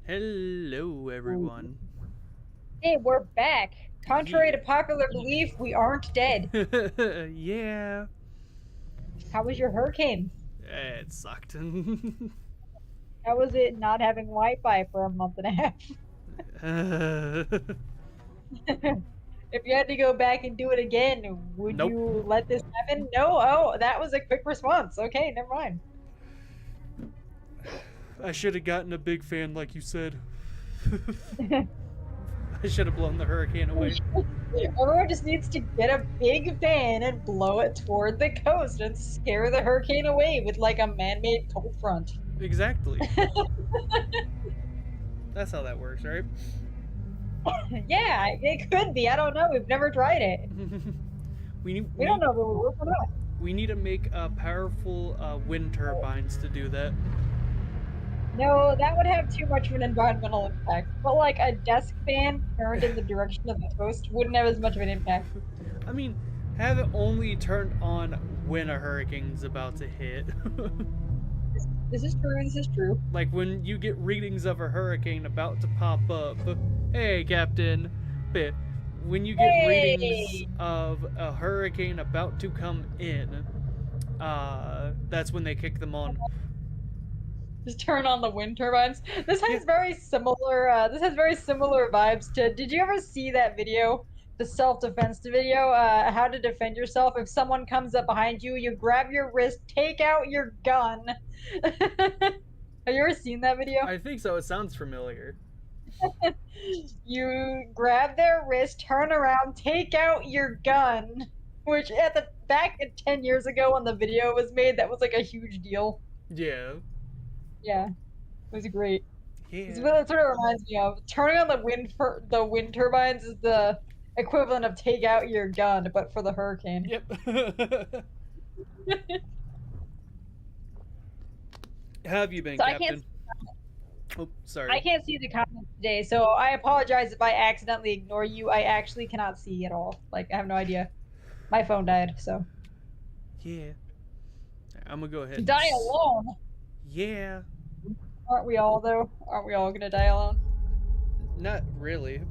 Hello, everyone. Hey, we're back. Contrary to Yeah. popular belief, we aren't dead. Yeah. How was your hurricane? It sucked. How was it not having Wi-Fi for a month and a half? If you had to go back and do it again, would Nope. you let this happen? No. Oh, that was a quick response. Okay, never mind. I should have gotten a big fan like you said. I should have blown the hurricane away. Everyone just needs to get a big fan and blow it toward the coast and scare the hurricane away with like a man-made cold front. Exactly. That's how that works, right? Yeah, it could be. I don't know. We've never tried it. we We don't we know if it will work or not. we need to make powerful wind turbines to do that. No, that would have too much of an environmental impact. But like a desk fan turned in the direction of the coast wouldn't have as much of an impact. I mean, have it only turned on when a hurricane's about to hit. This is true. This is true. Like when you get readings of a hurricane about to pop up. Hey, Captain. But when you get readings Hey, of a hurricane about to come in, that's when they kick them on. just turn on the wind turbines. This Yeah, has very similar. This has very similar vibes to. Did you ever see that video? The self-defense video. How to defend yourself if someone comes up behind you. You grab your wrist, take out your gun. Have you ever seen that video? I think so. It sounds familiar. You grab their wrist, turn around, take out your gun. Which at the back 10 years ago when the video was made, that was like a huge deal. Yeah. Yeah, it was great. It's Yeah. what it sort of reminds me of. Turning on the wind turbines is the equivalent of take out your gun, but for the hurricane. Yep. How have you been, So I can't Captain? Oh, I sorry. can't see the comments today, so I apologize if I accidentally ignore you. I actually cannot see at all. Like I have no idea. My phone died, so Yeah. I'm gonna go ahead and. die alone. Yeah. Aren't we all though? Aren't we all gonna die alone? Not really.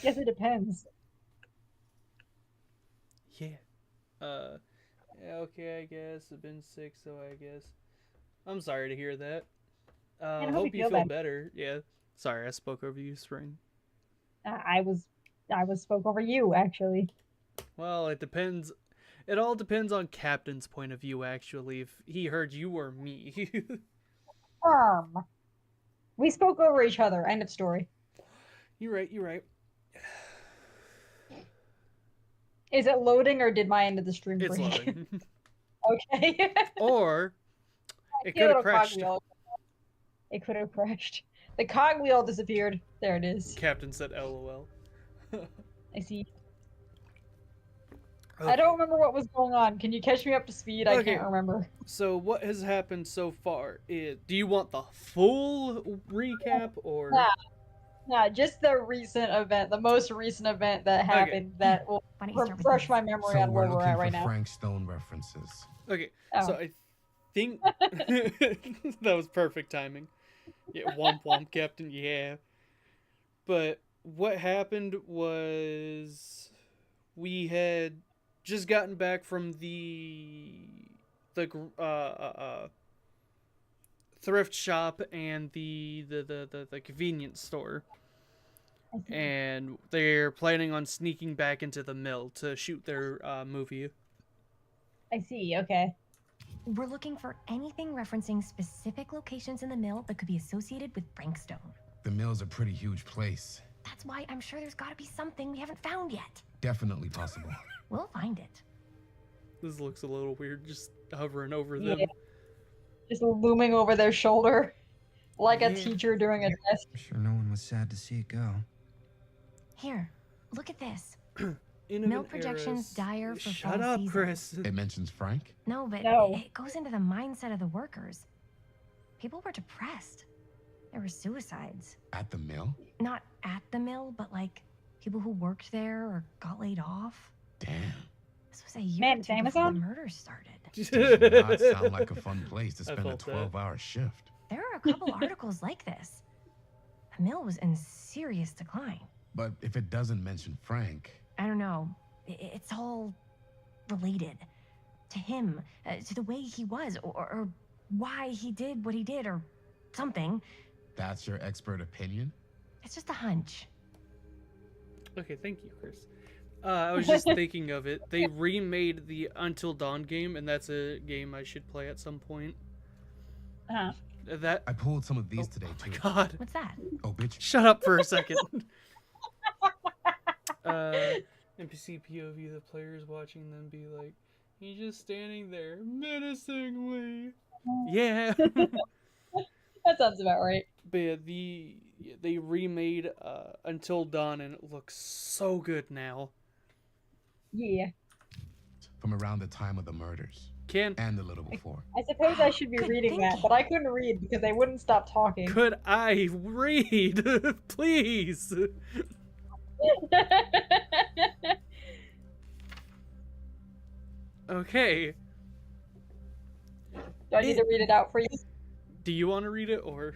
Guess it depends. Yeah. Uh, yeah, okay, I guess. I've been sick, so I guess. I'm sorry to hear that. And I hope you Hope you feel feel better. better. Yeah. Sorry, I spoke over you, Spring. I was spoke over you actually. Well, it depends. It all depends on Captain's point of view, actually, if he heard you or me. We spoke over each other. End of story. You're right, you're right. Is it loading or did my end of the stream It's break? loading. Okay. Or I it see a could have little crashed. cogwheel. It could have crashed. The cogwheel disappeared. There it is. Captain said LOL. I see. I Okay. don't remember what was going on. Can you catch me up to speed? I Okay, can't remember. so what has happened so far? Do you want the full recap or? Nah, nah, just the recent event, the most recent event that Okay, happened that will Why don't you start with refresh this? my memory So on we're where we're looking at for right now. Frank Stone references. okay. So Oh. I think that was perfect timing. Yeah, womp womp, Captain. Yeah. But what happened was we had just gotten back from the thrift shop and the convenience store, I see. and they're planning on sneaking back into the mill to shoot their movie. I see. Okay. We're looking for anything referencing specific locations in the mill that could be associated with Frankstone. The mill's a pretty huge place. That's why I'm sure there's gotta be something we haven't found yet. Definitely possible. We'll find it. This looks a little weird, just hovering over Yeah. them. Just looming over their shoulder like a Yeah. teacher during a test. Sure, no one was sad to see it go. Here, look at this. Innovan Mill projections Eras. dire for Shut fall up, season. Chris. It mentions Frank? No, but No. it goes into the mindset of the workers. People were depressed. There were suicides. At the mill? Not at the mill, but like people who worked there or got laid off. Damn. This was a year Man, or it's two before the Amazon? murders started. Does not sound like a fun place to I spend a felt that. 12-hour shift. There are a couple articles like this. The mill was in serious decline. But if it doesn't mention Frank, I don't know. It's all related to him, to the way he was, or why he did what he did, or something. that's your expert opinion? It's just a hunch. Okay, thank you, Chris. I was just thinking of it. They remade the Until Dawn game, and that's a game I should play at some point. Uh-huh. That. I pulled some of these today, Oh too. my god. What's that? Oh, bitch. Shut up for a second. NPC POV, the players watching them be like, he's just standing there menacingly. Yeah. That sounds about right. But yeah, they remade Until Dawn, and it looks so good now. Yeah. From around the time of the murders. Can And a little before. I suppose I should be Good reading that, thinking. but I couldn't read because they wouldn't stop talking. could I read, please? Okay. Do I need to read it out for you? Do you want to read it or?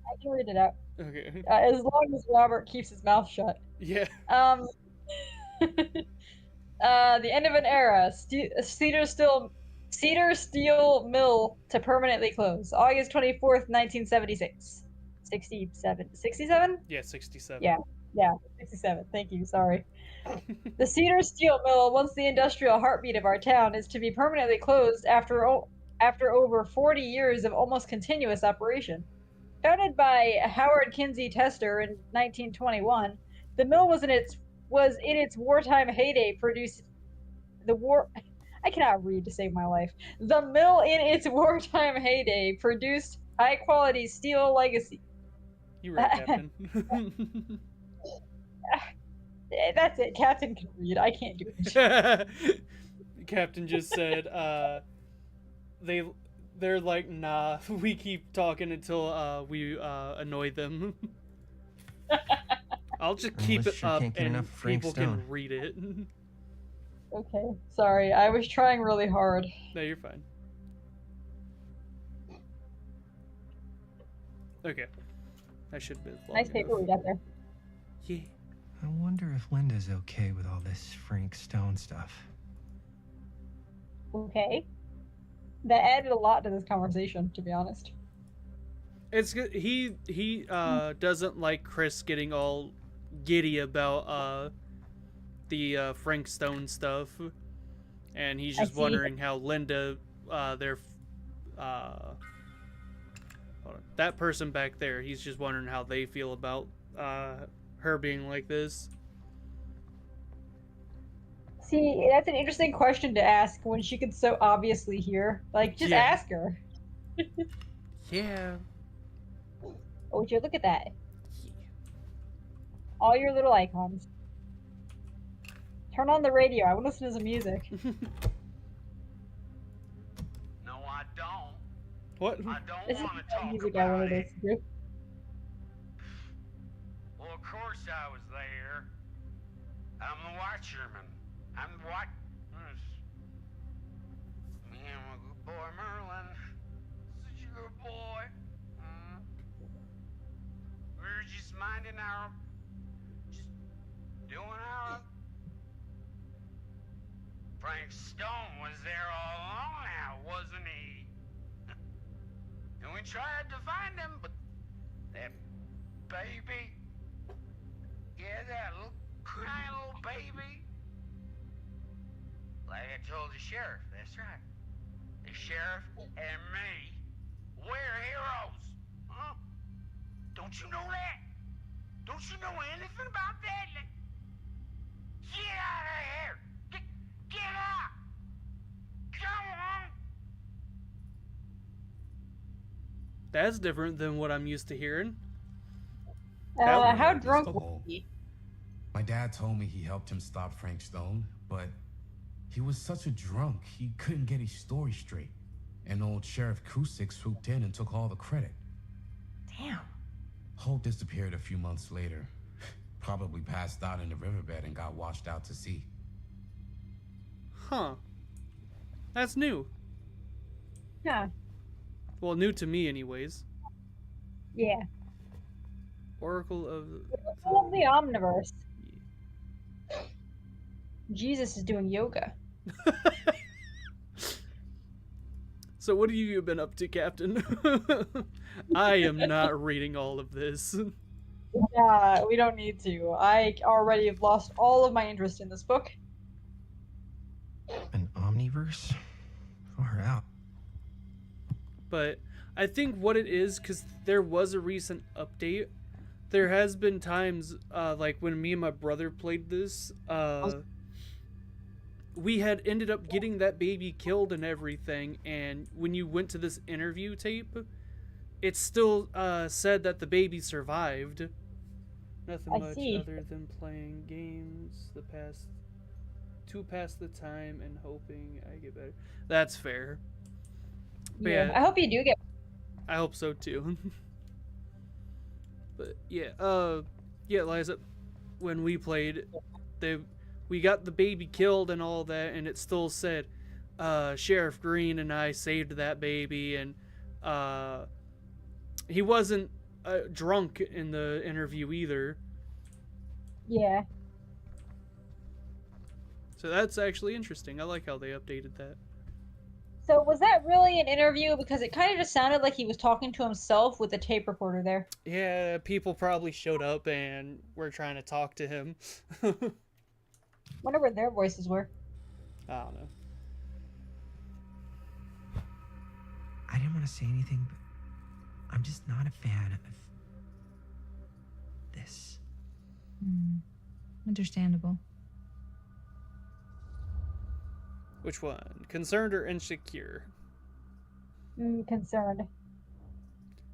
I can read it out. Okay. As long as Robert keeps his mouth shut. Yeah. The end of an era. Cedar Steel Mill to permanently close. August 24th, 1976. 67? 67? Yeah, 67. Yeah. Yeah, 67. Thank you. Sorry. The Cedar Steel Mill, once the industrial heartbeat of our town, is to be permanently closed after over 40 years of almost continuous operation. Founded by Howard Kinsey Tester in 1921, the mill was in its wartime heyday I cannot read to save my life. The mill in its wartime heyday produced high-quality steel legacy. You right, Captain. That's it. Captain can read. I can't do it. Captain just said, they're like, nah, we keep talking until we annoy them. I'll just keep Unless it you up can't get and enough Frank people Stone. can read it. Okay. Sorry. I was trying really hard. No, you're fine. Okay. I should be long Nice paper enough. we got there. Yeah. I wonder if Linda's okay with all this Frank Stone stuff. Okay. That added a lot to this conversation, to be honest. It's good. He doesn't like Chris getting all giddy about the Frank Stone stuff, and he's I just see. wondering how Linda, hold on, that person back there. He's just wondering how they feel about her being like this. See, that's an interesting question to ask when she could so obviously hear. Like, just Yeah. ask her. Yeah. Oh, would you look at that? All your little icons. Turn on the radio. I want to listen to some music. No, I don't. What? I don't This is want to the talk music I about wanted to it. listen to. Well, of course I was there. I'm the watcherman. I'm the watch. Me and my good boy Merlin. Such a good boy. We were just minding our. Just doing our. Frank Stone was there all along now, wasn't he? And we tried to find him, but that baby. Yeah, that little crying little baby. Like I told the sheriff, that's right. The sheriff and me, we're heroes. Huh? Don't you know that? Don't you know anything about that? Get out of here! Get out! Come on! That's different than what I'm used to hearing. That How was- drunk Oh. was he? My dad told me he helped him stop Frank Stone, but he was such a drunk, he couldn't get his story straight. And old Sheriff Cusick swooped in and took all the credit. Damn. Holt disappeared a few months later. Probably passed out in the riverbed and got washed out to sea. Huh. That's new. Yeah. Well, new to me anyways. Yeah. Oracle of All of the Omniverse. Jesus is doing yoga. So what have you been up to, Captain? I am not reading all of this. Yeah, we don't need to. I already have lost all of my interest in this book. An omniverse? Far out. But I think what it is, because there was a recent update, there has been times, like when me and my brother played this, we had ended up getting that baby killed and everything, and when you went to this interview tape, it still said that the baby survived. Nothing I much see. other than playing games to pass the time and hoping I get better. That's fair. But Yeah. I hope you do get. I hope so too. But yeah, Liza, when we played, we got the baby killed and all that, and it still said, Sheriff Green and I saved that baby, and he wasn't drunk in the interview either. Yeah. So that's actually interesting. I like how they updated that. So was that really an interview? Because it kind of just sounded like he was talking to himself with a tape recorder there. Yeah, people probably showed up and were trying to talk to him. Wonder where their voices were. I don't know. I didn't want to say anything, but I'm just not a fan of this. Understandable. Which one? Concerned or insecure? Concerned.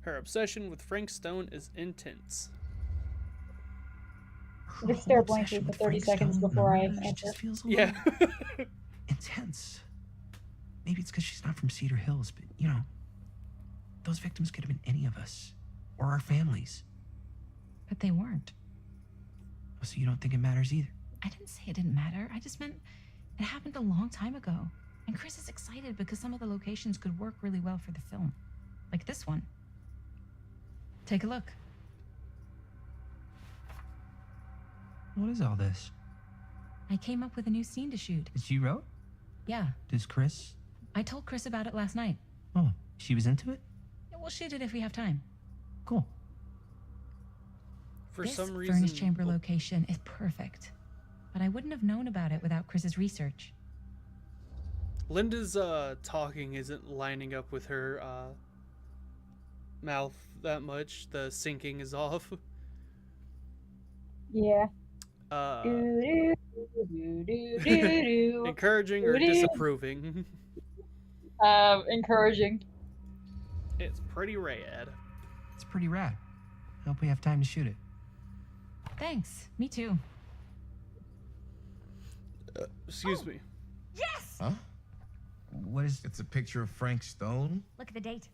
Her obsession with Frank Stone is intense. Her Just whole stare blankly obsession for with 30 Frank seconds Stone before I murders answer. just feels a Yeah. little intense. Maybe it's because she's not from Cedar Hills, but you know, those victims could have been any of us or our families. But they weren't. Oh, so you don't think it matters either? I didn't say it didn't matter. I just meant it happened a long time ago. And Chris is excited because some of the locations could work really well for the film. Like this one. Take a look. What is all this? I came up with a new scene to shoot. That you wrote? Yeah, Does Chris? I told Chris about it last night. Oh, she was into it? Yeah, we'll shoot it if we have time. Cool. For This some reason, furnace chamber location is perfect. But I wouldn't have known about it without Chris's research. Linda's talking isn't lining up with her mouth that much. The syncing is off. Yeah. Encouraging or disapproving? Encouraging. It's pretty rad. It's pretty rad. I hope we have time to shoot it. Thanks. Me too. Excuse me. Yes! Huh? What is... It's a picture of Frank Stone? Look at the date.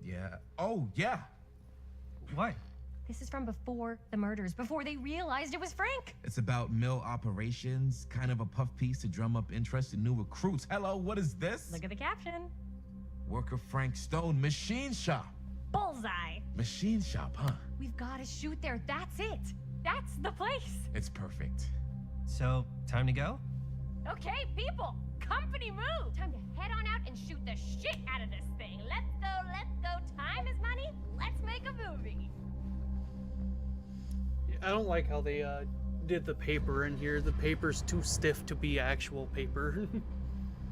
Yeah. Oh, yeah. What? This is from before the murders, before they realized it was Frank. It's about mill operations, kind of a puff piece to drum up interest in new recruits. Hello, what is this? Look at the caption. Work of Frank Stone, machine shop. Bullseye. Machine shop, huh? We've got to shoot there. That's it. That's the place. It's perfect. So, time to go? Okay, people. Company move. Time to head on out and shoot the shit out of this thing. Let's go, let's go. Time is money. Let's make a movie. I don't like how they did the paper in here. The paper's too stiff to be actual paper.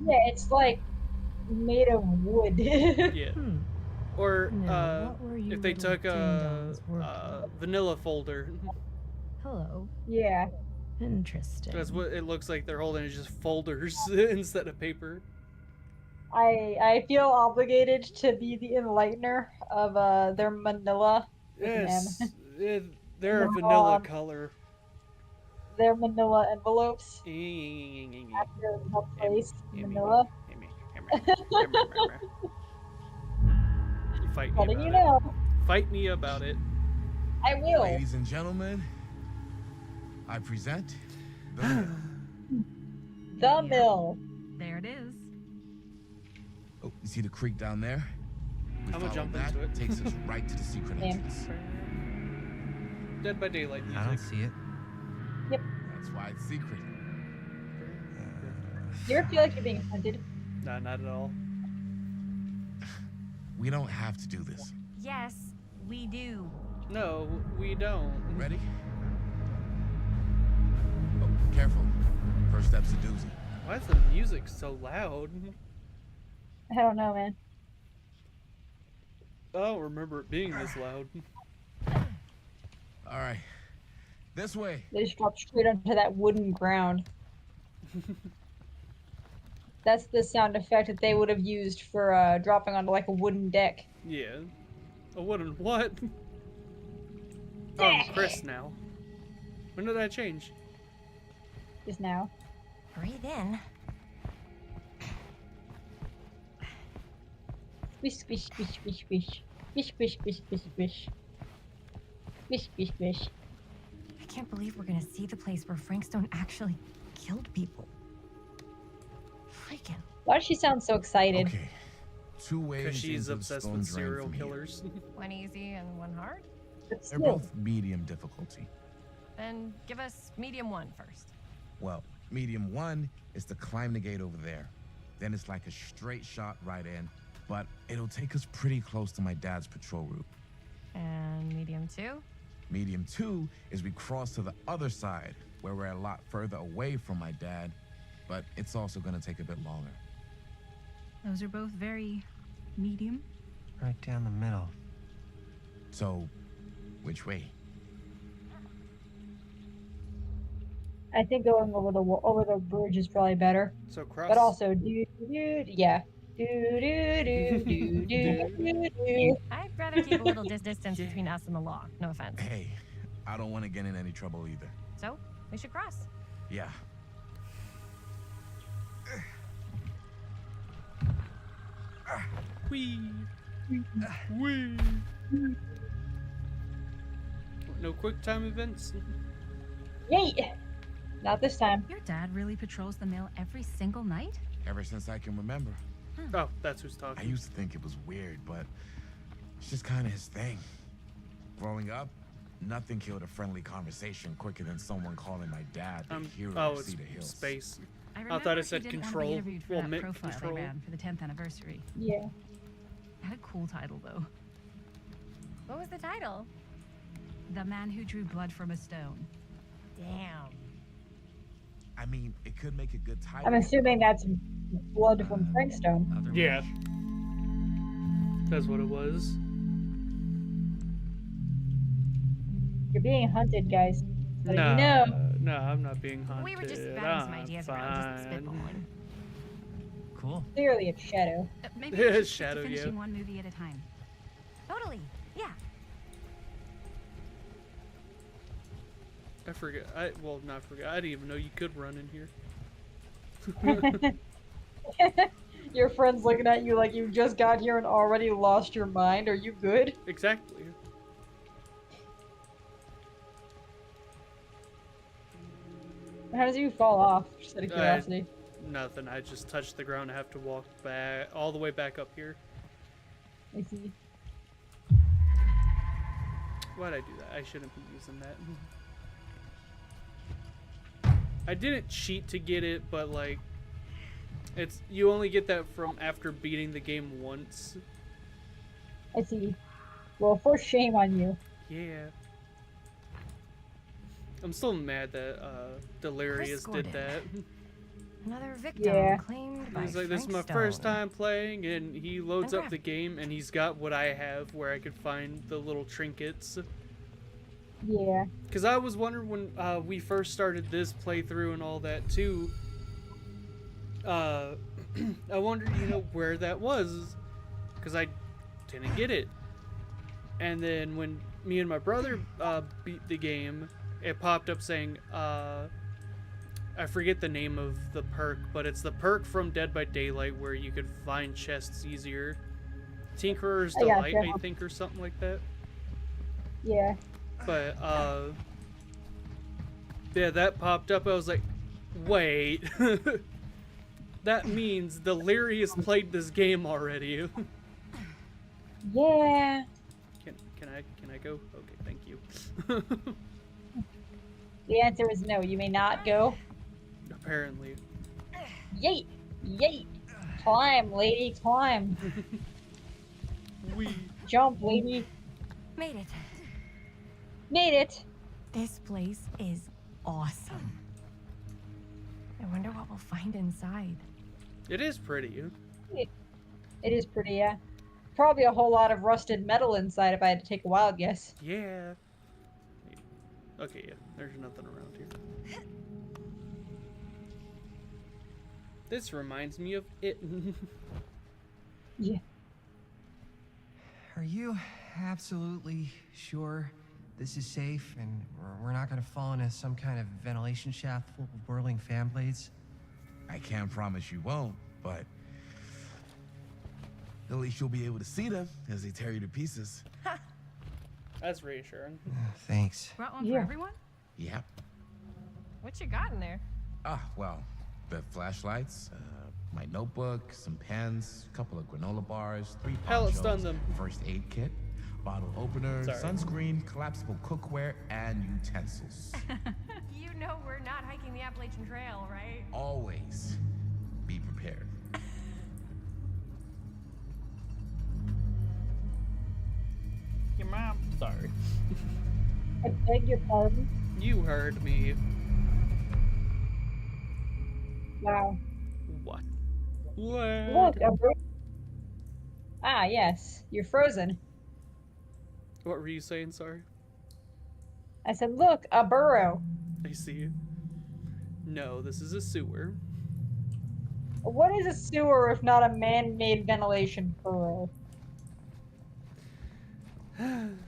Yeah, it's like made of wood. Yeah. Or Now, what were you if they little took a ding-dongs working on? vanilla folder. Hello. Yeah. Interesting. That's what it looks like they're holding, is just folders instead of paper. I feel obligated to be the enlightener of their manila. with an Yes, M. they're a Um, vanilla color. Their manila envelopes Fight after the place Manila. me Letting you about know. it. Fight me about it. I will. Ladies and gentlemen, I present the mill. The mill. There it is. Oh, you see the creek down there? We I'm gonna follow jump that, into it. takes us right to the secret Yeah. entrance. Dead by Daylight music. I don't see it. That's why it's secret. Do you ever feel like you're being hunted? Nah, not at all. We don't have to do this. Yes, we do. No, we don't. Ready? Oh, careful. First step's a doozy. Why is the music so loud? I don't know, man. I don't remember it being this loud. All right. This way. They just dropped straight onto that wooden ground. That's the sound effect that they would have used for dropping onto like a wooden deck. Yeah. A wooden what? Oh, I'm Chris now. When did that change? Just now. Breathe in. Squish, squish, squish, squish, squish. Squish, squish, squish, squish, squish. Squish, squish, squish. I can't believe we're gonna see the place where Frank Stone actually killed people. Freaking. Why does she sound so excited? Okay. 2 ways Because she's into the obsessed stone with drain serial from here. killers. One easy and one hard? But They're still, both medium difficulty. Then give us medium one first. Well, medium 1 is to climb the gate over there. Then it's like a straight shot right in, but it'll take us pretty close to my dad's patrol route. And medium two? Medium 2 is we cross to the other side, where we're a lot further away from my dad, but it's also gonna take a bit longer. Those are both very medium. Right down the middle. So, which way? I think going over the bridge is probably better. So cross. But also, yeah. Do. I'd rather keep a little distance between us and the law. No offense. Hey, I don't want to get in any trouble either. So, we should cross. Yeah. Wee. Wee. No quick time events. Yay! Not this time. Your dad really patrols the mill every single night? Ever since I can remember. Oh, that's who's I talking. used to think it was weird, but it's just kind of his thing. Growing up, nothing killed a friendly conversation quicker than someone calling my dad the hero Oh, of it's Cedar Hills. space. I thought it remember said he didn't want to be control. interviewed for Well, that mint profile control. I ran for the 10th anniversary. Yeah. It had a cool title, though. What was the title? The Man Who Drew Blood from a Stone. Damn. I mean, it could make a good title. I'm assuming that's blood from Frankstone. Other Yeah. way. That's what it was. You're being hunted, guys. So No, you know. no, I'm not being haunted. We were just batting some I'm ideas around, just fine. spitballing. Cool. Clearly it's Shadow. Maybe we should stick Shadow, to yeah. finishing one movie at a time. Totally. Yeah. I forget. Well, not forget. I didn't even know you could run in here. Your friend's looking at you like you just got here and already lost your mind. Are you good? Exactly. How does you fall off? Just out of curiosity. Nothing. I just touched the ground. I have to walk back all the way back up here. I see. Why'd I do that? I shouldn't be using that. I didn't cheat to get it, but like, it's you only get that from after beating the game once. I see. Well, for shame on you. Yeah. I'm still mad that Delirious did Discorded. that. Another victim Yeah. claimed by He's like, this is my Frank first Stone. time playing, and he loads up Okay. the game, and he's got what I have, where I could find the little trinkets. Yeah. Because I was wondering when we first started this playthrough and all that too. I wondered, where that was, because I didn't get it. And then when me and my brother beat the game, it popped up saying, I forget the name of the perk, but it's the perk from Dead by Daylight where you could find chests easier. Tinkerer's I gotcha. Delight, I think, or something like that. Yeah. But, yeah, that popped up. I was like, wait. That means Delirious played this game already. Yeah. Can I go? Okay, thank you. The answer is no. You may not go. Apparently. Yeet. Yeet. Climb, lady. Climb. We. Jump, lady. Made it. Made it. This place is awesome. I wonder what we'll find inside. It is pretty. It is pretty, yeah. Probably a whole lot of rusted metal inside if I had to take a wild guess. Yeah. Okay, yeah. There's nothing around here. This reminds me of it. Yeah. Are you absolutely sure this is safe and we're not gonna fall into some kind of ventilation shaft full of whirling fan blades? I can't promise you won't, but at least you'll be able to see them as they tear you to pieces. That's reassuring. Thanks. Brought one Yeah. for everyone? Yep. What you got in there? Well, the flashlights, my notebook, some pens, a couple of granola bars, 3 Pellet ponchos, stun them. first aid kit, bottle opener, Sorry. sunscreen, collapsible cookware, and utensils. You know we're not hiking the Appalachian Trail, right? Always be prepared. Your mom. Sorry. I beg your pardon. You heard me. Wow. What? Look, a Ah, yes. You're frozen. What were you saying? Sorry. I said, look, a burrow. I see you. No, this is a sewer. What is a sewer if not a man-made ventilation burrow? Am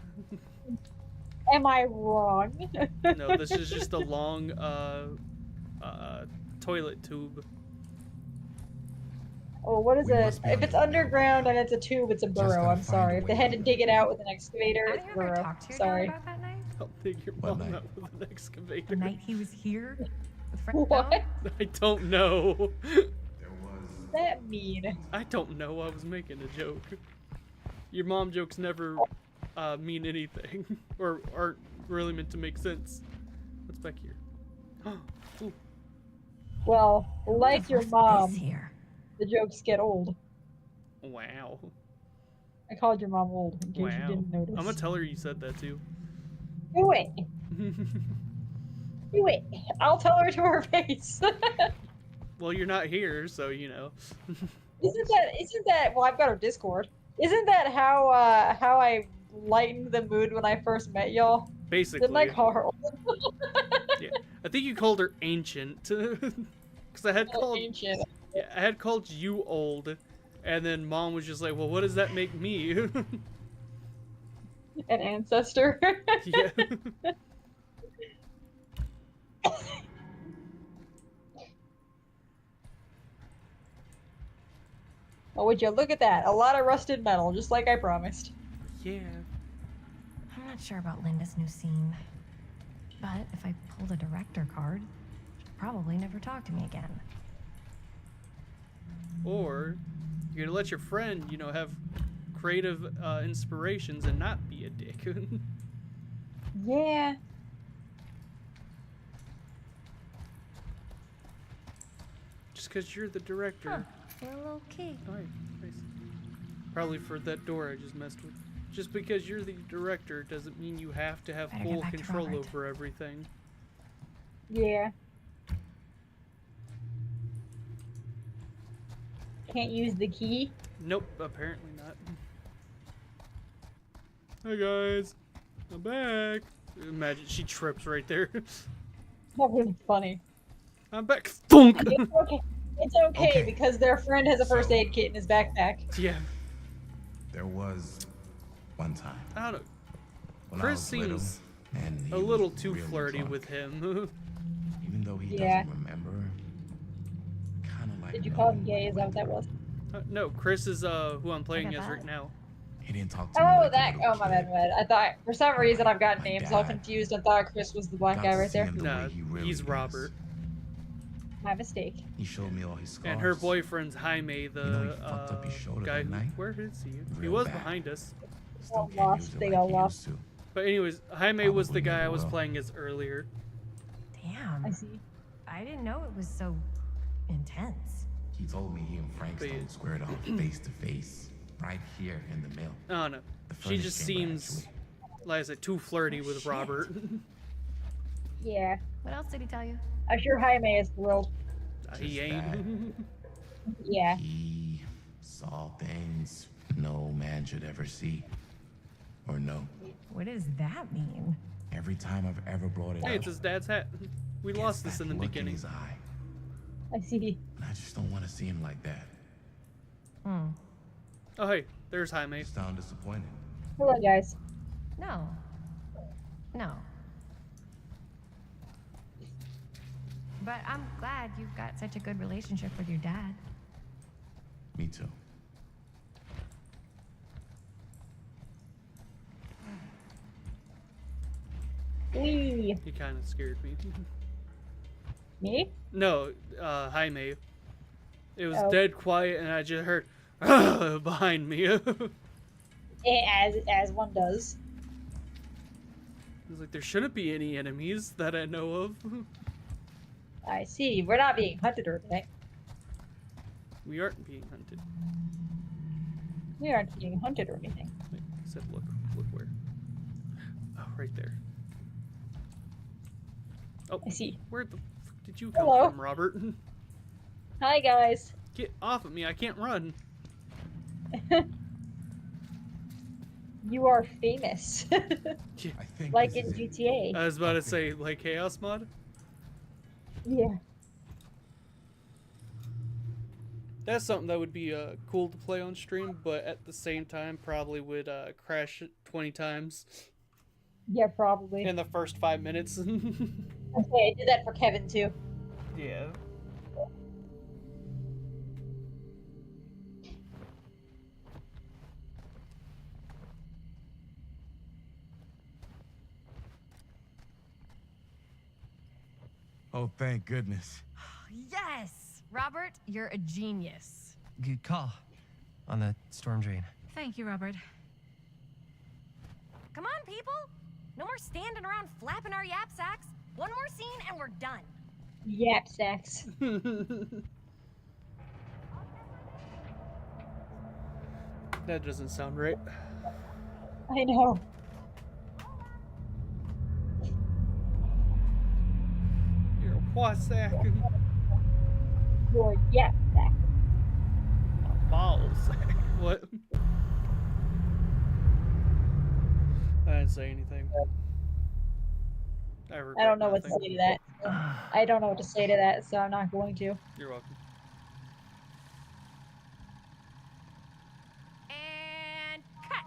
I wrong? No, this is just a long toilet tube. Oh, what is We it? must be If on it's the way. underground and it's a tube, it's a burrow. gotta I'm find sorry. a If they way had to to- dig it out with an excavator, Have it's you a ever burrow. talked to your Sorry. dad about that night? I don't think your What mom night? met with an excavator. The night he was here with Fred? What No? I don't know. does that mean? I don't know. I was making a joke. Your mom jokes never mean anything or aren't really meant to make sense. What's back here? Ooh. Well, like your What's mom, this here? the jokes get old. Wow. I called your mom old, in case you Wow. didn't notice. I'm gonna tell her you said that too. Do it. Do it. I'll tell her to her face. Well, you're not here, so you know. Isn't that well, I've got her Discord. Isn't that how I lightened the mood when I first met y'all? Basically. Didn't I call her old? Yeah. I think you called her ancient. Cause I had called Ancient. yeah, I had called you old, and then mom was just like, well, what does that make me? An ancestor. Yeah. Oh, would you look at that? A lot of rusted metal, just like I promised. Yeah. I'm not sure about Linda's new scene. But if I pulled a director card, she'll probably never talk to me again. Or you're gonna let your friend, you know, have creative inspirations and not be a dick. Yeah. Just because you're the director. You're a little key. Alright, nice. Probably for that door I just messed with. Just because you're the director doesn't mean you have to have Better get full back to control Robert. over everything. Yeah. Can't use the key. Nope, apparently not. Hi guys, I'm back. Imagine she trips right there. That would be funny. I'm back. Thunk! It's okay. It's okay, Okay. because their friend has a first So- aid kit in his backpack. Yeah, There was one time I don't know. when Chris I was little, seems and he a little was too really flirty drunk. with him. Even though he Yeah. doesn't remember, kind of like. Did you call him knowing gay? Is that what that was? No, Chris is who I'm playing got as that. right now. He didn't talk to me Oh, like a that. little Oh, my kid. bad, my bad. I thought, for some reason, I've got My names all dad confused and thought Chris was the black got guy to right see there. him the Nah, way he really he's is. Robert. My mistake. He showed me all his scars. And her boyfriend's Jaime, the You know, he fucked up his shoulder guy that who, night. where is he? He Real was bad. behind us. Still Got can't lost. use it They like got he lost. used to. But anyways, Jaime was the Probably guy I never was will. playing as earlier. Damn. I see. I didn't know it was so intense. He told me he and Frank But Stone squared off face to face, right here in the mill. I don't know. The She furnace just chamber, seems, actually. like I said, too flirty with shit. Robert. Yeah. What else did he tell you? I'm sure Jaime is thrilled. He Just ain't. Yeah. He saw things no man should ever see or know. What does that mean? Every time I've ever brought it Hey, up, it's his dad's hat. We gets lost this that in the look beginning. his eye, I see. and I just don't want to see him like that. Hmm. Oh, hey, there's Jaime. You sound disappointed. Hello, guys. No. No. But I'm glad you've got such a good relationship with your dad. Me too. Wee. He kind of scared me. Me? No, Jaime. It was Oh. dead quiet, and I just heard behind me. It As one does. was like, there shouldn't be any enemies that I know of. I see. We're not being hunted or anything. We aren't being hunted. We aren't being hunted or anything. Wait, I said look where. Oh, right there. Oh, I see. where the fuck did you come Hello. from, Robert? Hi, guys. Get off of me, I can't run. You are famous. I think Like this in is it. GTA. I was about to say, like Chaos Mod? Yeah. That's something that would be cool to play on stream, but at the same time probably would crash it 20 times Yeah, probably. in the first 5 minutes. Okay, I did that for Kevin too. Yeah. Oh, thank goodness. Yes! Robert, you're a genius. Good call on the storm drain. Thank you, Robert. Come on, people! No more standing around flapping our yap sacks. One more scene and we're done. Yap sacks. That doesn't sound right. I know. You're a what sack? Your yap sack. Ball sack. What? I didn't say anything. I don't know what to nothing. say to that. I don't know what to say to that, so I'm not going to. You're welcome. And cut!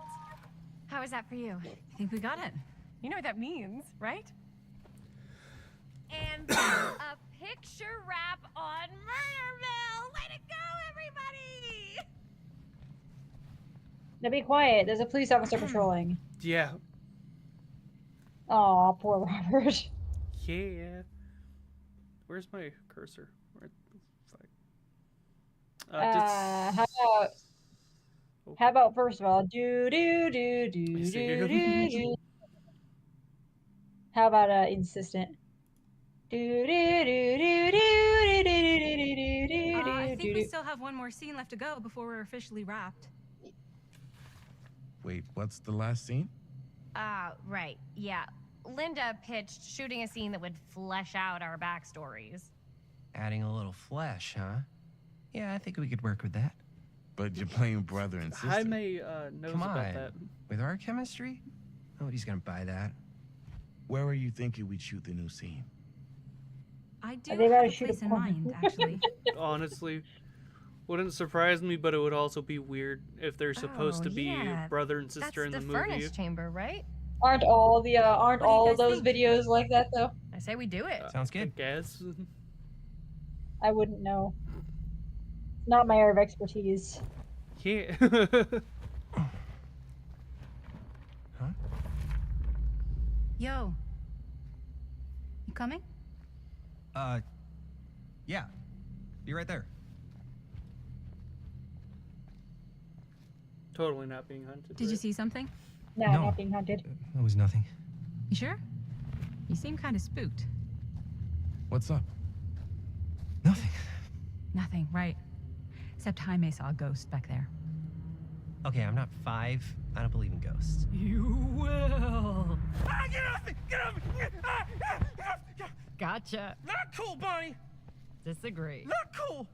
How was that for you? I think we got it. You know what that means, right? And a picture wrap on Murderville! Way to go, everybody! Now be quiet. There's a police officer patrolling. Yeah. Aw, poor Robert. Yeah. Where's my cursor? Where the fuck? How about first of all, do do do do I see. do do do. How about insistent? Do do do do do do do do do I do think do we do. still have one more scene left to go before we're officially wrapped. Wait, what's the last scene? Right, yeah. Linda pitched shooting a scene that would flesh out our backstories. Adding a little flesh, huh? Yeah, I think we could work with that. But you're playing brother and sister. Jaime knows Come about on. that. With our chemistry, nobody's gonna buy that. Where were you thinking we'd shoot the new scene? I do They have gotta a shoot a place in porn. mind, actually. Honestly, wouldn't surprise me, but it would also be weird if they're supposed to be yeah. brother and sister That's in the the movie. furnace chamber, right? Aren't all the What do you all guys of those think? videos like that though? I say we do it. Sounds I good. guess. I wouldn't know. Not my area of expertise. Yeah. Yo. You coming? Yeah. Be right there. Totally not being hunted. Did you right? see something? No, No. not being hunted. That was nothing. You sure? You seem kind of spooked. What's up? Nothing. Nothing, right? Except Jaime saw a ghost back there. Okay, I'm not 5. I don't believe in ghosts. You will. Ah, get off me! Get off me! Gotcha. Not cool, Bonnie! Disagree. Not cool!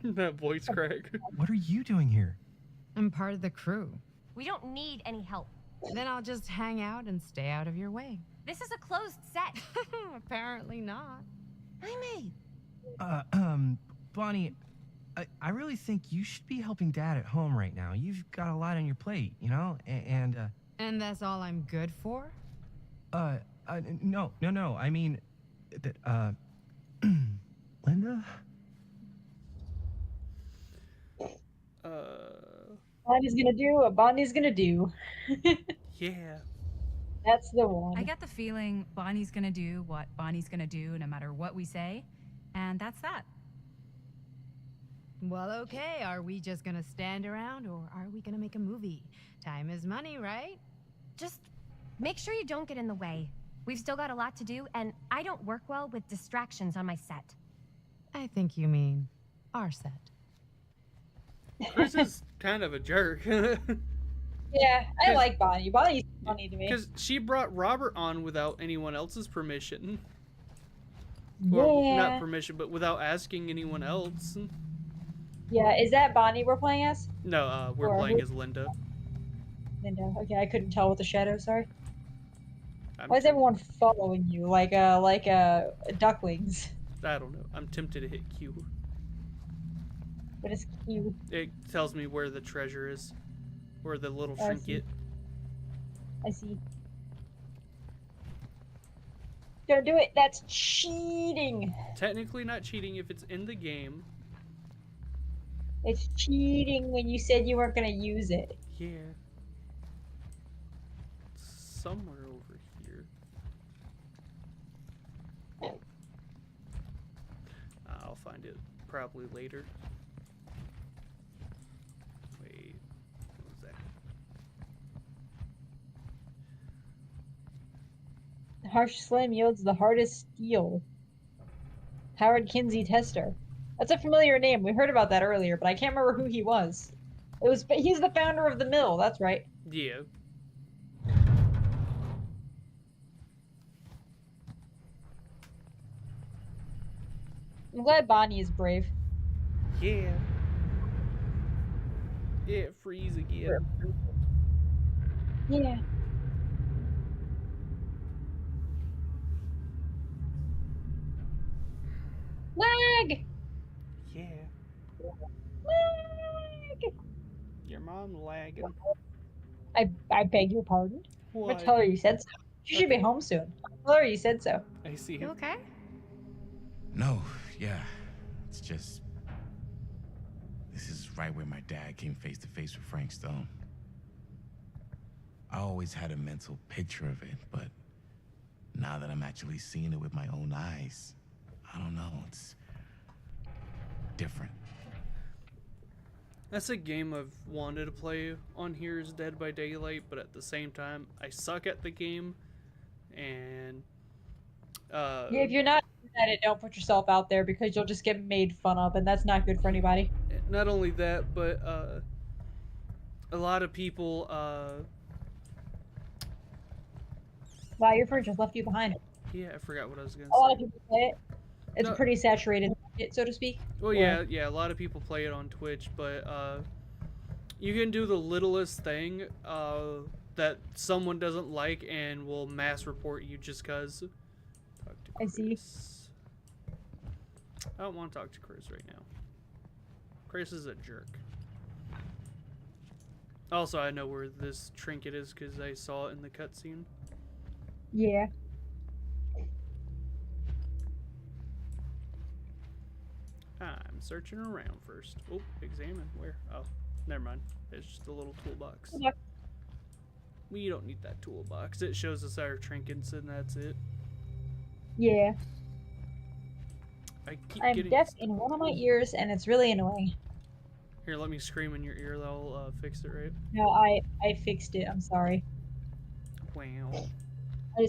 That voice crack. What are you doing here? I'm part of the crew. We don't need any help. Then I'll just hang out and stay out of your way. This is a closed set. Apparently not. Jaime. Bonnie, I really think you should be helping Dad at home right now. You've got a lot on your plate, you know? And that's all I'm good for? no. I mean, Linda? Bonnie's gonna do what Bonnie's gonna do. Yeah. That's the one. I get the feeling Bonnie's gonna do what Bonnie's gonna do no matter what we say, and that's that. Well, okay, are we just gonna stand around or are we gonna make a movie? Time is money, right? Just make sure you don't get in the way. We've still got a lot to do, and I don't work well with distractions on my set. I think you mean our set. Chris is kind of a jerk. Yeah, I like Bonnie. Bonnie's funny to me. Because she brought Robert on without anyone else's permission. Yeah. Well, not permission, but without asking anyone else. Yeah, is that Bonnie we're playing as? No, we're Or playing who- as Linda. Linda. Okay, I couldn't tell with the shadow. Sorry. I'm Why is temp- everyone following you like ducklings? I don't know. I'm tempted to hit Q. But it's cute. It tells me where the treasure is. Or the little Oh, I see. trinket. I see. Don't do it. That's cheating. Technically not cheating if it's in the game. It's cheating when you said you weren't gonna use it. Yeah. Somewhere over here. I'll find it probably later. Wait, what was that? The harsh slam yields the hardest steel. Howard Kinsey Tester. That's a familiar name. We heard about that earlier, but I can't remember who he was. He's the founder of the mill. That's right. Yeah. I'm glad Bonnie is brave. Yeah. Yeah, freeze again. Yeah. Lag! Yeah. Lag! Your mom lagging. I beg your pardon? I'm What? gonna tell her you said so. She should be home soon. Tell her you said so. I see You him. okay? No, yeah. It's just. This is right where my dad came face to face with Frank Stone. I always had a mental picture of it, but now that I'm actually seeing it with my own eyes, I don't know, it's different. That's a game I've wanted to play on here is Dead by Daylight, but at the same time, I suck at the game, and Yeah, if you're not good at it, don't put yourself out there because you'll just get made fun of, and that's not good for anybody. not only that, but a lot of people, Wow, your friend just left you behind. yeah, I forgot what I was gonna A lot of say. people play it. It's No. a pretty saturated market, so to speak. Well, yeah, a lot of people play it on Twitch, but you can do the littlest thing that someone doesn't like and will mass report you just cause. Talk to I see. Chris. I don't want to talk to Chris right now. Chris is a jerk. Also, I know where this trinket is because I saw it in the cutscene. Yeah. I'm searching around first. Oh, examine. Where? Oh, never mind. It's just a little toolbox. Yeah. We don't need that toolbox. It shows us our trinkets and that's it. Yeah. I keep I'm getting deaf stuck. in one of my ears, and it's really annoying. Here, let me scream in your ear. That'll fix it, right? No, I fixed it. I'm sorry. Wow.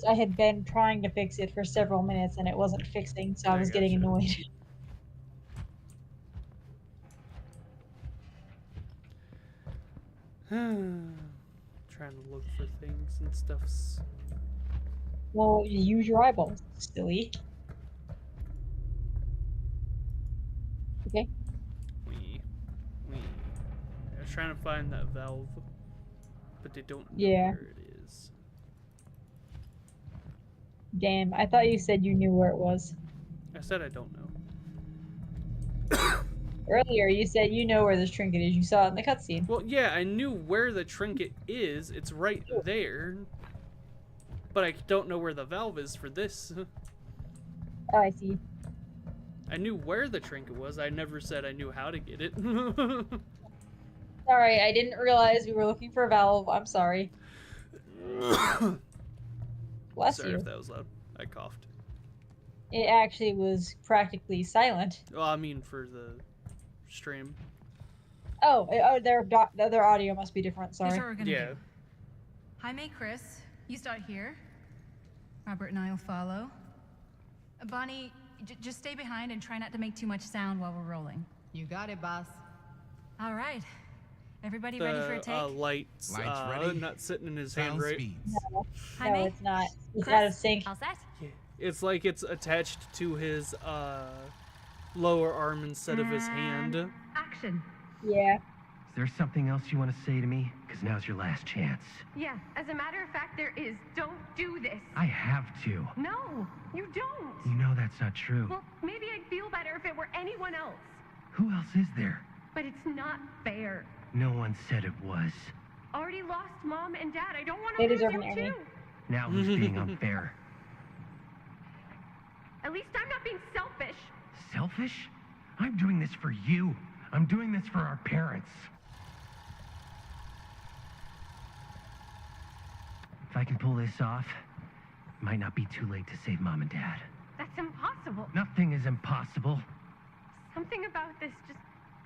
I had been trying to fix it for several minutes, and it wasn't fixing, so I I was getting gotcha. annoyed. Trying to look for things and stuffs. Well, you use your eyeballs, silly. Okay. Wee. I was trying to find that valve, but they don't know Yeah. where it is. Damn, I thought you said you knew where it was. I said I don't know. Earlier, you said you know where this trinket is. You saw it in the cutscene. Well, yeah, I knew where the trinket is. It's right there. But I don't know where the valve is for this. Oh, I see. I knew where the trinket was. I never said I knew how to get it. Sorry, I didn't realize we were looking for a valve. I'm sorry. Bless Sorry you. if that was loud. I coughed. It actually was practically silent. Well, I mean for the stream. Oh, their audio must be different. Here's Sorry. what we're gonna Yeah. do. Jaime, Chris, you start here. Robert and I will follow. Bonnie, just stay behind and try not to make too much sound while we're rolling. You got it, boss. All right. Everybody ready for a The take? lights, Lights ready? not sitting in his hand, Sound right? speeds. No, Jaime? it's not. It's Chris? out of sync. All set? It's like it's attached to his lower arm instead of his hand. And action. Yeah. Is there something else you want to say to me? Because now's your last chance. Yeah, as a matter of fact, there is. Don't do this. I have to. No, you don't. You know that's not true. Well, maybe I'd feel better if it were anyone else. Who else is there? But it's not fair. No one said it was. Already lost Mom and Dad. I don't want They to lose deserve you an Emmy. too. Now who's being unfair? At least I'm not being selfish. Selfish? I'm doing this for you. I'm doing this for our parents. If I can pull this off, it might not be too late to save Mom and Dad. That's impossible. Nothing is impossible. Something about this just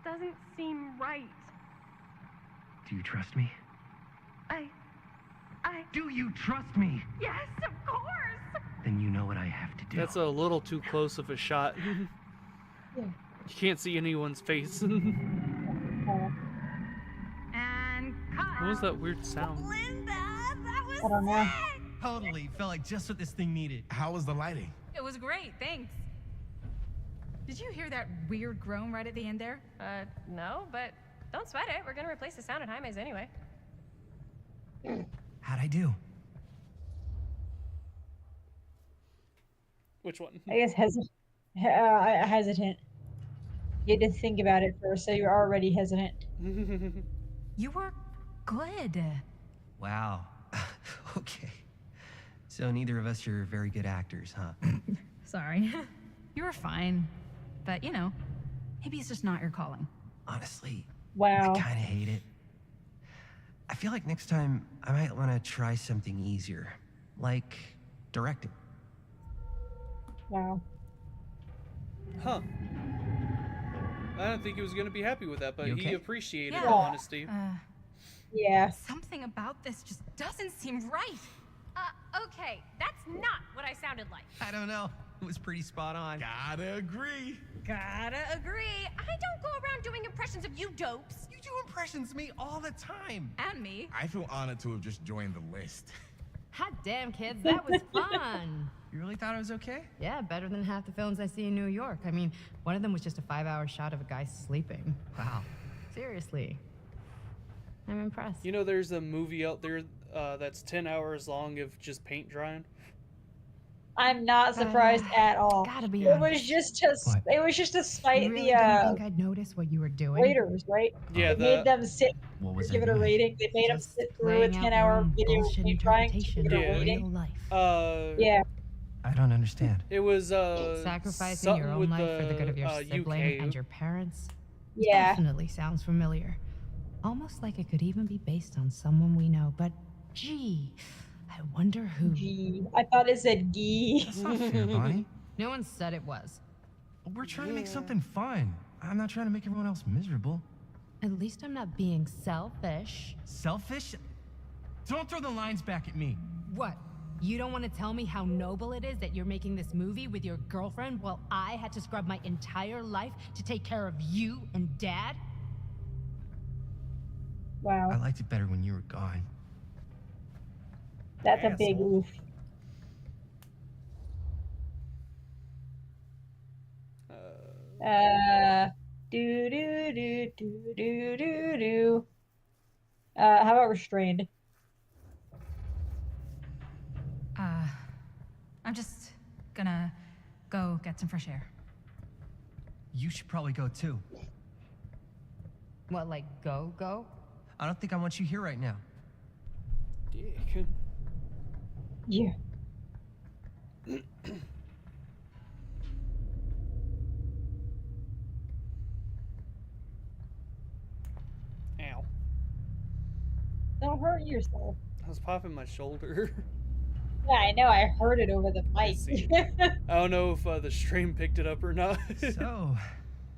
doesn't seem right. Do you trust me? Do Do you trust me? yes, of course. Then you know what I have to do. That's a little too close of a shot. Yeah. You can't see anyone's face. And cut. What was that weird sound? Linda, that was I don't know. Totally. Felt like just what this thing needed. How was the lighting? It was great, thanks. Did you hear that weird groan right at the end there? No, but don't sweat it. We're gonna replace the sound at Jaime's anyway. How'd I do? Which one? I guess hesitant. You had to think about it first, so you're already hesitant. You were good. Wow. Okay. So neither of us are very good actors, huh? Sorry. You were fine. But, you know, maybe it's just not your calling. Honestly, Wow. I kind of hate it. I feel like next time I might want to try something easier, like directing. Wow. Huh. I don't think he was gonna be happy with that, but You he okay? appreciated Yeah. the honesty. Yeah. Something about this just doesn't seem right. Okay, that's not what I sounded like. I don't know. It was pretty spot on. Gotta agree. Gotta agree. I don't go around doing impressions of you dopes. You do impressions of me all the time. And me. I feel honored to have just joined the list. Hot damn, kids, that was fun. You really thought I was okay? Yeah, better than half the films I see in New York. I mean, one of them was just a 5-hour shot of a guy sleeping. Wow. Seriously. I'm impressed. You know, there's a movie out there that's 10 hours long of just paint drying. I'm not surprised at all. Gotta be It honest. was just to What? it was just to spite You really the didn't think I'd notice what you were doing? waiters, right? Yeah, They made the them sit, What was give I it a doing? rating. They made them Just sit through a laying out your 10-hour own video bullshit of trying to interpretation get a Yeah. of rating. real life. Yeah. I don't understand. it was Sacrificing your something own with life for the good of your UK. sibling and your parents. Yeah. Definitely sounds familiar. Almost like it could even be based on someone we know, but gee, I wonder who. Gee. I thought it said gee. That's not fair, Bonnie. No one said it was. We're trying to make something fun. I'm not trying to make everyone else miserable. At least I'm not being selfish. Selfish? Don't throw the lines back at me. What? You don't want to tell me how noble it is that you're making this movie with your girlfriend while I had to scrub my entire life to take care of you and Dad? Wow. I liked it better when you were gone. That's a big Asshole. oof. Do do do do do do do. How about restrained? I'm just gonna go get some fresh air. You should probably go too. What, like go? I don't think I want you here right now. Dick. Yeah. Ow. Don't hurt yourself. I was popping my shoulder. Yeah, I know. I heard it over the I mic. see. I don't know if the stream picked it up or not. So,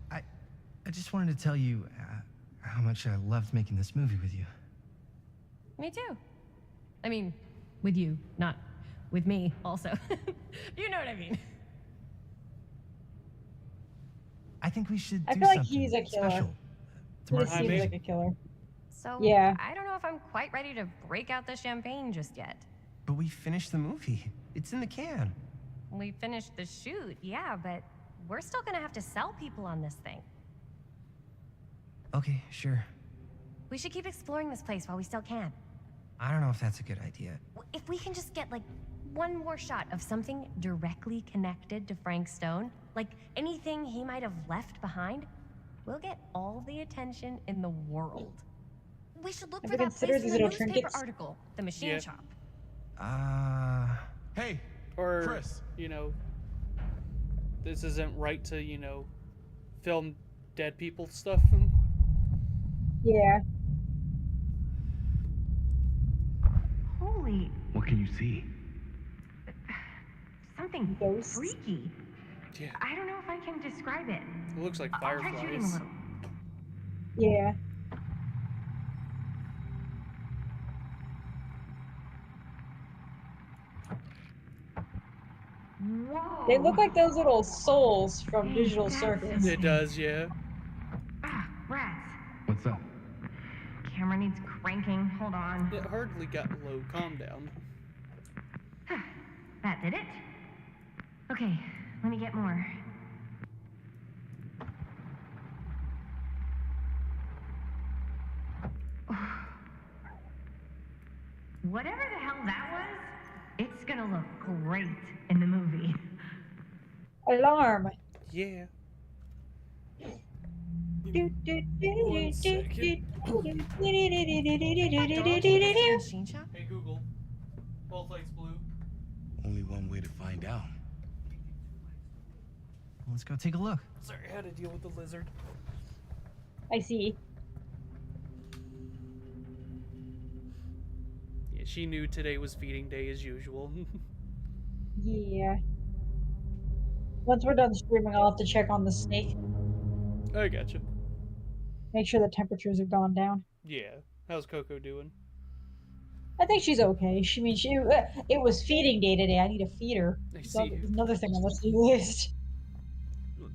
I just wanted to tell you how much I loved making this movie with you. Me too. I mean, with you, not with me, also. You know what I mean. I think we should I do feel like something he's a killer. special. He mark seems the mean- like a killer. So, Yeah. I don't know if I'm quite ready to break out the champagne just yet. But we finished the movie. It's in the can. We finished the shoot, yeah, but we're still gonna have to sell people on this thing. Okay, sure. We should keep exploring this place while we still can. I don't know if that's a good idea. If we can just get, like, one more shot of something directly connected to Frank Stone, like anything he might have left behind, we'll get all the attention in the world. We should look Have for you that considered place in these the little newspaper trinkets? article, the machine Yeah. shop. Hey, Or, Chris. you know, this isn't right to, you know, film dead people stuff. Yeah. Holy, What can you see? something Ghosts. freaky. Yeah. I don't know if I can describe it. It looks like I'll try shooting a fireflies. little. Yeah. Whoa. They look like those little souls from Hey, Digital that's Circus. It does, yeah. Ah, rats. What's up? Camera needs cranking. Hold on. It hardly got low. Calm down. That did it? Okay, let me get more. Whatever the hell that was, it's gonna look great in the movie. Alarm. Yeah. Do, do, do, One do, second. do, do, do, Machine shop? Hey Google. Both lights blue. Only one way to find out. Let's go take a look. Sorry, I had to deal with the lizard. I see. Yeah, she knew today was feeding day as usual. Yeah. Once we're done streaming, I'll have to check on the snake. I gotcha. Make sure the temperatures have gone down. Yeah. How's Coco doing? I think she's okay. It was feeding day today. I need to feed her. I So see. there's another thing on the to-do list.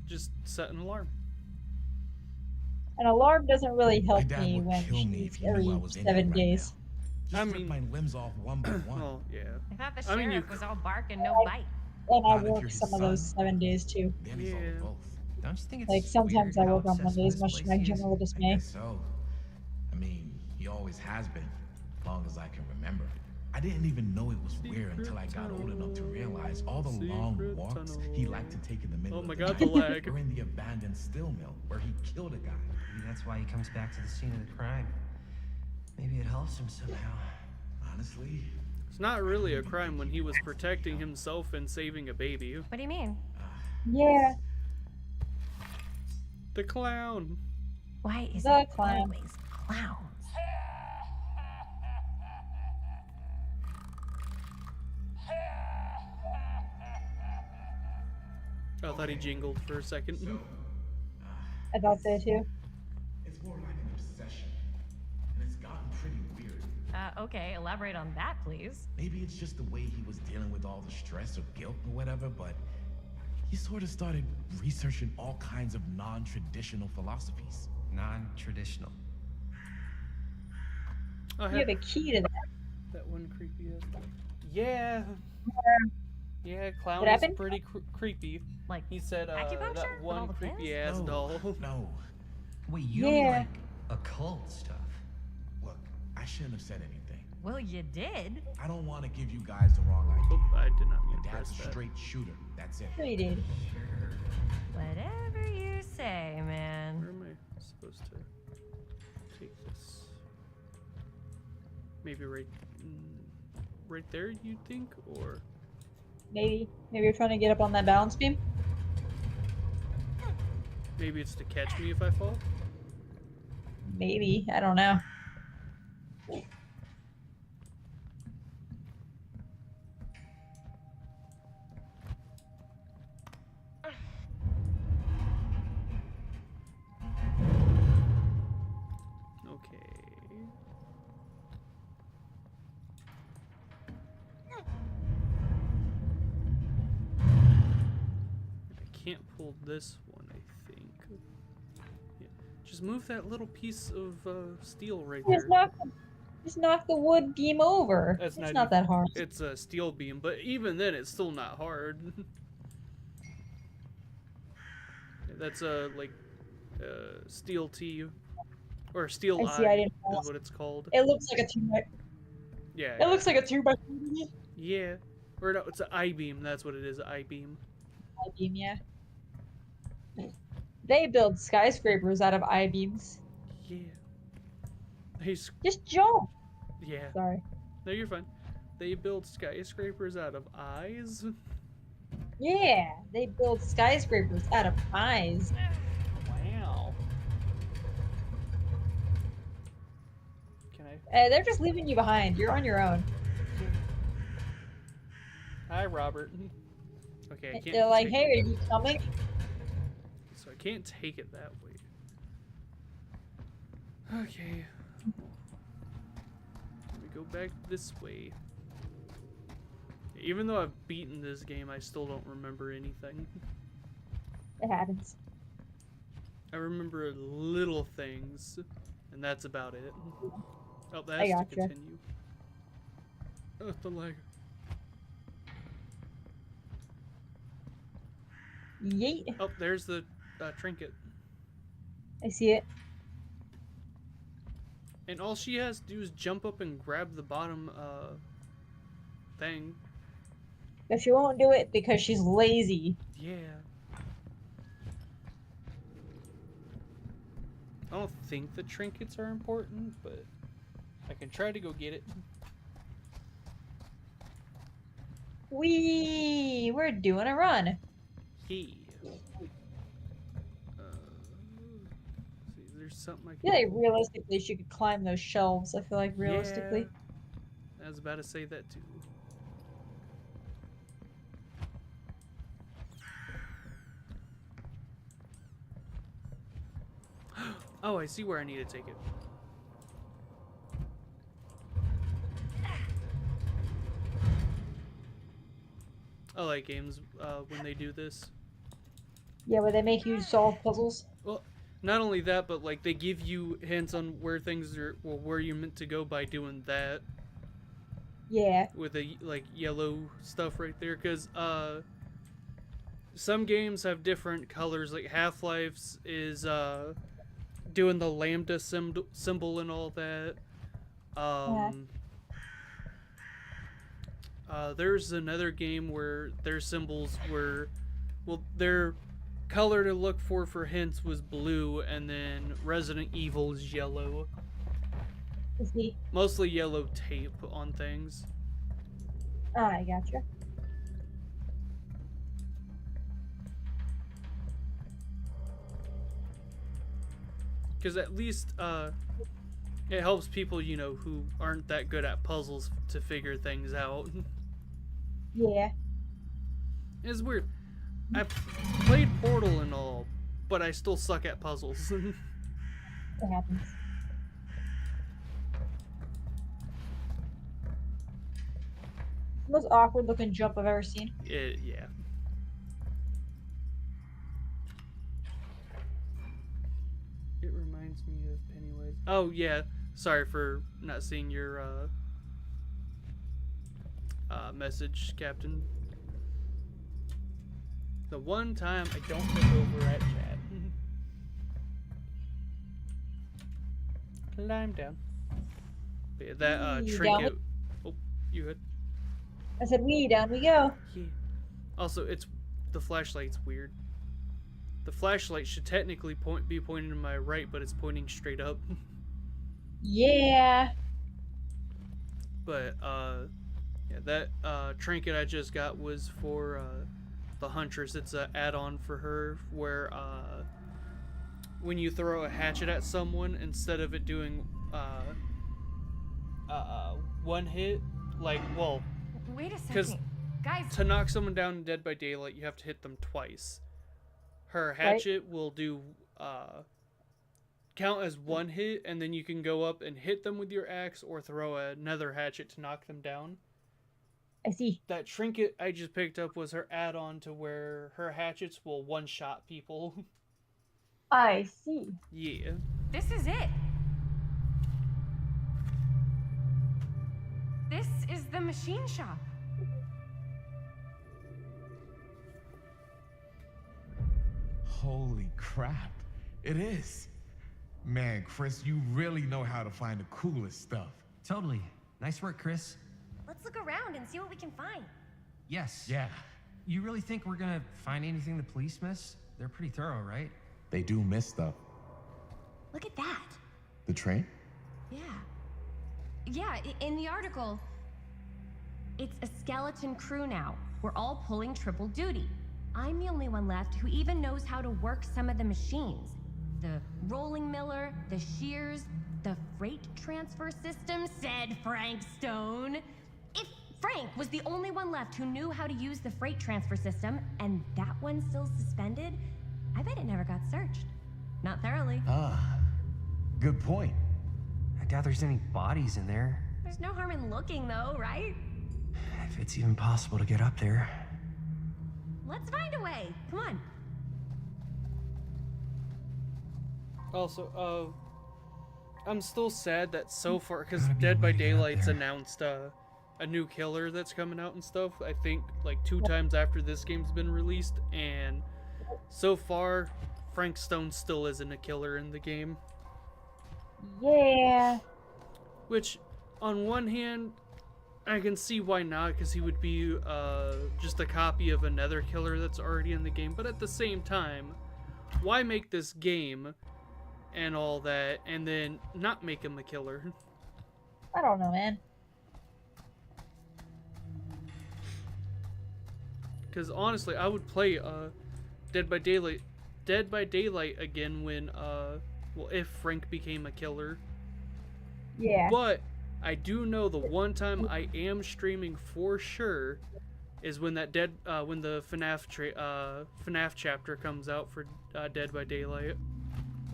Just set an alarm. An alarm doesn't really My help dad me would when kill me she's if he knew I every was in 7 here right days. now. I Just rip mean- my limbs off one by one. Well, yeah. I thought the I mean, sheriff you was all bark and no bite. And I Not if work you're his some of those son. 7 days too. Then he's all Yeah. both. Don't you think it's Like sometimes weird I how work on obsessed with Mondays, this much to place my he is? general I dismay. guess so. I mean, he always has been, as long as I can remember. I didn't even know it was weird until I got old enough to realize all the long Secret walks tunnel. he liked to take in the middle Oh my of the god, night. the lag. Or in the abandoned steel mill where he killed a guy. Maybe that's why he comes back to the scene of the crime. Maybe it helps him somehow. Honestly, It's not really a crime when he was protecting himself and saving a baby. What do you mean? Yeah. The clown. Why is The it clown. always clowns? I thought he jingled for a second. I thought so too. It's more like an obsession, and it's gotten pretty weird. Okay, elaborate on that, please. Maybe it's just the way he was dealing with all the stress or guilt or whatever, but he sort of started researching all kinds of non-traditional philosophies. Non-traditional. Oh, You have a key to that. that one creepy ass. Yeah. Yeah, clown What is happened? pretty creepy. Like He said acupuncture that with all one the creepy pins? ass doll. No. Wait, you don't mean Yeah. like occult stuff? Look, I shouldn't have said anything. Well, you did. I don't want to give you guys the wrong idea. Oh, I did not mean My to dad's press a that. straight shooter. That's it. Sure you did. Whatever you say, man. Where am I supposed to take this? Maybe right there, you think? Or Maybe you're trying to get up on that balance beam. maybe it's to catch me if I fall? Maybe, I don't know. Okay. I can't pull this one, I think. Yeah. Just move that little piece of steel right there. Just knock the wood beam over. That's It's not not that hard. It's a steel beam, but even then, it's still not hard. That's like steel T or steel I see, eye I didn't is what it's called. It looks like a 2x. Yeah. It looks like a 2x to me. Yeah. Or no, it's an I beam. That's what it is. I beam. I-beam, yeah. They build skyscrapers out of I-beams. Yeah. He's Just jump. yeah. Sorry. No, you're fine. They build skyscrapers out of eyes. Yeah, they build skyscrapers out of eyes. Wow. Can I? They're just leaving you behind. You're on your own. Hi, Robert. Okay, I can't. They're like, take hey, it. are you coming? So I can't take it that way. Okay. Let me go back this way. Even though I've beaten this game, I still don't remember anything. It happens. I remember little things, and that's about it. Oh, that I has to gotcha. continue. Oh, the lag. Yeet. Oh, there's the trinket. I see it. And all she has to do is jump up and grab the bottom thing. But she won't do it because she's lazy. Yeah. I don't think the trinkets are important, but I can try to go get it. We're doing a run. Hey. See, there's something I I can. feel like realistically she could climb those shelves. I feel like realistically. Yeah, I was about to say that too. Oh, I see where I need to take it. I like games when they do this. Yeah, where they make you solve puzzles. Well, not only that, but like they give you hints on where things are, well, where you're meant to go by doing that. Yeah. With the like yellow stuff right there, because some games have different colors. Like Half-Life's is doing the lambda symbol and all that. There's another game where their symbols were, well, their color to look for hints was blue, and then Resident Evil's yellow. See? Mostly yellow tape on things. Oh, I gotcha. Because at least it helps people, you know, who aren't that good at puzzles to figure things out. Yeah. It's weird. I played Portal and all, but I still suck at puzzles. What happens? The most awkward looking jump I've ever seen. Yeah. It reminds me of Pennywise. Oh yeah, sorry for not seeing your message, Captain. The one time I don't look over at chat. Climb down. But yeah, that trinket. Oh, you good? I said, down we go. Yeah. Also, the flashlight's weird. The flashlight should technically be pointing to my right, but it's pointing straight up. Yeah. But yeah, that trinket I just got was for the Huntress. It's an add-on for her where when you throw a hatchet at someone, instead of it doing one hit, like, well, Wait a because second. Guys, to knock someone down in Dead by Daylight, you have to hit them twice. Her hatchet will do count as one hit, and then you can go up and hit them with your axe or throw another hatchet to knock them down. I see. That trinket I just picked up was her add-on to where her hatchets will one-shot people. I see. Yeah. this is it. This is the machine shop. Holy crap. It is. Man, Chris, you really know how to find the coolest stuff. Totally. Nice work, Chris. Let's look around and see what we can find. Yes. Yeah, You really think we're gonna find anything the police miss? They're pretty thorough, right? they do miss stuff. Look at that. The train? Yeah. Yeah, in the article, it's a skeleton crew now. We're all pulling triple duty. I'm the only one left who even knows how to work some of the machines. The rolling miller, the shears, the freight transfer system, said Frank Stone. If Frank was the only one left who knew how to use the freight transfer system, and that one's still suspended, I bet it never got searched. Not thoroughly. Ah, good point. I doubt there's any bodies in there. There's no harm in looking, though, right? If it's even possible to get up there. Let's find a way. Come on. Also, I'm still sad that so far, because Gotta be a Dead by way to get up Daylight's there. announced a new killer that's coming out and stuff. I think like 2 times after this game's been released, and so far, Frank Stone still isn't a killer in the game. Yeah. Which, on one hand, I can see why not, because he would be just a copy of another killer that's already in the game. But at the same time, why make this game and all that, and then not make him a killer? I don't know, man. Because honestly, I would play Dead by Daylight again when well, if Frank became a killer. Yeah. But I do know the one time I am streaming for sure is when that when the Fnaf chapter comes out for Dead by Daylight.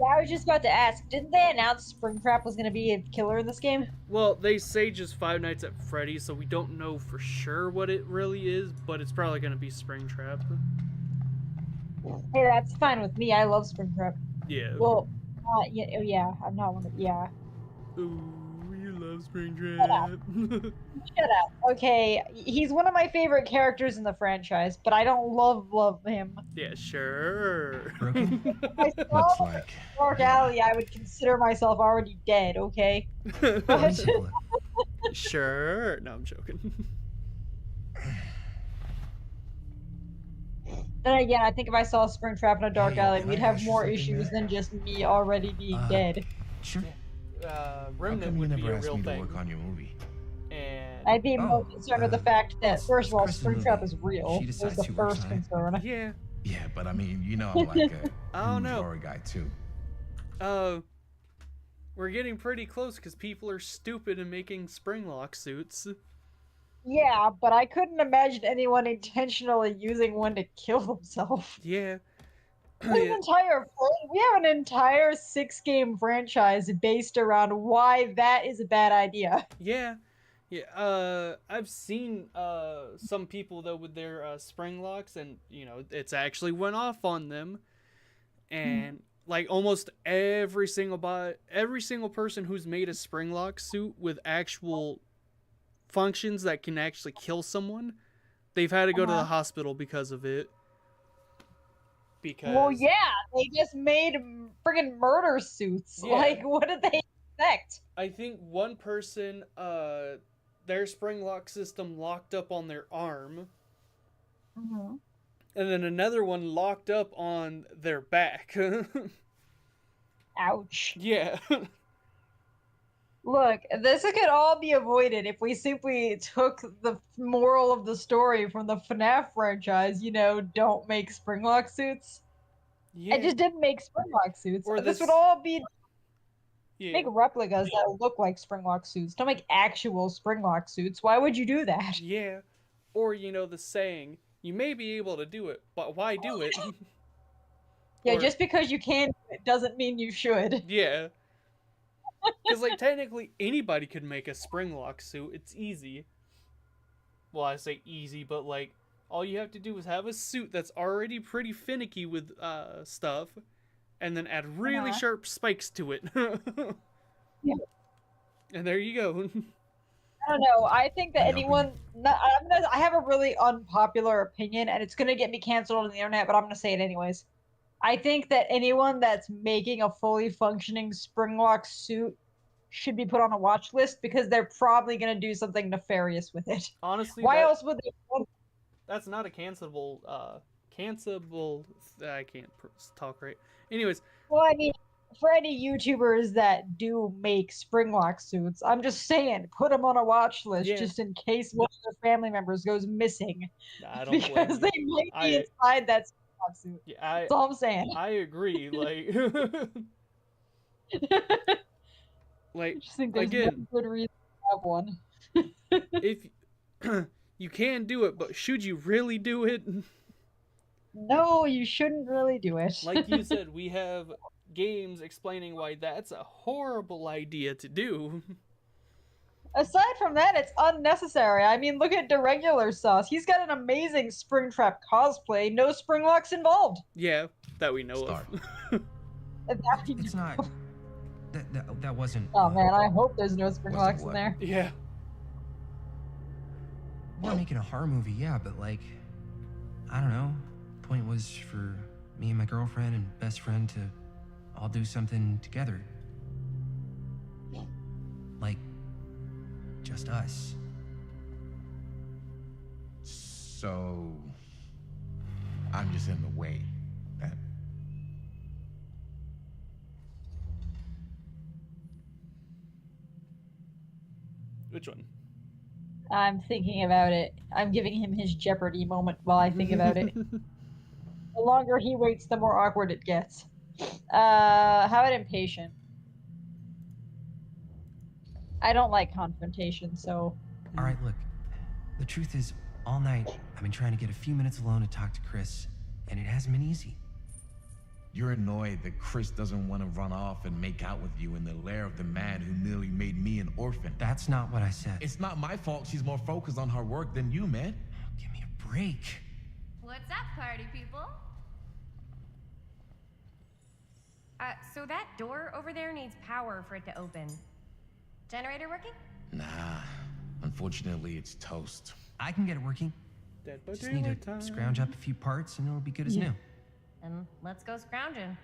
Yeah, I was just about to ask, didn't they announce Springtrap was going to be a killer in this game? Well, they say just Five Nights at Freddy's, so we don't know for sure what it really is, but it's probably going to be Springtrap. Hey, that's fine with me. I love Springtrap. Yeah. Well, yeah, I'm not one of, yeah. Ooh, you love Springtrap. Shut up. Okay, he's one of my favorite characters in the franchise, but I don't love him. Yeah, sure. Broken? If I Looks saw like. Dark Alley, I would consider myself already dead, okay? Reasonable. Sure. No, I'm joking. Then again, I think if I saw Springtrap in a Dark Hey, Alley, can we'd I have ask you more something, issues man? than just me already being dead. Sure. How Remnant come you would be never a asked real me to thing. work on your movie? And I'd be Oh, more concerned with the fact that, well, first of all, Chris' Springtrap movie. is real. She Was decides the who works first on it. concern. yeah. Yeah, but I mean, you know, I'm like a I don't huge know. horror guy too. We're getting pretty close because people are stupid and making Springlock suits. Yeah, but I couldn't imagine anyone intentionally using one to kill themselves. Yeah. We have an entire 6-game franchise based around why that is a bad idea. Yeah. Yeah, I've seen some people though with their spring locks, and it's actually went off on them, and like almost every single person who's made a spring lock suit with actual functions that can actually kill someone, they've had to go to the hospital because of it. Well, Because yeah, they just made friggin' murder suits. Yeah. Like, what did they expect? I think one person, their spring lock system locked up on their arm, Mm-hmm. and then another one locked up on their back. Ouch. Yeah. Look, this could all be avoided if we simply took the moral of the story from the Fnaf franchise, don't make springlock suits. Yeah. And just didn't make springlock suits. Or This would this- all be Yeah. make replicas that look like springlock suits. Don't make actual springlock suits. Why would you do that? Yeah. Or, the saying, you may be able to do it, but why do it? Yeah, Or- just because you can do it doesn't mean you should. Yeah. Because, like, technically anybody could make a spring lock suit. It's easy. Well, I say easy, but, like, all you have to do is have a suit that's already pretty finicky with stuff, and then add really sharp spikes to it. Yeah. And there you go. I don't know. I think that Yep. anyone. I have a really unpopular opinion, and it's gonna get me canceled on the internet, but I'm gonna say it anyways. I think that anyone that's making a fully functioning springlock suit should be put on a watch list because they're probably gonna do something nefarious with it. Honestly, Why else would they? that's not a cancelable. I can't talk right. Anyways, Well, I mean, for any YouTubers that do make springlock suits, I'm just saying, put them on a watch list Yeah. just in case one of their family members goes missing I don't blame because you. they might be inside that springlock suit. Yeah, That's all I'm saying. I agree. Like, I just think there's again, no good reason to have one. if you can do it, but should you really do it? No, you shouldn't really do it. Like you said, we have games explaining why that's a horrible idea to do. Aside from that, it's unnecessary. I mean, look at Deregular Sauce. He's got an amazing Springtrap cosplay. No springlocks involved. Yeah, that we know Start. of. It's not. That wasn't. Oh man, I hope there's no springlocks in what? there. Yeah. We're making a horror movie, yeah, but like, I don't know. Point was for me and my girlfriend and best friend to all do something together. Like, just us. So I'm just in the way. Then. Which one? I'm thinking about it. I'm giving him his Jeopardy moment while I think about it. The longer he waits, the more awkward it gets. How about impatient? I don't like confrontation, so. All right, look. The truth is, all night I've been trying to get a few minutes alone to talk to Chris, and it hasn't been easy. You're annoyed that Chris doesn't want to run off and make out with you in the lair of the man who nearly made me an orphan. That's not what I said. It's not my fault she's more focused on her work than you, man. Give me a break. What's up, party people? So that door over there needs power for it to open. Generator working? Nah, unfortunately it's toast. I can get it working. Dead by Just need daylight to time. scrounge up a few parts and it'll be good as new. Then let's go scrounging.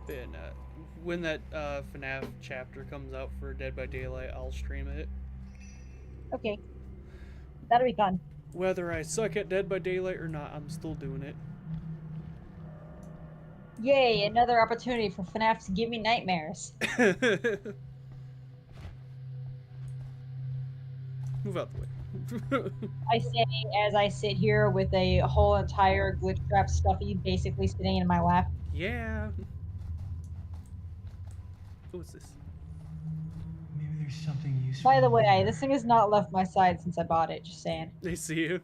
Then, when that FNAF chapter comes out for Dead by Daylight, I'll stream it. Okay. That'll be fun. Whether I suck at Dead by Daylight or not, I'm still doing it. Yay, another opportunity for FNAF to give me nightmares. Move out the way. I say as I sit here with a whole entire glitch trap stuffy basically sitting in my lap. Yeah. Who is this? there's something useful. By the way, there. this thing has not left my side since I bought it, just saying. They see you.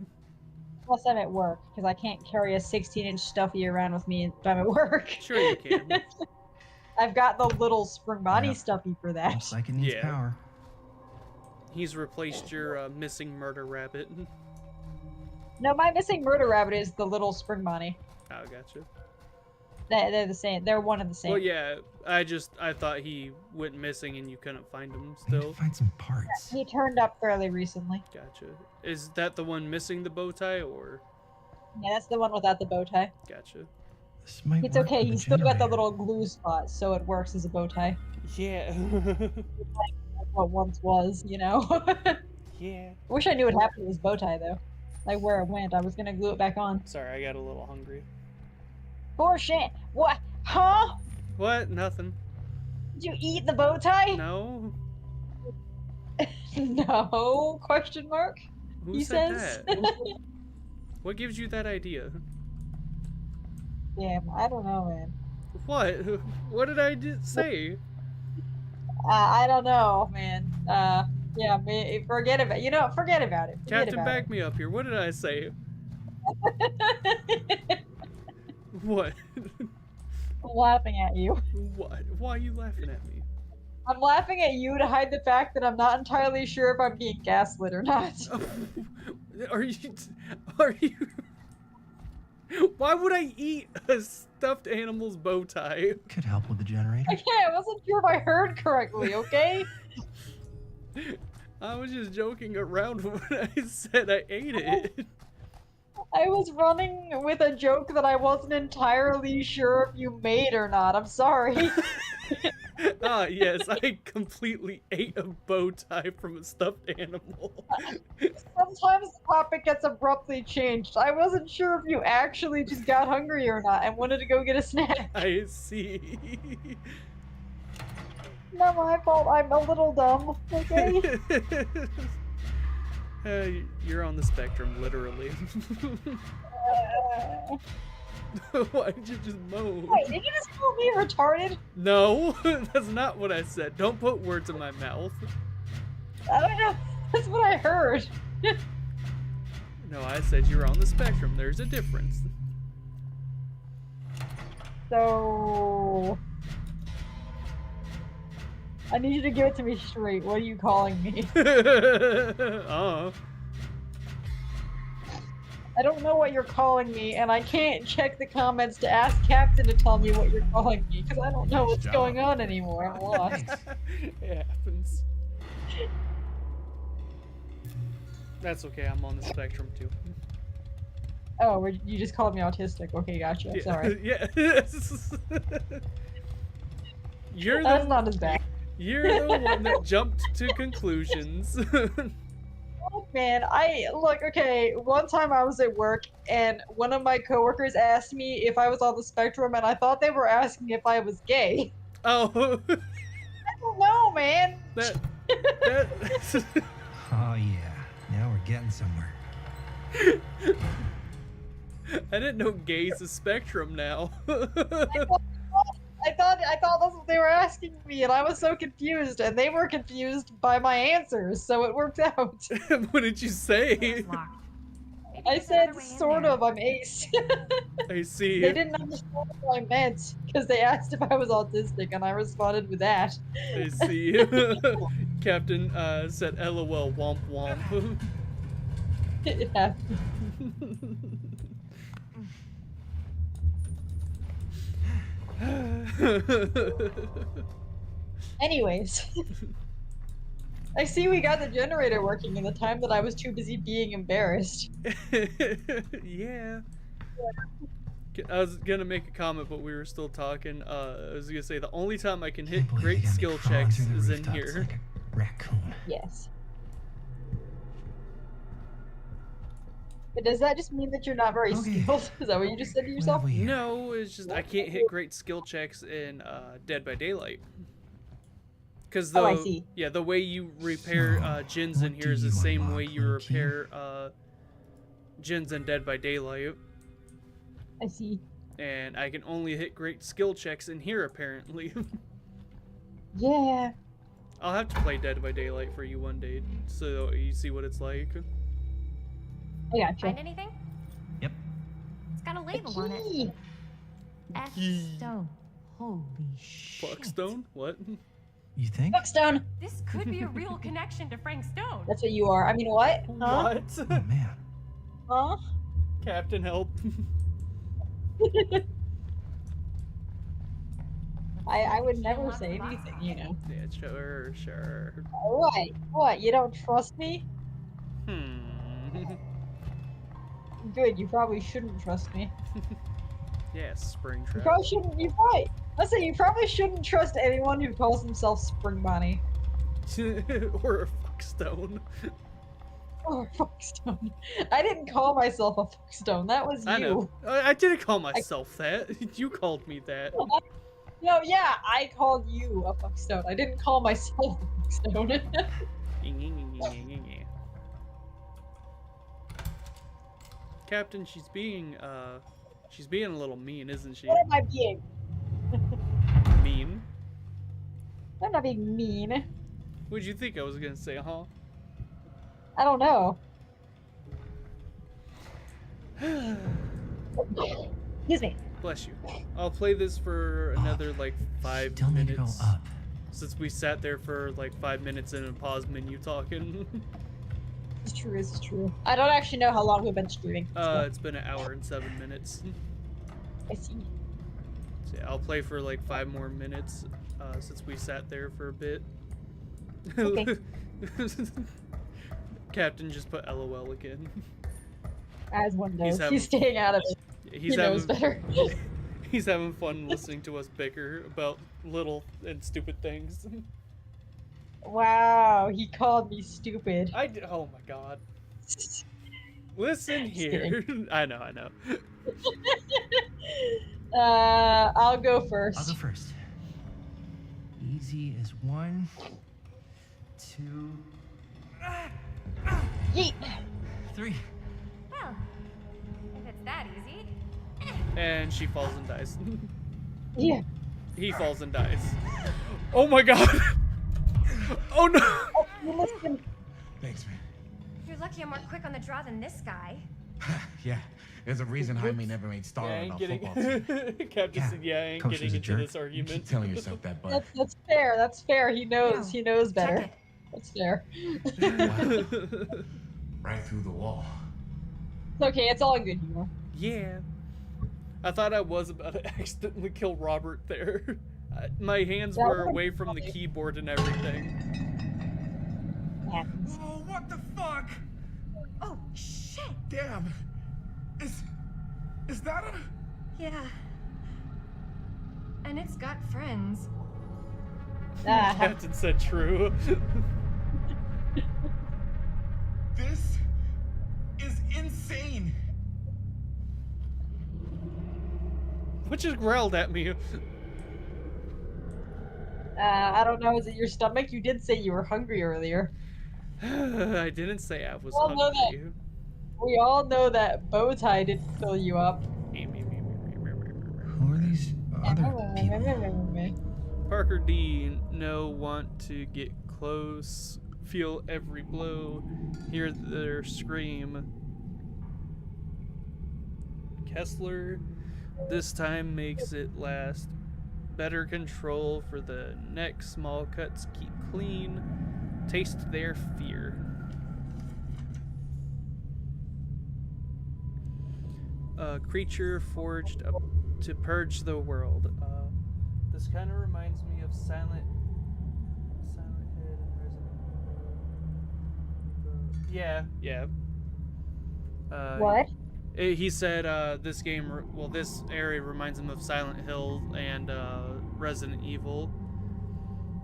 Unless I'm at work, because I can't carry a 16-inch stuffy around with me if I'm at work. Sure you can. I've got the little spring body Yeah. stuffy for that. Looks like it needs Yeah. power. He's replaced your missing murder rabbit. No, my missing murder rabbit is the little spring bunny. Oh, gotcha. They're the same. They're one and the same. Well, yeah, I thought he went missing and you couldn't find him I need still. to find some parts. He turned up fairly recently. Gotcha. Is that the one missing the bow tie, or? Yeah, that's the one without the bow tie. Gotcha. This might It's work okay. for the He's still got the generator. little glue spot, so it works as a bow tie. Yeah. What once was, you know. Yeah. I wish I knew what happened to his bow tie though. Like where it went. I was gonna glue it back on. Sorry, I got a little hungry. For shit. What? Huh? What? Nothing. Did you eat the bow tie? No. No? Question mark? Who He said says. that? What gives you that idea? Damn, I don't know, man. What? What did I say? I don't know, man. Yeah, forget about it. You know, forget about it. Forget Captain, about back me up here. What did I say? it. What? I'm laughing at you. What? Why are you laughing at me? I'm laughing at you to hide the fact that I'm not entirely sure if I'm being gaslit or not. Are you? Are you? Why would I eat a stuffed animal's bow tie? Could help with the generator. Okay, I wasn't sure if I heard correctly, okay? I was just joking around when I said I ate it. I was running with a joke that I wasn't entirely sure if you made or not. I'm sorry. Ah, yes, I completely ate a bow tie from a stuffed animal. Sometimes the topic gets abruptly changed. I wasn't sure if you actually just got hungry or not and wanted to go get a snack. I see. Not my fault. I'm a little dumb, okay? You're on the spectrum, literally. Why did you just moan? Wait, did you just call me retarded? No, that's not what I said. Don't put words in my mouth. I don't know. That's what I heard. No, I said you're on the spectrum. There's a difference. So... I need you to give it to me straight. What are you calling me? I don't know what you're calling me, and I can't check the comments to ask Captain to tell me what you're calling me, because I don't know what's going on anymore. I'm lost. It happens. That's okay, I'm on the spectrum too. Oh, you just called me autistic. Okay, gotcha. Yeah, Sorry. Yeah. You're That's the not as bad. You're the one that jumped to conclusions. Look, man, okay, one time I was at work and one of my coworkers asked me if I was on the spectrum and I thought they were asking if I was gay. Oh. I don't know, man. That Oh yeah, now we're getting somewhere. I didn't know gay's a spectrum now. I thought that's what they were asking me, and I was so confused, and they were confused by my answers, so it worked out. What did you say? Door's locked. Maybe I there's said, another way in sort there. of, I'm ace. I see. They didn't understand what I meant, because they asked if I was autistic, and I responded with that. I see. Captain said LOL womp womp. It happened. Anyways. I see we got the generator working in the time that I was too busy being embarrassed. Yeah. I was gonna make a comment, but we were still talking. I was gonna say the only time I can hit Can't believe they great got me skill crawling checks through the is in rooftops here. like a raccoon. Yes. But does that just mean that you're not very Okay. skilled? Is that what you just said to yourself? What have we here? No, it's just I can't hit great skill checks in Dead by Daylight. Because Oh, I see. yeah, the way you repair So, gins in what here is do the you same unlock, way you little key? repair gins in Dead by Daylight. I see. And I can only hit great skill checks in here apparently. Yeah. I'll have to play Dead by Daylight for you one day, so you see what it's like. I gotcha. Find anything? Yep. It's got a label on it. Key. F Stone. Holy shit. Fuckstone? What? You think? Buckstone. This could be a real connection to Frank Stone. That's what you are. I mean, what? Huh? What? Oh man. Huh? Captain, help. I would never say anything, you know. Yeah, sure. What? What? You don't trust me? Good. You probably shouldn't trust me. Yeah, spring You trap. probably shouldn't. You probably. Let's say you probably shouldn't trust anyone who calls himself Spring Bonnie. Or a fuckstone. Or Fuckstone. I didn't call myself a Fuckstone. That was you. I know. I didn't call myself that. You called me that. No, yeah, I called you a Fuckstone. I didn't call myself a Fuckstone. Captain, she's being a little mean, isn't she? What am I being? Mean? I'm not being mean. What'd you think I was gonna say, huh? I don't know. Excuse me. Bless you. I'll play this for another like 5 Still need to go minutes. up. Since we sat there for like 5 minutes in a pause menu talking. It's true, it's true. I don't actually know how long we've been streaming. It's been 1 hour and 7 minutes. I see. So yeah, I'll play for like 5 more minutes since we sat there for a bit. Okay. Captain just put LOL again. As one does. He's He's staying out of it. He's He knows better. He's having fun listening to us bicker about little and stupid things. Wow, he called me stupid. Oh my god. Listen here. I know. I'll go first. I'll go first. Easy as 1, 2, Yeet. 3. Well, if it's that easy. And she falls and dies. Yeah. He falls and dies. Oh my god. Oh no. Oh, you listen. Thanks, man. You're lucky I'm more quick on the draw than this guy. Yeah, there's a reason Jaime never made Yeah, star I on ain't our getting. football team. Captain said, yeah, I ain't Coach getting was a into jerk. this You argument. keep telling yourself that, bud. That's fair. That's fair. He knows. No, He knows better. check That's fair. Right through the wall. It's okay. It's all good humor. Yeah. I thought I was about to accidentally kill Robert there. My hands That were would've away from the funny. keyboard and everything. Happens. Oh, what the fuck? Oh, shit. Damn. Is that a... Yeah. And it's got friends. Ah, Captain said true. This is insane. What just growled at me? I don't know. Is it your stomach? You did say you were hungry earlier. I didn't say I was Well, no, hungry. We all know that bow tie didn't fill you up. Who are these other people? Parker D, no want to get close, feel every blow, hear their scream. Kessler, this time makes it last. Better control for the neck, small cuts keep clean. Taste their fear. A creature forged up to purge the world. This kind of reminds me of Silent Head and Resident Evil. Yeah. What? He said this game, this area reminds him of Silent Hill and Resident Evil.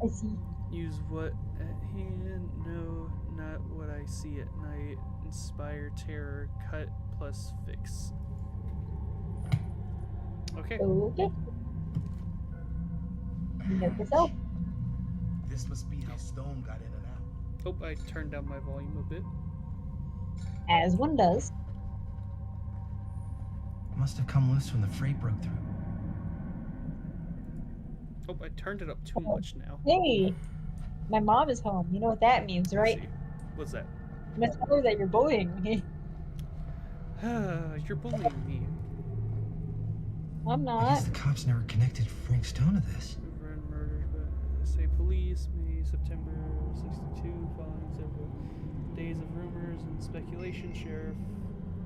I see. Use what at hand? No, not what I see at night. Inspire terror. Cut plus fix. Okay. Okay. Note this out. This must be how Stone got in and out. Hope I turned down my volume a bit. As one does. Must have come loose when the freight broke through. Hope I turned it up too much now. Hey. My mom is home. You know what that means, I right? see. What's that? I'm gonna tell her that you're bullying me. You're bullying me. I'm I not. guess the cops never connected Frank Stone to this. Run murdered by say police, May, September 62, following several days of rumors and speculation. Sheriff,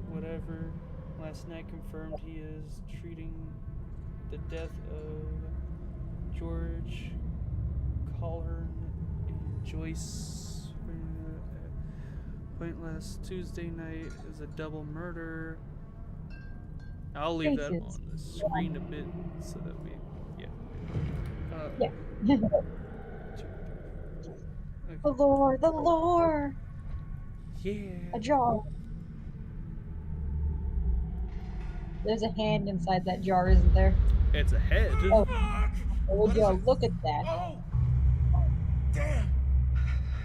whatever, last night confirmed he is treating the death of George Colhern and Joyce Point last Tuesday night as a double murder. I'll leave that Faces. on the screen a bit so that we, yeah. Yeah. 2, 3, 4. The lore, the lore. Yeah. A jar. There's a hand inside that jar, isn't there? It's a head. Oh, Fuck! would What you is it? look at that? Oh! Damn!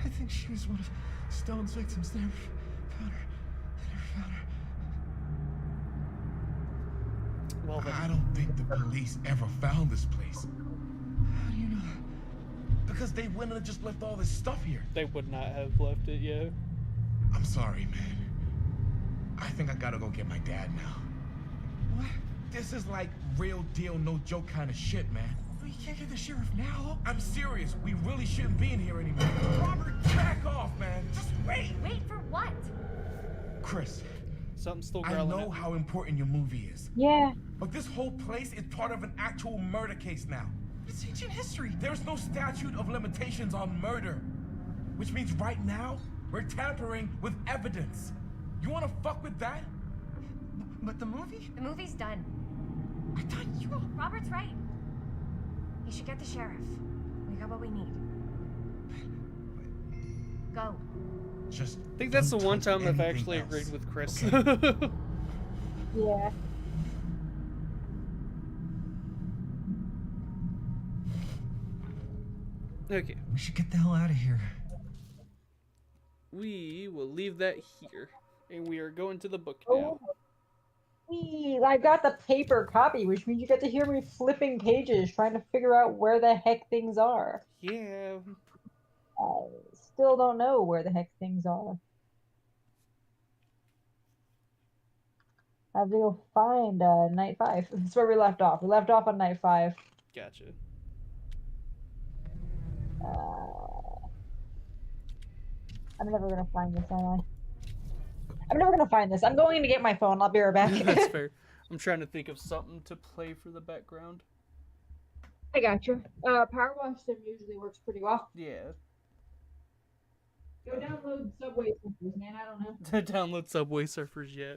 I think she was one of Stone's victims. They never found her. Well then, I don't think the police ever found this place. How do you know that? Because they wouldn't have just left all this stuff here. they would not have left it, yeah. I'm sorry, man. I think I gotta go get my dad now. What? This is like real deal, no joke kind of shit, man. We can't get the sheriff now. I'm serious. We really shouldn't be in here anymore. Robert, back off, man. Just wait. Wait for what? Chris, Something's still I growling know at me. how important your movie is, Yeah. but this whole place is part of an actual murder case now. It's ancient history. There's no statute of limitations on murder, which means right now we're tampering with evidence. You want to fuck with that? But the movie? The movie's done. I thought you... Robert's right. You should get the sheriff. We got what we need. Go. Just I think that's the don't one touch time I've anything actually else, agreed with Chris. okay? Yeah. Okay, We should get the hell out of here. we will leave that here. And we are going to the book Oh. now. Whee, I got the paper copy, which means you get to hear me flipping pages trying to figure out where the heck things are. Yeah. I still don't know where the heck things are. I have to go find night 5. That's where we left off. We left off on night 5. Gotcha. I'm never gonna find this, am I? I'm never gonna find this. I'm going to get my phone. I'll be right back. That's fair. I'm trying to think of something to play for the background. I got you. Power Wash Sim usually works pretty well. Yeah. Go download Subway Surfers, man. I don't know. To download Subway Surfers, yeah.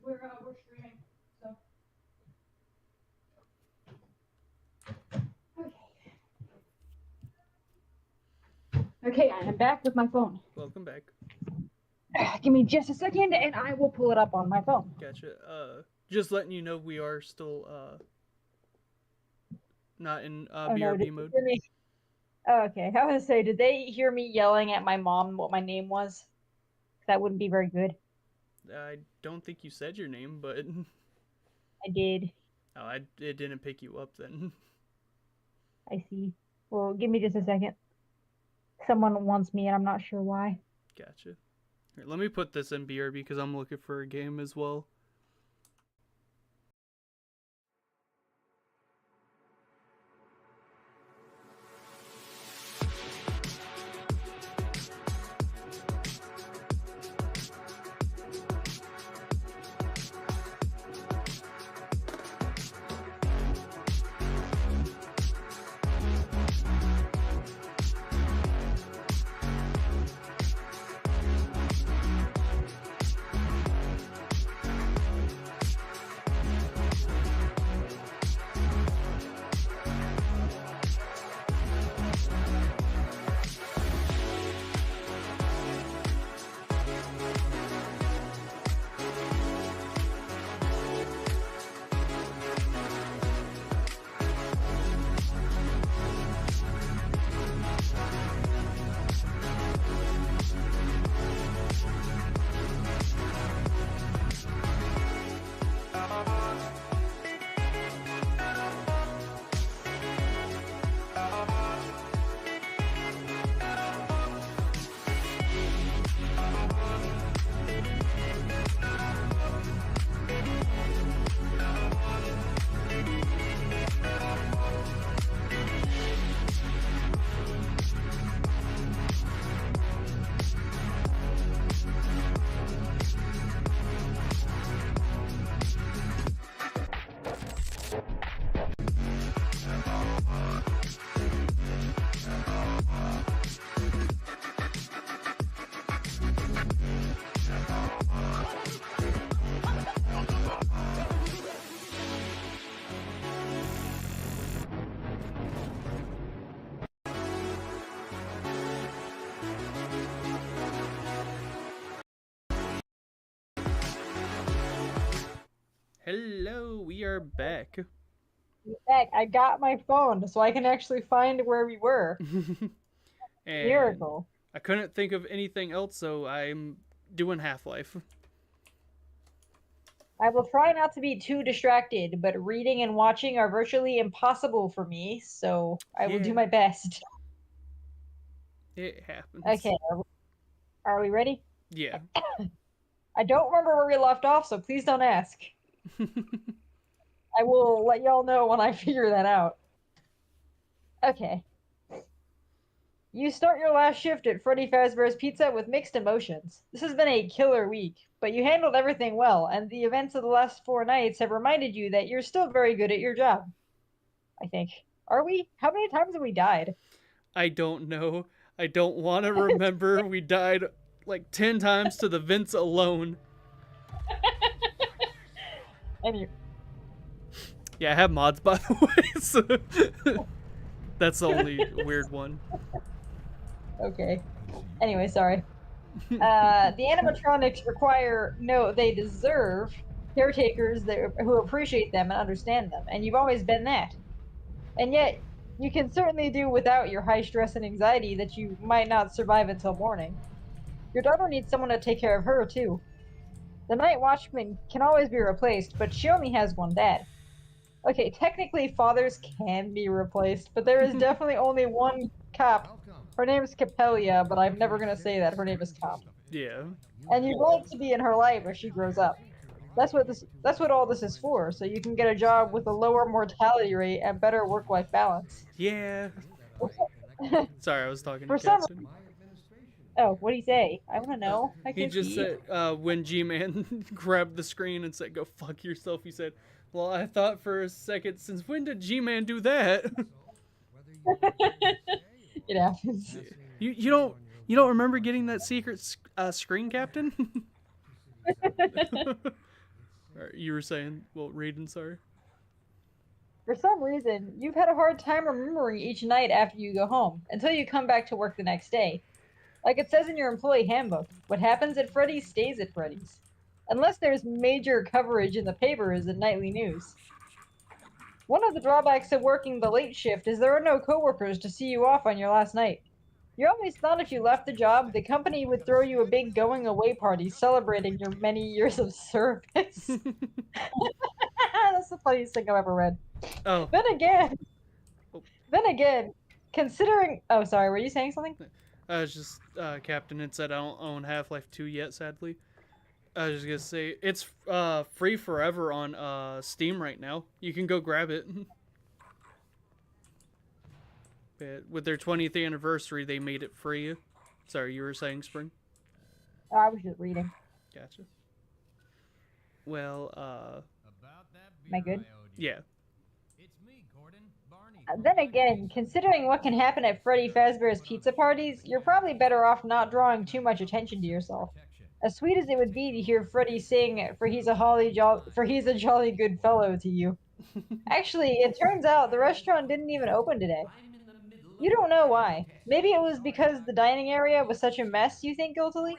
We're streaming, so. Okay, I am back with my phone. Welcome back. Give me just a second, and I will pull it up on my phone. Gotcha. Just letting you know we are still not in Oh, no, BRB did you mode. hear me? Oh, okay, I was gonna say, did they hear me yelling at my mom what my name was? That wouldn't be very good. I don't think you said your name, but I did. oh, it didn't pick you up then. I see. Well, give me just a second. Someone wants me, and I'm not sure why. Gotcha. Here, let me put this in BRB because I'm looking for a game as well. Hello, we are back. Heck, I got my phone so I can actually find where we were. And Miracle. I couldn't think of anything else, so I'm doing Half-Life. I will try not to be too distracted, but reading and watching are virtually impossible for me, so I will do Yeah. my best. It happens. Okay, are we ready? Yeah. I don't remember where we left off, so please don't ask. I will let y'all know when I figure that out. Okay. You start your last shift at Freddy Fazbear's Pizza with mixed emotions. This has been a killer week, but you handled everything well, and the events of the last 4 nights have reminded you that you're still very good at your job. I think. Are we? How many times have we died? I don't know. I don't want to remember. We died like 10 times to the vents alone. Anyway. Yeah, I have mods, by the way, so that's the only weird one. Okay. Anyway, sorry. The animatronics require, no, they deserve caretakers who appreciate them and understand them, and you've always been that. And yet, you can certainly do without your high stress and anxiety that you might not survive until morning. Your daughter needs someone to take care of her, too. The night watchman can always be replaced, but she only has one dad. Okay, technically fathers can be replaced, but there is definitely only one cop. Her name is Capelia, but I'm never gonna say that. Her name is Cop. Yeah. And you'd like to be in her life as she grows up. That's what all this is for, so you can get a job with a lower mortality rate and better work-life balance. Yeah. Sorry, I was talking to For some Captain. Oh, what'd he say? I wanna know. I He can't just see. said, when G-Man grabbed the screen and said, go fuck yourself, he said, well, I thought for a second, since when did G-Man do that? It happens. You don't remember getting that secret screen, Captain? You were saying, well, Raiden, sorry. For some reason, you've had a hard time remembering each night after you go home, until you come back to work the next day. Like it says in your employee handbook, what happens at Freddy's stays at Freddy's. Unless there's major coverage in the papers and nightly news. One of the drawbacks of working the late shift is there are no coworkers to see you off on your last night. You always thought if you left the job, the company would throw you a big going away party celebrating your many years of service. That's the funniest thing I've ever read. Oh. Then again, considering. Oh, sorry, were you saying something? I was just, Captain had said I don't own Half-Life 2 yet, sadly. I was just gonna say, it's free forever on Steam right now. You can go grab it. But with their 20th anniversary, they made it free. Sorry, you were saying, Spring? Oh, I was just reading. Gotcha. Well, Am I good? yeah. Then again, considering what can happen at Freddy Fazbear's pizza parties, you're probably better off not drawing too much attention to yourself. As sweet as it would be to hear Freddy sing "For he's a jolly good fellow" to you. Actually, it turns out the restaurant didn't even open today. You don't know why. Maybe it was because the dining area was such a mess, you think guiltily?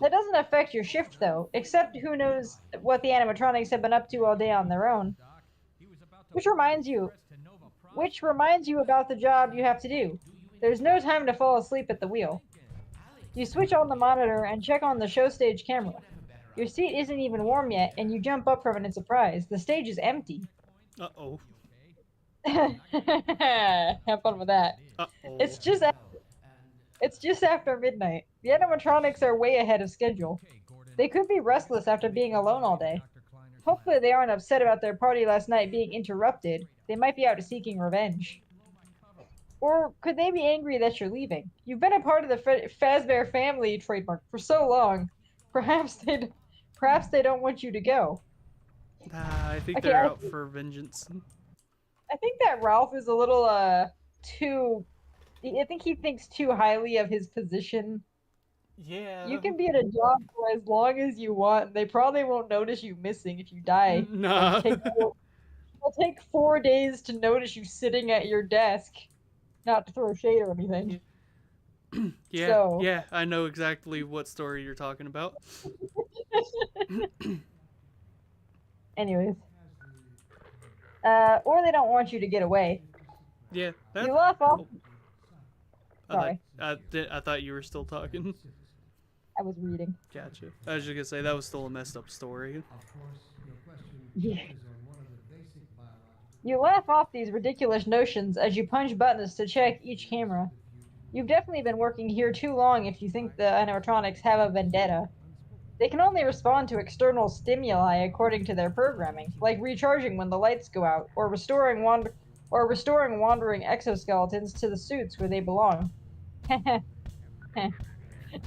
That doesn't affect your shift, though, except who knows what the animatronics have been up to all day on their own. Which reminds you about the job you have to do. There's no time to fall asleep at the wheel. You switch on the monitor and check on the show stage camera. Your seat isn't even warm yet, and you jump up from it in surprise. The stage is empty. Uh-oh. Have fun with that. Uh-oh. It's just after midnight. The animatronics are way ahead of schedule. They could be restless after being alone all day. Hopefully they aren't upset about their party last night being interrupted. They might be out seeking revenge. Or could they be angry that you're leaving? You've been a part of the Fazbear family trademark for so long. Perhaps they don't want you to go. I think they're out for vengeance. I think that Ralph is a little too. I think he thinks too highly of his position. Yeah. You can be at a job for as long as you want. They probably won't notice you missing if you die. Nah. It'll take 4 days to notice you sitting at your desk. Not to throw shade or anything. Yeah, yeah, I know exactly what story you're talking about. Anyways. Or they don't want you to get away. Yeah. You laugh off. Oh, Sorry. I thought you were still talking. I was reading. Gotcha. I was just gonna say that was still a messed up story. Yeah. You laugh off these ridiculous notions as you punch buttons to check each camera. You've definitely been working here too long if you think the animatronics have a vendetta. They can only respond to external stimuli according to their programming, like recharging when the lights go out, or restoring wandering exoskeletons to the suits where they belong.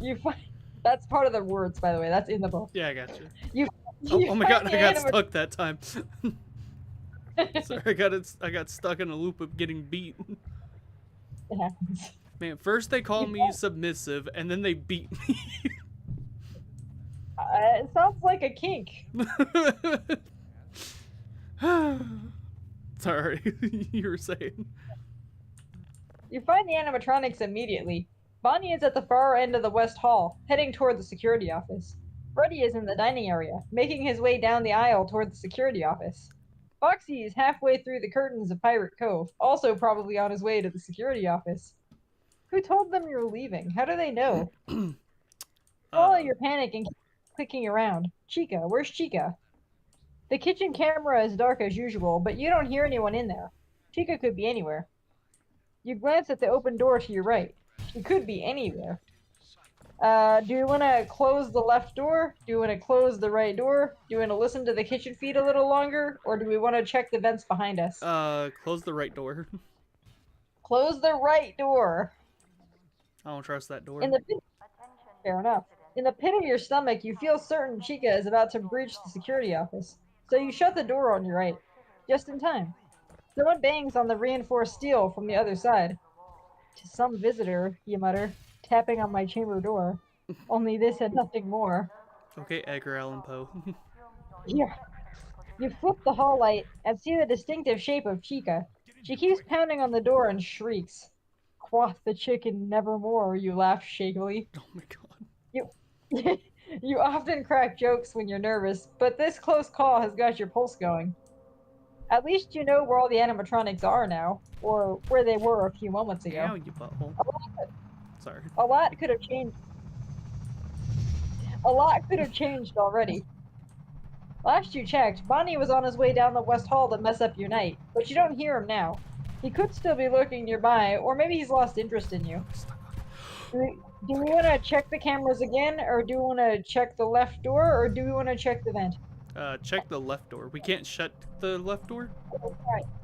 You find that's part of the words, by the way. That's in the book. Yeah, I gotcha. You Oh my god, find I the got stuck that time. Sorry, I got stuck in a loop of getting beat. It happens. Man, first they call me submissive, and then they beat me. It sounds like a kink. Sorry, you were saying. You find the animatronics immediately. Bonnie is at the far end of the West Hall, heading toward the security office. Freddy is in the dining area, making his way down the aisle toward the security office. Foxy is halfway through the curtains of Pirate Cove, also probably on his way to the security office. Who told them you were leaving? How do they know? Follow your panic and keep clicking around. Chica, where's Chica? The kitchen camera is dark as usual, but you don't hear anyone in there. Chica could be anywhere. You glance at the open door to your right. She could be anywhere. Do you want to close the left door? Do you want to close the right door? Do you want to listen to the kitchen feed a little longer? Or do we want to check the vents behind us? Close the right door. Close the right door. I don't trust that door. Fair enough. In the pit of your stomach, you feel certain Chica is about to breach the security office. So you shut the door on your right. Just in time. Someone bangs on the reinforced steel from the other side. To some visitor, you mutter, tapping on my chamber door. Only this and nothing more. Okay, Edgar Allan Poe. Here. You flip the hall light and see the distinctive shape of Chica. She keeps pounding on the door and shrieks. Quoth the chicken nevermore, you laugh shakily. Oh my god. You often crack jokes when you're nervous, but this close call has got your pulse going. At least you know where all the animatronics are now, or where they were a few moments ago. Ow, you butthole. Sorry. A lot could have changed. A lot could have changed already. Last you checked, Bonnie was on his way down the West Hall to mess up your night, but you don't hear him now. He could still be lurking nearby, or maybe he's lost interest in you. Do we want to check the cameras again, or do we want to check the left door, or do we want to check the vent? Check the left door. We can't shut the left door?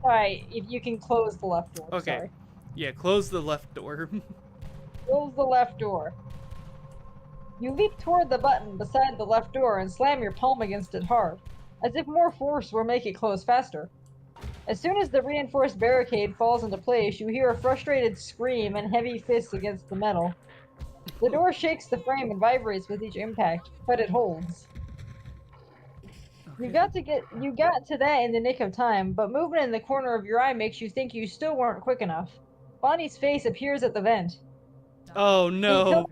Alright, if you can close the left door. Okay. Sorry. Yeah, close the left door. Close the left door. You leap toward the button beside the left door and slam your palm against it hard, as if more force will make it close faster. As soon as the reinforced barricade falls into place, you hear a frustrated scream and heavy fists against the metal. The door shakes the frame and vibrates with each impact, but it holds. Okay. You got to that in the nick of time, but movement in the corner of your eye makes you think you still weren't quick enough. Bonnie's face appears at the vent. Oh no.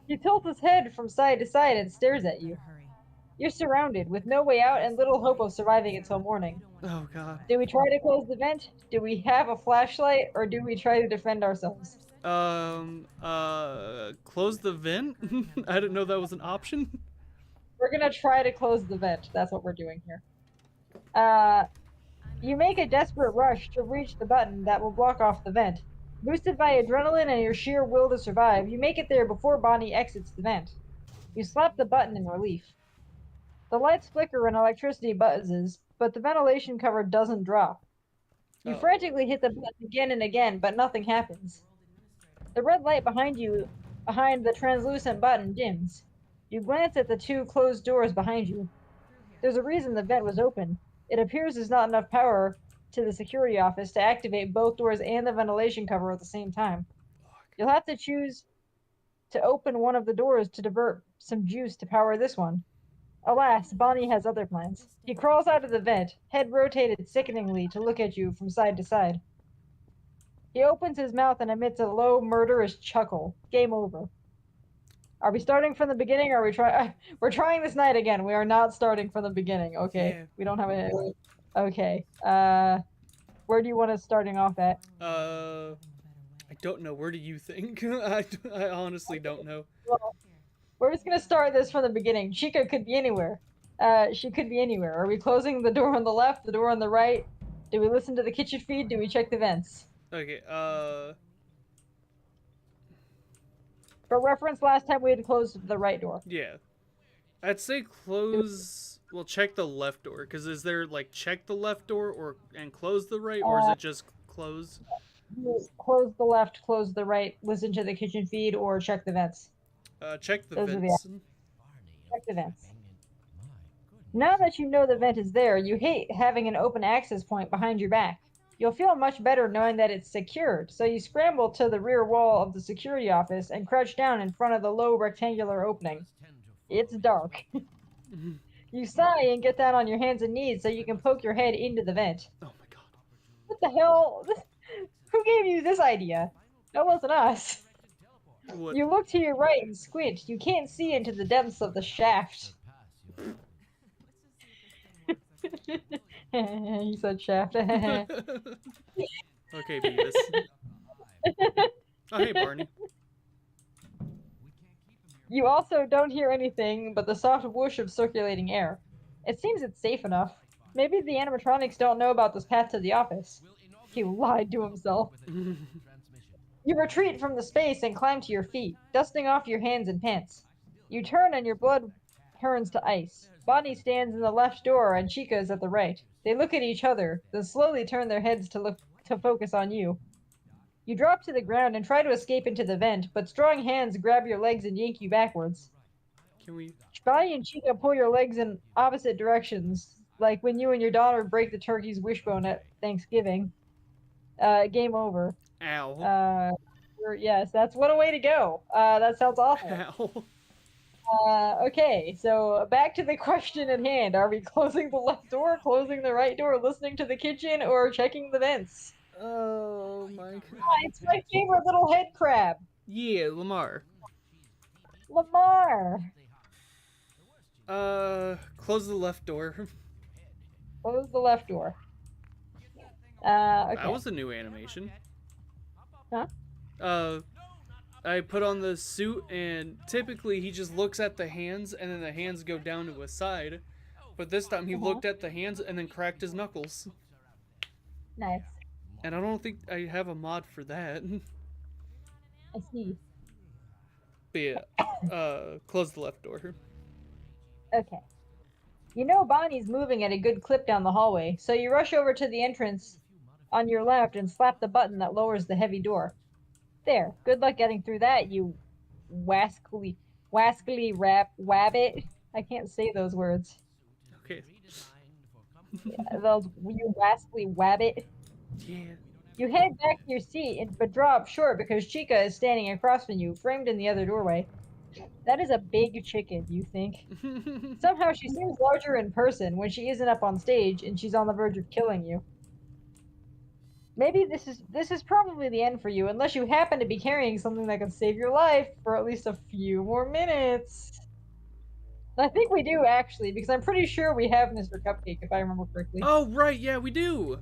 He tilts his head from side to side and stares at you. You're surrounded, with no way out and little hope of surviving until morning. Oh god. Do we try to close the vent? Do we have a flashlight, or do we try to defend ourselves? Close the vent? I didn't know that was an option. We're gonna try to close the vent. That's what we're doing here. You make a desperate rush to reach the button that will block off the vent. Boosted by adrenaline and your sheer will to survive, you make it there before Bonnie exits the vent. You slap the button in relief. The lights flicker and electricity buzzes, but the ventilation cover doesn't drop. You frantically hit the button again and again, but nothing happens. The red light behind you, behind the translucent button, dims. You glance at the two closed doors behind you. There's a reason the vent was open. It appears there's not enough power to the security office to activate both doors and the ventilation cover at the same time. You'll have to choose to open one of the doors to divert some juice to power this one. Alas, Bonnie has other plans. He crawls out of the vent, head rotated sickeningly to look at you from side to side. He opens his mouth and emits a low, murderous chuckle. Game over. Are we starting from the beginning, or are we we're trying this night again. We are not starting from the beginning, okay? Yeah. We don't have a... Okay. Where do you want us starting off at? I don't know. Where do you think? I honestly don't know. Well, we're just gonna start this from the beginning. Chica could be anywhere. She could be anywhere. Are we closing the door on the left, the door on the right? Do we listen to the kitchen feed? Do we check the vents? Okay, For reference, last time we had closed the right door. yeah. I'd say close... Well, check the left door, because is there, like, check the left door and close the right, or is it just close? Close the left, close the right, listen to the kitchen feed, or check the vents. Check the Those are vents. Check the vents. Now that you know the vent is there, you hate having an open access point behind your back. You'll feel much better knowing that it's secured, so you scramble to the rear wall of the security office and crouch down in front of the low rectangular opening. It's dark. You sigh and get down on your hands and knees so you can poke your head into the vent. Oh my god. What the hell? Who gave you this idea? That wasn't us. What? You look to your right and squint. You can't see into the depths of the shaft. He said shaft. Okay, Beavis. Oh, hey, Barney. You also don't hear anything but the soft whoosh of circulating air. It seems it's safe enough. Maybe the animatronics don't know about this path to the office. He lied to himself. You retreat from the space and climb to your feet, dusting off your hands and pants. You turn and your blood turns to ice. Bonnie stands in the left door and Chica is at the right. They look at each other, then slowly turn their heads to focus on you. You drop to the ground and try to escape into the vent, but strong hands grab your legs and yank you backwards. Can we... Bonnie and Chica pull your legs in opposite directions, like when you and your daughter break the turkey's wishbone at Thanksgiving. Game over. Ow. Yes, that's what a way to go. That sounds awful. Ow. Okay, so back to the question at hand. Are we closing the left door, closing the right door, listening to the kitchen, or checking the vents? Oh my god. It's my favorite little head crab. Yeah, Lamar. Lamar! Close the left door. Close the left door. Okay. That was a new animation. Huh? I put on the suit, and typically he just looks at the hands, and then the hands go down to his side. But this time he looked at the hands and then cracked his knuckles. Nice. And I don't think I have a mod for that. I see. But yeah, close the left door. Okay. You know Bonnie's moving at a good clip down the hallway, so you rush over to the entrance on your left and slap the button that lowers the heavy door. There. Good luck getting through that, you wabbit. I can't say those words. Okay. You wascally wabbit. Yeah. You head back to your seat, but draw up short because Chica is standing across from you, framed in the other doorway. That is a big chicken, you think. Somehow she seems larger in person when she isn't up on stage and she's on the verge of killing you. Maybe this is probably the end for you, unless you happen to be carrying something that can save your life for at least a few more minutes. I think we do, actually, because I'm pretty sure we have Mr. Cupcake, if I remember correctly. Oh, right, yeah, we do.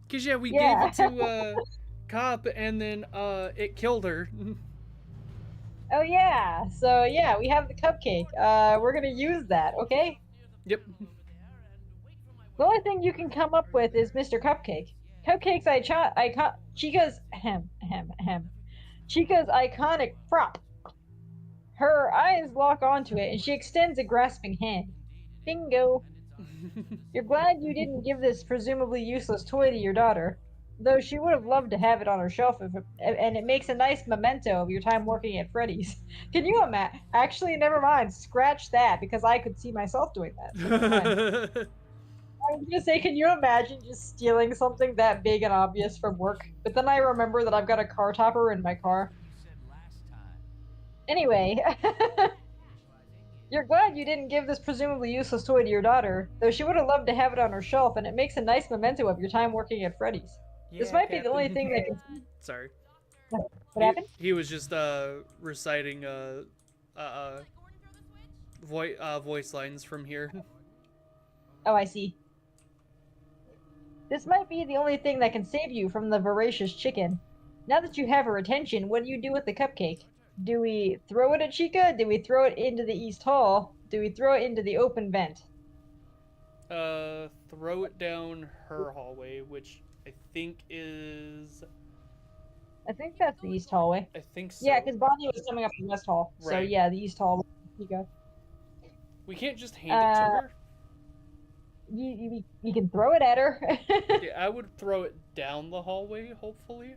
Because, yeah, we gave it to, Cop, and then, it killed her. Oh, yeah. So, yeah, we have the cupcake. We're gonna use that, okay? Yep. The only thing you can come up with is Mr. Cupcake. Cupcake's Chica's iconic prop. Her eyes lock onto it, and she extends a grasping hand. Bingo. You're glad you didn't give this presumably useless toy to your daughter, though she would have loved to have it on her shelf, and it makes a nice memento of your time working at Freddy's. Can you imagine? Actually, never mind. Scratch that, because I could see myself doing that. I was gonna say, can you imagine just stealing something that big and obvious from work? But then I remember that I've got a car topper in my car. Anyway, you're glad you didn't give this presumably useless toy to your daughter, though she would have loved to have it on her shelf, and it makes a nice memento of your time working at Freddy's. Yeah, this might be Captain. the only thing that can... Sorry. What happened? He was just, reciting, voice lines from here. Oh, I see. This might be the only thing that can save you from the voracious chicken. Now that you have her attention, what do you do with the cupcake? Do we throw it at Chica? Do we throw it into the East Hall? Do we throw it into the open vent? Throw it down her hallway, which I think is... I think that's the East Hallway. I think so. Yeah, because Bonnie was coming up the West Hall. So Right. yeah, the East Hall. Chica. We can't just hand it to her. You can throw it at her. Yeah, I would throw it down the hallway, hopefully.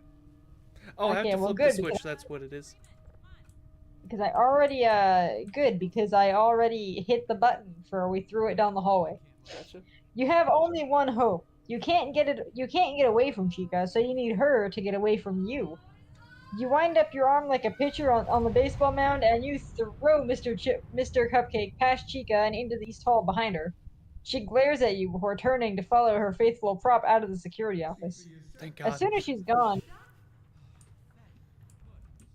Oh, I Okay, have to well, flip the good, switch, because- that's what it is. Because I already hit the button for we threw it down the hallway. Gotcha. You have only one hope. You can't get away from Chica, so you need her to get away from you. You wind up your arm like a pitcher on the baseball mound, and you throw Mr. Cupcake past Chica and into the East Hall behind her. She glares at you before turning to follow her faithful prop out of the security office. Thank God. As soon as she's gone...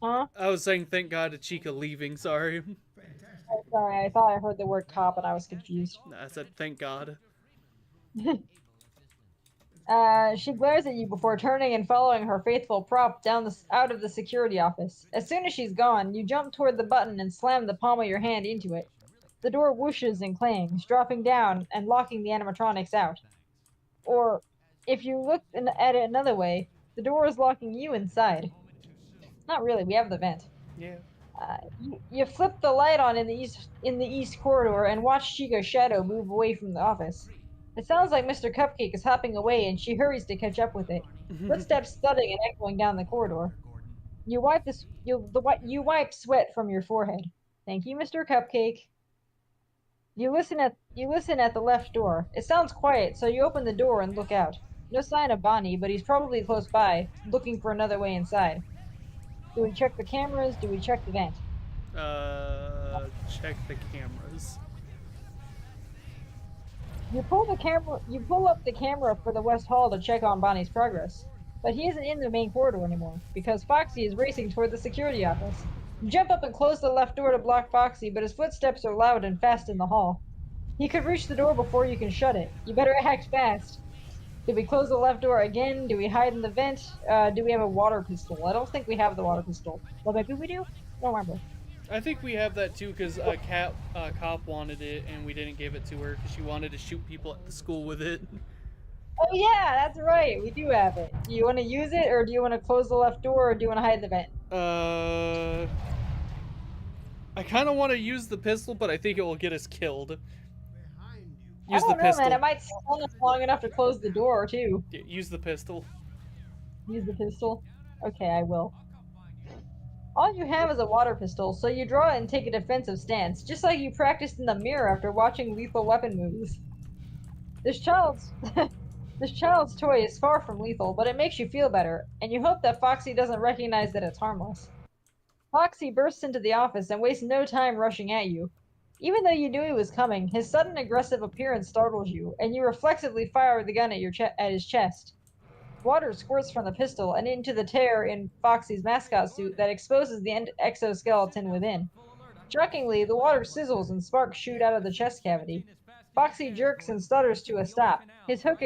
Huh? I was saying thank God to Chica leaving, sorry. Oh, sorry, I thought I heard the word cop and I was confused. I said thank God. She glares at you before turning and following her faithful prop out of the security office. As soon as she's gone, you jump toward the button and slam the palm of your hand into it. The door whooshes and clangs, dropping down and locking the animatronics out. Or, if you look at it another way, the door is locking you inside. Not really, we have the vent. Yeah. You flip the light on in the east corridor and watch Chica's shadow move away from the office. It sounds like Mr. Cupcake is hopping away, and she hurries to catch up with it. Footsteps thudding and echoing down the corridor. You wipe sweat from your forehead. Thank you, Mr. Cupcake. You listen at the left door. It sounds quiet, so you open the door and look out. No sign of Bonnie, but he's probably close by, looking for another way inside. Do we check the cameras? Do we check the vent? Check the cameras. You pull up the camera for the West Hall to check on Bonnie's progress. But he isn't in the main corridor anymore, because Foxy is racing toward the security office. You jump up and close the left door to block Foxy, but his footsteps are loud and fast in the hall. He could reach the door before you can shut it. You better act fast. Do we close the left door again? Do we hide in the vent? Do we have a water pistol? I don't think we have the water pistol. Well, maybe we do? I don't remember. I think we have that too, because a cop wanted it, and we didn't give it to her, because she wanted to shoot people at the school with it. Oh yeah, that's right. We do have it. Do you want to use it, or do you want to close the left door, or do you want to hide in the vent? I kind of want to use the pistol, but I think it will get us killed. I don't know, man. It might stun us long enough to close the door, too. Yeah, use the pistol. Use the pistol? Okay, I will. All you have is a water pistol, so you draw it and take a defensive stance, just like you practiced in the mirror after watching Lethal Weapon movies. This child's toy is far from lethal, but it makes you feel better, and you hope that Foxy doesn't recognize that it's harmless. Foxy bursts into the office and wastes no time rushing at you. Even though you knew he was coming, his sudden aggressive appearance startles you, and you reflexively fire the gun at his chest. Water squirts from the pistol and into the tear in Foxy's mascot suit that exposes the exoskeleton within. Shockingly, the water sizzles and sparks shoot out of the chest cavity. Foxy jerks and stutters to a stop, his hook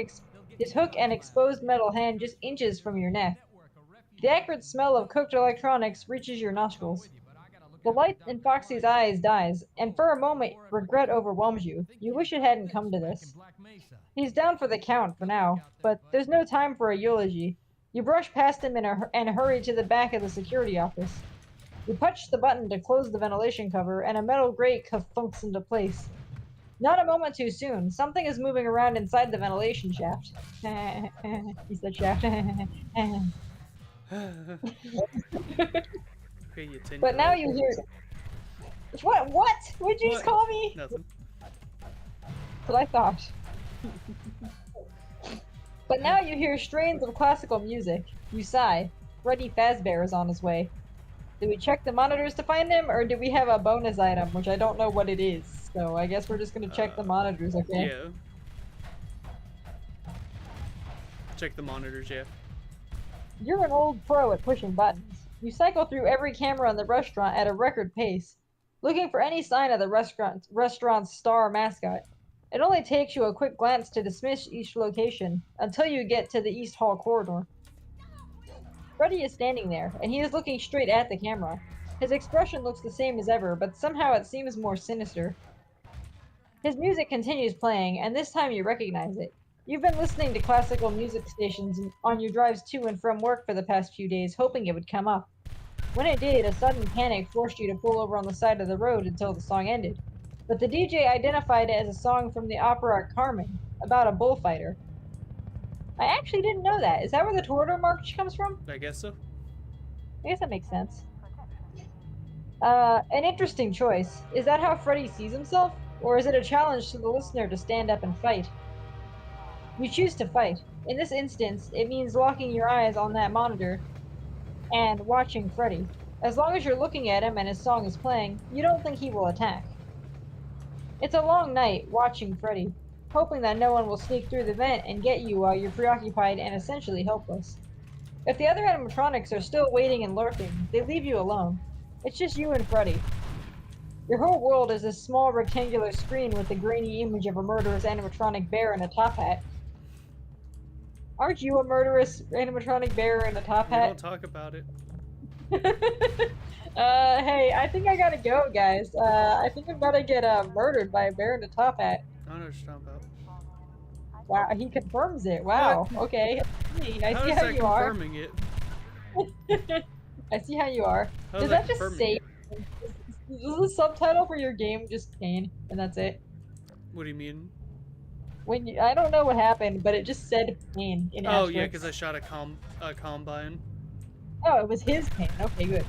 and exposed metal hand just inches from your neck. The acrid smell of cooked electronics reaches your nostrils. The light in Foxy's eyes dies, and for a moment, regret overwhelms you. You wish it hadn't come to this. He's down for the count for now, but there's no time for a eulogy. You brush past him and hurry to the back of the security office. You punch the button to close the ventilation cover, and a metal grate thunks into place. Not a moment too soon. Something is moving around inside the ventilation shaft. He said shaft. But now you hear... What? What'd you just call me? Nothing. That's what I thought. But now you hear strains of classical music. You sigh. Freddy Fazbear is on his way. Do we check the monitors to find him, or do we have a bonus item, which I don't know what it is? So I guess we're just gonna check the monitors, okay? Yeah. Check the monitors, yeah. You're an old pro at pushing buttons. You cycle through every camera in the restaurant at a record pace. looking for any sign of the restaurant's star mascot. It only takes you a quick glance to dismiss each location until you get to the East Hall corridor. Freddy is standing there, and he is looking straight at the camera. His expression looks the same as ever, but somehow it seems more sinister. His music continues playing, and this time you recognize it. You've been listening to classical music stations on your drives to and from work for the past few days, hoping it would come up. When it did, a sudden panic forced you to pull over on the side of the road until the song ended. But the DJ identified it as a song from the opera Carmen, about a bullfighter. I actually didn't know that. Is that where the Toreador March comes from? I guess so. I guess that makes sense. An interesting choice. Is that how Freddy sees himself? Or is it a challenge to the listener to stand up and fight? You choose to fight. In this instance, it means locking your eyes on that monitor and watching Freddy. As long as you're looking at him and his song is playing, you don't think he will attack. It's a long night watching Freddy, hoping that no one will sneak through the vent and get you while you're preoccupied and essentially helpless. If the other animatronics are still waiting and lurking, they leave you alone. It's just you and Freddy. Your whole world is a small rectangular screen with the grainy image of a murderous animatronic bear in a top hat. Aren't you a murderous animatronic bear in a top We hat? don't talk about it. Hey, I think I gotta go, guys. I think I'm gonna get murdered by a bear in a top hat. I don't know what you're talking about. Wow, he confirms it. Wow. Okay. I How see is how that you are. confirming it? I see how you are. How is Does that that just confirming say? it? Is the subtitle for your game just pain, and that's it? What do you mean? When you, I don't know what happened, but it just said pain in Oh asterisk. yeah, because I shot a combine. Oh, it was his pain. Okay, good.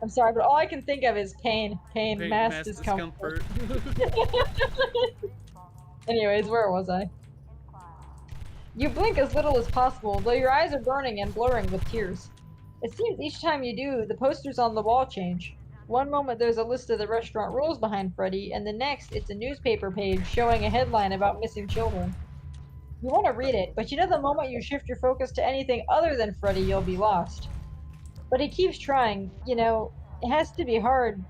I'm sorry, but all I can think of is pain, mass discomfort. Anyways, where was I? You blink as little as possible, though your eyes are burning and blurring with tears. It seems each time you do, the posters on the wall change. One moment there's a list of the restaurant rules behind Freddy, and the next it's a newspaper page showing a headline about missing children. You want to read it, but you know the moment you shift your focus to anything other than Freddy, you'll be lost. But he keeps trying, you know, it has to be hard.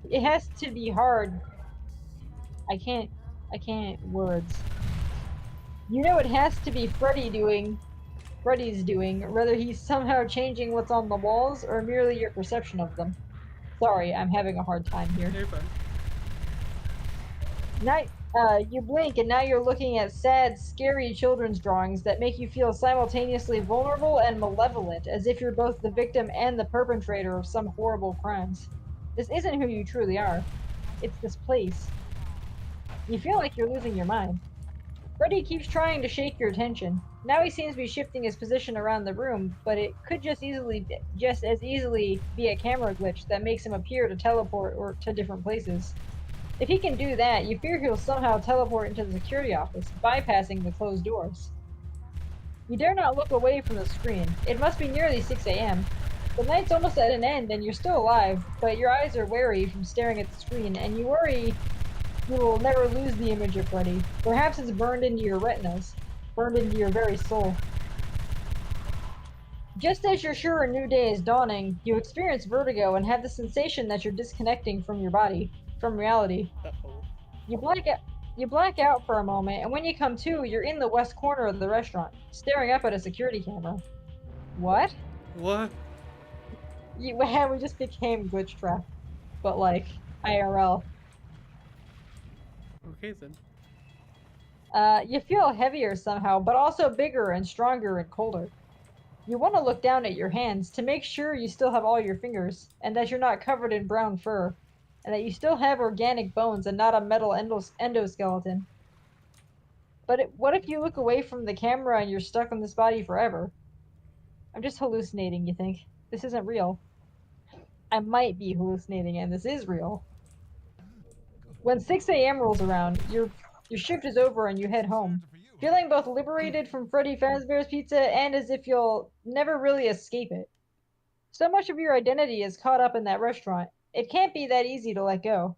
It has to be hard. I can't words. You know it has to be Freddy's doing, whether he's somehow changing what's on the walls or merely your perception of them. Sorry, I'm having a hard time here. You're fine. Now, you blink and now you're looking at sad, scary children's drawings that make you feel simultaneously vulnerable and malevolent, as if you're both the victim and the perpetrator of some horrible crimes. This isn't who you truly are. It's this place. You feel like you're losing your mind. Freddy keeps trying to shake your attention. Now he seems to be shifting his position around the room, but it could just as easily be a camera glitch that makes him appear to teleport or to different places. If he can do that, you fear he'll somehow teleport into the security office, bypassing the closed doors. You dare not look away from the screen. It must be nearly 6 a.m. The night's almost at an end and you're still alive, but your eyes are wary from staring at the screen, and you worry you will never lose the image of Freddy. Perhaps it's burned into your retinas, burned into your very soul. Just as you're sure a new day is dawning, you experience vertigo and have the sensation that you're disconnecting from your body, from reality. Uh-oh. You black out for a moment, and when you come to, you're in the west corner of the restaurant, staring up at a security camera. What? What? We just became Glitch Trap, but like IRL. Okay then. You feel heavier somehow, but also bigger and stronger and colder. You want to look down at your hands to make sure you still have all your fingers, and that you're not covered in brown fur, and that you still have organic bones and not a metal endoskeleton. But what if you look away from the camera and you're stuck in this body forever? I'm just hallucinating, you think? This isn't real. I might be hallucinating, and this is real. When 6 a.m. rolls around, your shift is over and you head home, feeling both liberated from Freddy Fazbear's Pizza and as if you'll never really escape it. So much of your identity is caught up in that restaurant. It can't be that easy to let go.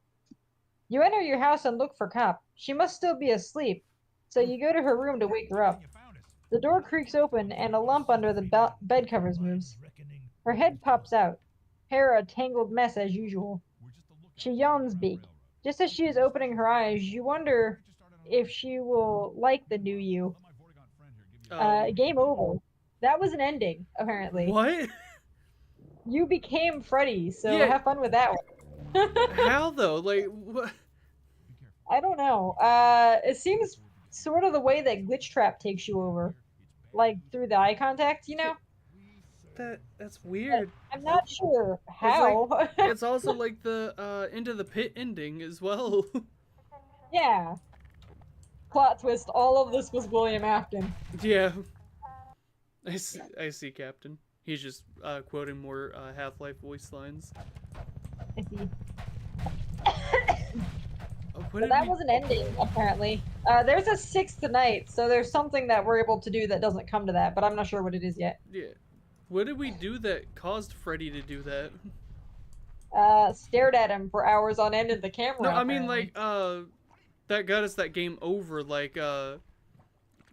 You enter your house and look for Cop. She must still be asleep, so you go to her room to wake her up. The door creaks open and a lump under the bed covers moves. Her head pops out, hair a tangled mess as usual. She yawns big. Just as she is opening her eyes, you wonder if she will like the new you. Game over. That was an ending, apparently. What? You became Freddy, so Yeah. have fun with that one. How though? Like what? I don't know. It seems sort of the way that Glitch Trap takes you over. Like through the eye contact, you know? That's weird. I'm not sure It's how. like it's also like the Into the Pit ending as well. Yeah. Plot twist, all of this was William Afton. Yeah. I see, Captain. He's just quoting more Half-Life voice lines. I see. What But that was an ending, apparently. There's a sixth night, so there's something that we're able to do that doesn't come to that, but I'm not sure what it is yet. Yeah. What did we do that caused Freddy to do that? Stared at him for hours on end in the camera. No, I mean apparently. like that got us that game over. Like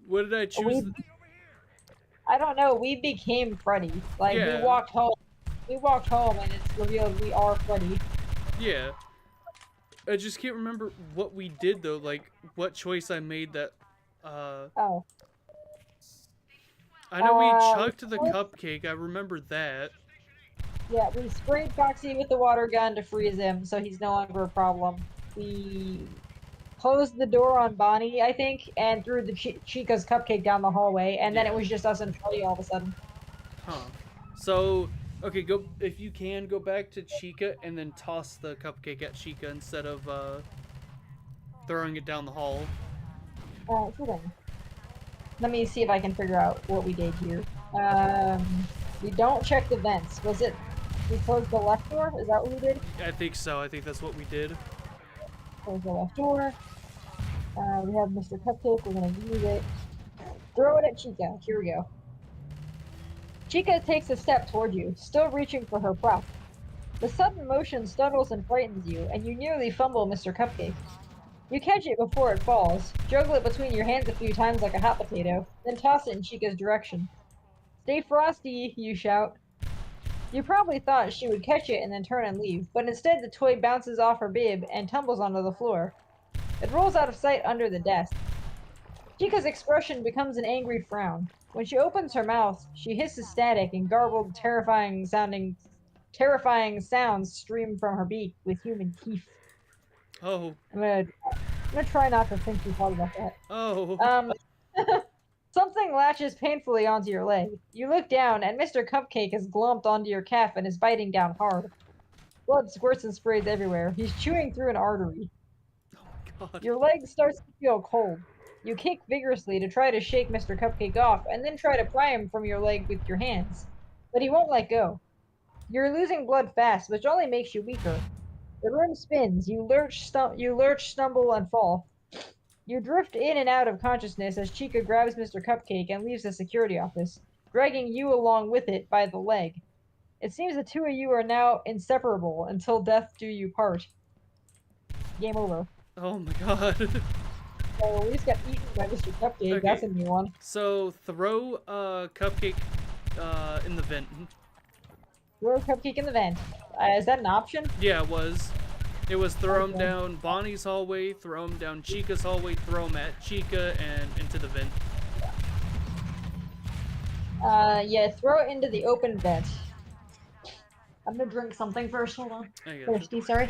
what did I choose? I don't know. We became Freddy. Like Yeah. we walked home. We walked home, and it's revealed we are Freddy. Yeah. I just can't remember what we did though. Like what choice I made that. Oh. I know we chucked the cupcake. I remember that. Yeah, we sprayed Foxy with the water gun to freeze him, so he's no longer a problem. We closed the door on Bonnie, I think, and threw the Chica's cupcake down the hallway, and then it was just us and Freddy all of a sudden. Huh. So, okay, go if you can go back to Chica and then toss the cupcake at Chica instead of throwing it down the hall. Sure thing. Let me see if I can figure out what we did here. We don't check the vents. Was it we closed the left door? Is that what we did? I think so. I think that's what we did. Close the left door. We have Mr. Cupcake. We're gonna use it. Throw it at Chica. Here we go. Chica takes a step toward you, still reaching for her prop. The sudden motion startles and frightens you, and you nearly fumble Mr. Cupcake. You catch it before it falls, juggle it between your hands a few times like a hot potato, then toss it in Chica's direction. Stay frosty, you shout. You probably thought she would catch it and then turn and leave, but instead the toy bounces off her bib and tumbles onto the floor. It rolls out of sight under the desk. Chica's expression becomes an angry frown. When she opens her mouth, she hisses static and garbled, terrifying sounds stream from her beak with human teeth. Oh. I'm gonna try not to think too hard about that. Oh. Something latches painfully onto your leg. You look down, and Mr. Cupcake is glumped onto your calf and is biting down hard. Blood squirts and sprays everywhere. He's chewing through an artery. Oh my god. Your leg starts to feel cold. You kick vigorously to try to shake Mr. Cupcake off, and then try to pry him from your leg with your hands. But he won't let go. You're losing blood fast, which only makes you weaker. The room spins. You lurch, stumble, and fall. You drift in and out of consciousness as Chica grabs Mr. Cupcake and leaves the security office, dragging you along with it by the leg. It seems the two of you are now inseparable until death do you part. Game over. Oh my god. So we just got eaten by Mr. Cupcake. Okay. That's a new one. So throw cupcake in the vent. Throw a cupcake in the vent. Is that an option? Yeah, it was. It was throw him down Bonnie's hallway, throw him down Chica's hallway, throw him at Chica, and into the vent. Yeah, throw it into the open vent. I'm gonna drink something first. Hold on. I got Thirsty, sorry.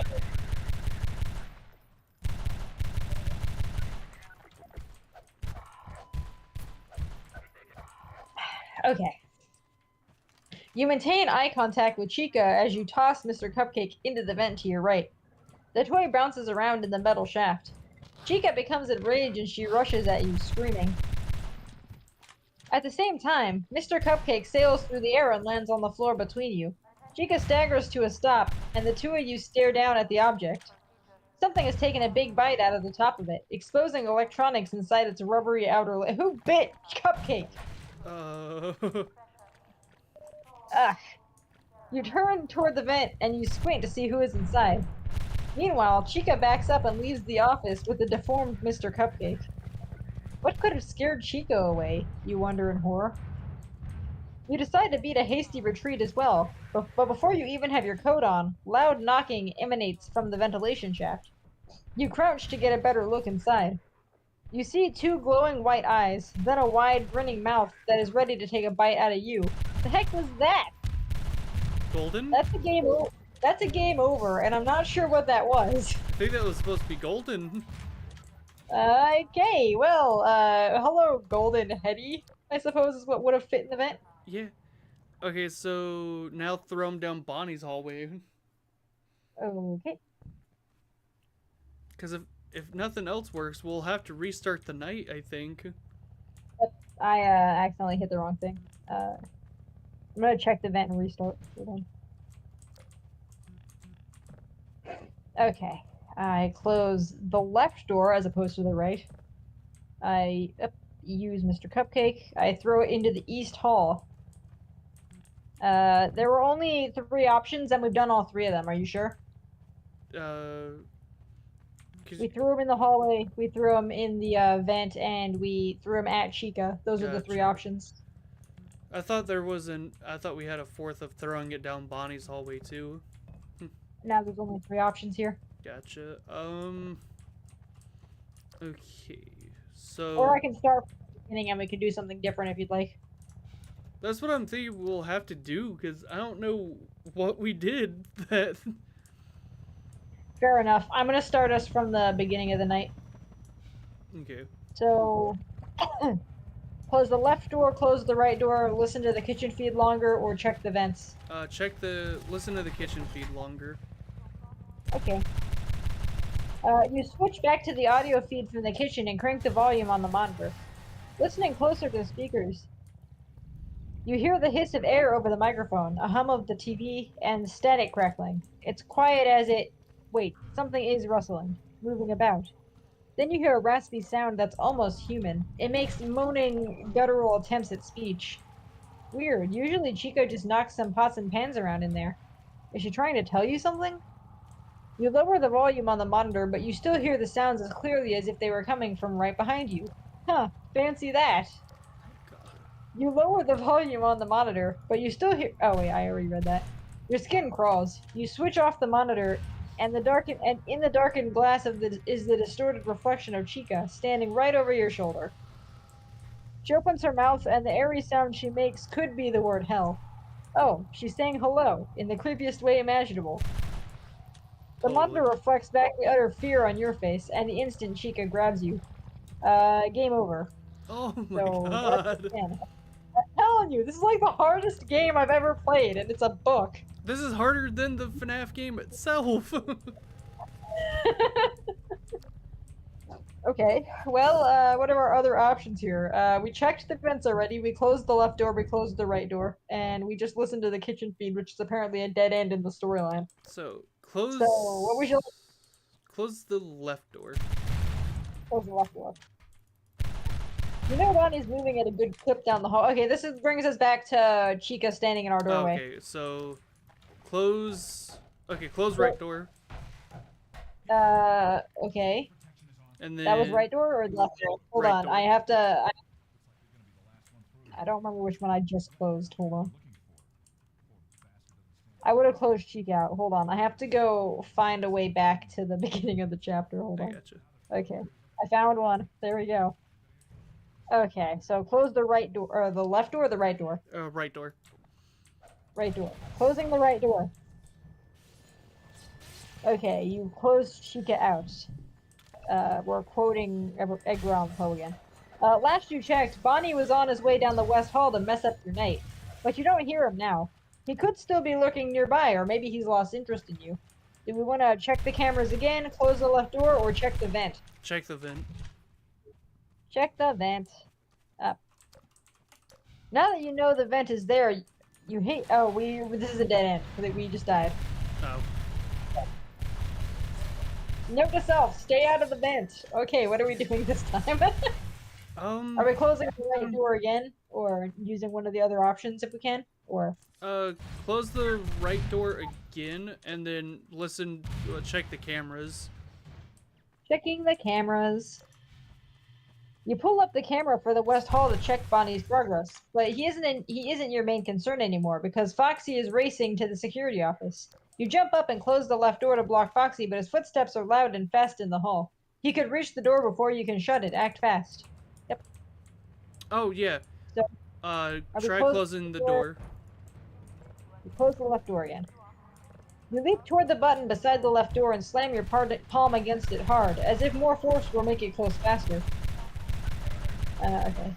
Okay. You maintain eye contact with Chica as you toss Mr. Cupcake into the vent to your right. The toy bounces around in the metal shaft. Chica becomes enraged and she rushes at you, screaming. At the same time, Mr. Cupcake sails through the air and lands on the floor between you. Chica staggers to a stop, and the two of you stare down at the object. Something has taken a big bite out of the top of it, exposing electronics inside its rubbery outer layer. Who bit Cupcake? Ugh. You turn toward the vent and you squint to see who is inside. Meanwhile, Chica backs up and leaves the office with the deformed Mr. Cupcake. What could have scared Chica away, you wonder in horror? You decide to beat a hasty retreat as well, but before you even have your coat on, loud knocking emanates from the ventilation shaft. You crouch to get a better look inside. You see two glowing white eyes, then a wide, grinning mouth that is ready to take a bite out of you. The heck was that? Golden? That's a game over. That's a game over, and I'm not sure what that was. I think that was supposed to be golden. Okay, well, hello, Golden Heady, I suppose is what would have fit in the vent. Yeah. Okay, so now throw him down Bonnie's hallway. Okay. Because if nothing else works, we'll have to restart the night, I think. I accidentally hit the wrong thing. I'm gonna check the vent and restart. Hold on. Okay. I close the left door as opposed to the right. I use Mr. Cupcake. I throw it into the east hall. There were only 3 options, and we've done all 3 of them. Are you sure? We threw him in the hallway, we threw him in the vent, and we threw him at Chica. Those are the 3 options. I thought we had a 4th of throwing it down Bonnie's hallway too. Now there's only 3 options here. Gotcha. Okay. So. Or I can start from the beginning and we can do something different if you'd like. That's what I'm thinking we'll have to do, because I don't know what we did that. Fair enough. I'm gonna start us from the beginning of the night. Okay. So, close the left door, close the right door, listen to the kitchen feed longer, or check the vents. Listen to the kitchen feed longer. Okay. You switch back to the audio feed from the kitchen and crank the volume on the monitor. Listening closer to the speakers, you hear the hiss of air over the microphone, a hum of the TV, and static crackling. It's quiet as it... Wait, something is rustling, moving about. Then you hear a raspy sound that's almost human. It makes moaning, guttural attempts at speech. Weird. Usually Chico just knocks some pots and pans around in there. Is she trying to tell you something? You lower the volume on the monitor, but you still hear the sounds as clearly as if they were coming from right behind you. Huh, fancy that. You lower the volume on the monitor, but you still hear... Oh wait, I already read that. Your skin crawls. You switch off the monitor, and in the darkened glass is the distorted reflection of Chica, standing right over your shoulder. She opens her mouth, and the airy sound she makes could be the word hell. Oh, she's saying hello, in the creepiest way imaginable. The monitor reflects back the utter fear on your face, and the instant Chica grabs you. Game over. Oh my god. I'm telling you, this is like the hardest game I've ever played, and it's a book. This is harder than the FNAF game itself. Okay, well, what are our other options here? We checked the vents already, we closed the left door, we closed the right door, and we just listened to the kitchen feed, which is apparently a dead end in the storyline. So, what was your... Close the left door. Close the left door. You know Bonnie's moving at a good clip down the hall. Okay, brings us back to Chica standing in our doorway. Okay, so close right door. Okay. And then that was right door or left door? Hold on, door. I have to... I don't remember which one I just closed. Hold on. I would have closed Chica out. Hold on, I have to go find a way back to the beginning of the chapter. Hold on. I gotcha. Okay, I found one. There we go. Okay, so close the right door, or the left door or the right door? Right door. Right door. Closing the right door. Okay, you closed Chica out. We're quoting Edgar Allan Poe again. Last you checked, Bonnie was on his way down the west hall to mess up your night. But you don't hear him now. He could still be lurking nearby, or maybe he's lost interest in you. Do we want to check the cameras again, close the left door, or check the vent? Check the vent. Check the vent. Up. Now that you know the vent is there, you hate... Oh, this is a dead end. We just died. Oh. Note to self, stay out of the vent. Okay, what are we doing this time? Are we closing the right door again? Or using one of the other options if we can? Or... Close the right door again, and then check the cameras. Checking the cameras. You pull up the camera for the West Hall to check Bonnie's progress, but he isn't your main concern anymore because Foxy is racing to the security office. You jump up and close the left door to block Foxy, but his footsteps are loud and fast in the hall. He could reach the door before you can shut it. Act fast. Yep. Oh, yeah. So, try closing the door. You close the left door again. You leap toward the button beside the left door and slam your palm against it hard, as if more force will make it close faster. Okay.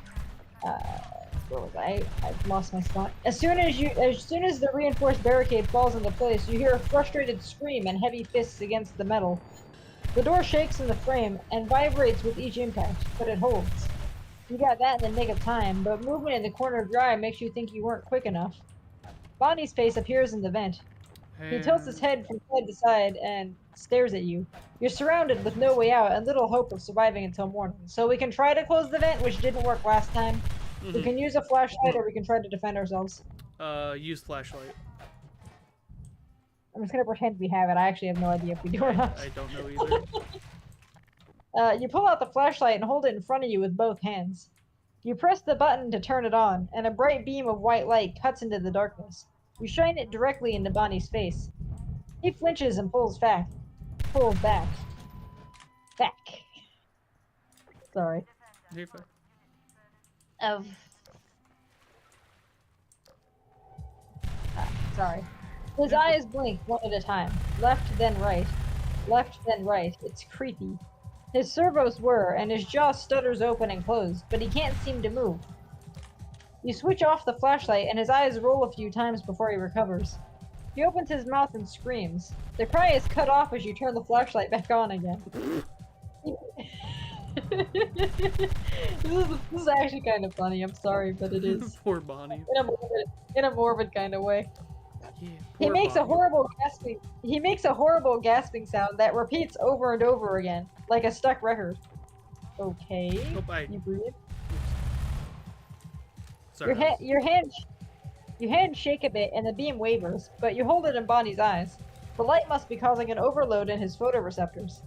Where was I? I've lost my spot. As soon as the reinforced barricade falls into place, you hear a frustrated scream and heavy fists against the metal. The door shakes in the frame and vibrates with each impact, but it holds. You got that in the nick of time, but movement in the corner of your eye makes you think you weren't quick enough. Bonnie's face appears in the vent. He tilts his head from side to side and stares at you. You're surrounded with no way out and little hope of surviving until morning. So we can try to close the vent, which didn't work last time. We can use a flashlight or we can try to defend ourselves. Use flashlight. I'm just gonna pretend we have it. I actually have no idea if we do or not. I don't know either. You pull out the flashlight and hold it in front of you with both hands. You press the button to turn it on, and a bright beam of white light cuts into the darkness. You shine it directly into Bonnie's face. He flinches and pulls back. Back. Sorry. You're fine. Sorry. His eyes blink one at a time. Left, then right. Left, then right. It's creepy. His servos whir, and his jaw stutters open and closed, but he can't seem to move. You switch off the flashlight, and his eyes roll a few times before he recovers. He opens his mouth and screams. The cry is cut off as you turn the flashlight back on again. This is actually kind of funny. I'm sorry, but it is. Poor Bonnie. In a morbid kind of way. Yeah, He makes a Bonnie. horrible gasping sound that repeats over and over again, like a stuck record. Okay. You breathe. Sorry. Your hands shake a bit and the beam wavers, but you hold it in Bonnie's eyes. The light must be causing an overload in his photoreceptors.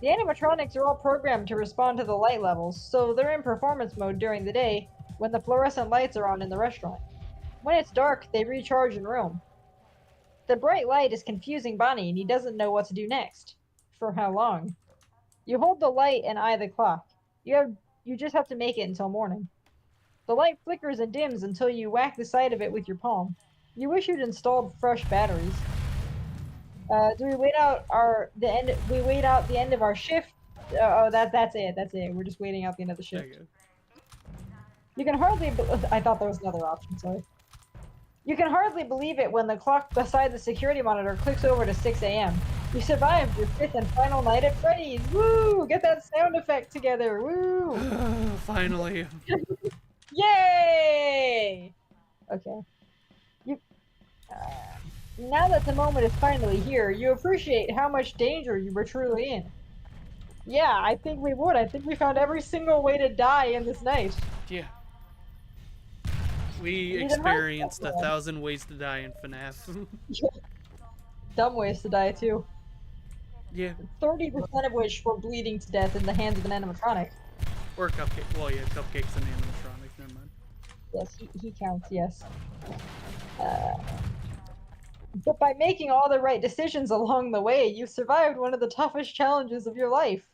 The animatronics are all programmed to respond to the light levels, so they're in performance mode during the day when the fluorescent lights are on in the restaurant. When it's dark, they recharge and roam. The bright light is confusing Bonnie and he doesn't know what to do next. For how long? You hold the light and eye the clock. You just have to make it until morning. The light flickers and dims until you whack the side of it with your palm. You wish you'd installed fresh batteries. Do we wait out the end of our shift? That's it. We're just waiting out the end of the shift. You can hardly I thought there was another option, sorry. You can hardly believe it when the clock beside the security monitor clicks over to 6 a.m. You survived your 5th and final night at Freddy's! Woo! Get that sound effect together! Woo! Finally. Yay! Okay. Now that the moment is finally here, you appreciate how much danger you were truly in. Yeah, I think we would. I think we found every single way to die in this night. Yeah. We experienced 1,000 ways to die in Fnaf. Dumb ways to die, too. Yeah. 30% of which were bleeding to death in the hands of an animatronic. Or Cupcake. Well, yeah, Cupcake's an animatronic. Never mind. Yes, he counts, yes. But by making all the right decisions along the way, you survived one of the toughest challenges of your life.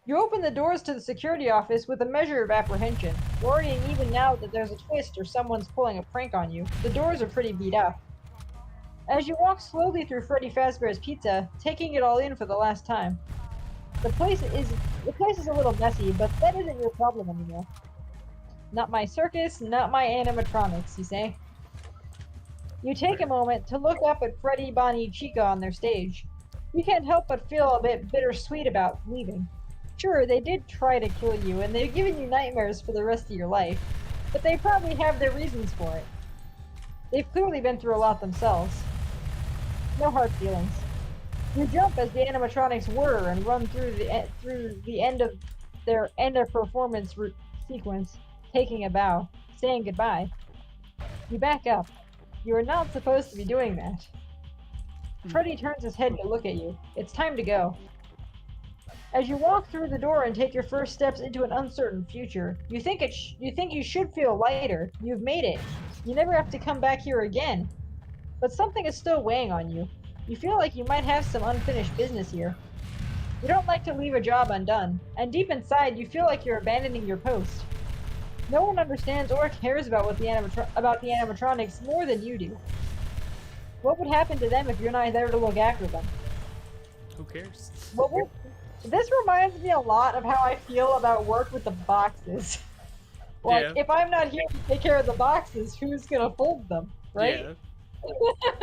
You open the doors to the security office with a measure of apprehension, worrying even now that there's a twist or someone's pulling a prank on you. The doors are pretty beat up. As you walk slowly through Freddy Fazbear's Pizza, taking it all in for the last time. The place is a little messy, but that isn't your problem anymore. Not my circus, not my animatronics, you say? You take a moment to look up at Freddy, Bonnie, Chica on their stage. You can't help but feel a bit bittersweet about leaving. Sure, they did try to kill you, and they've given you nightmares for the rest of your life, but they probably have their reasons for it. They've clearly been through a lot themselves. No hard feelings. You jump as the animatronics whir and run through the end of their end-of-performance sequence, taking a bow, saying goodbye. You back up. You are not supposed to be doing that. Freddy turns his head to look at you. It's time to go. As you walk through the door and take your first steps into an uncertain future, you think you should feel lighter. You've made it. You never have to come back here again. But something is still weighing on you. You feel like you might have some unfinished business here. You don't like to leave a job undone, and deep inside you feel like you're abandoning your post. No one understands or cares about the animatronics more than you do. What would happen to them if you're not there to look after them? Who cares? This reminds me a lot of how I feel about work with the boxes. Like, Yeah. if I'm not here to take care of the boxes, who's gonna fold them, right? Yeah.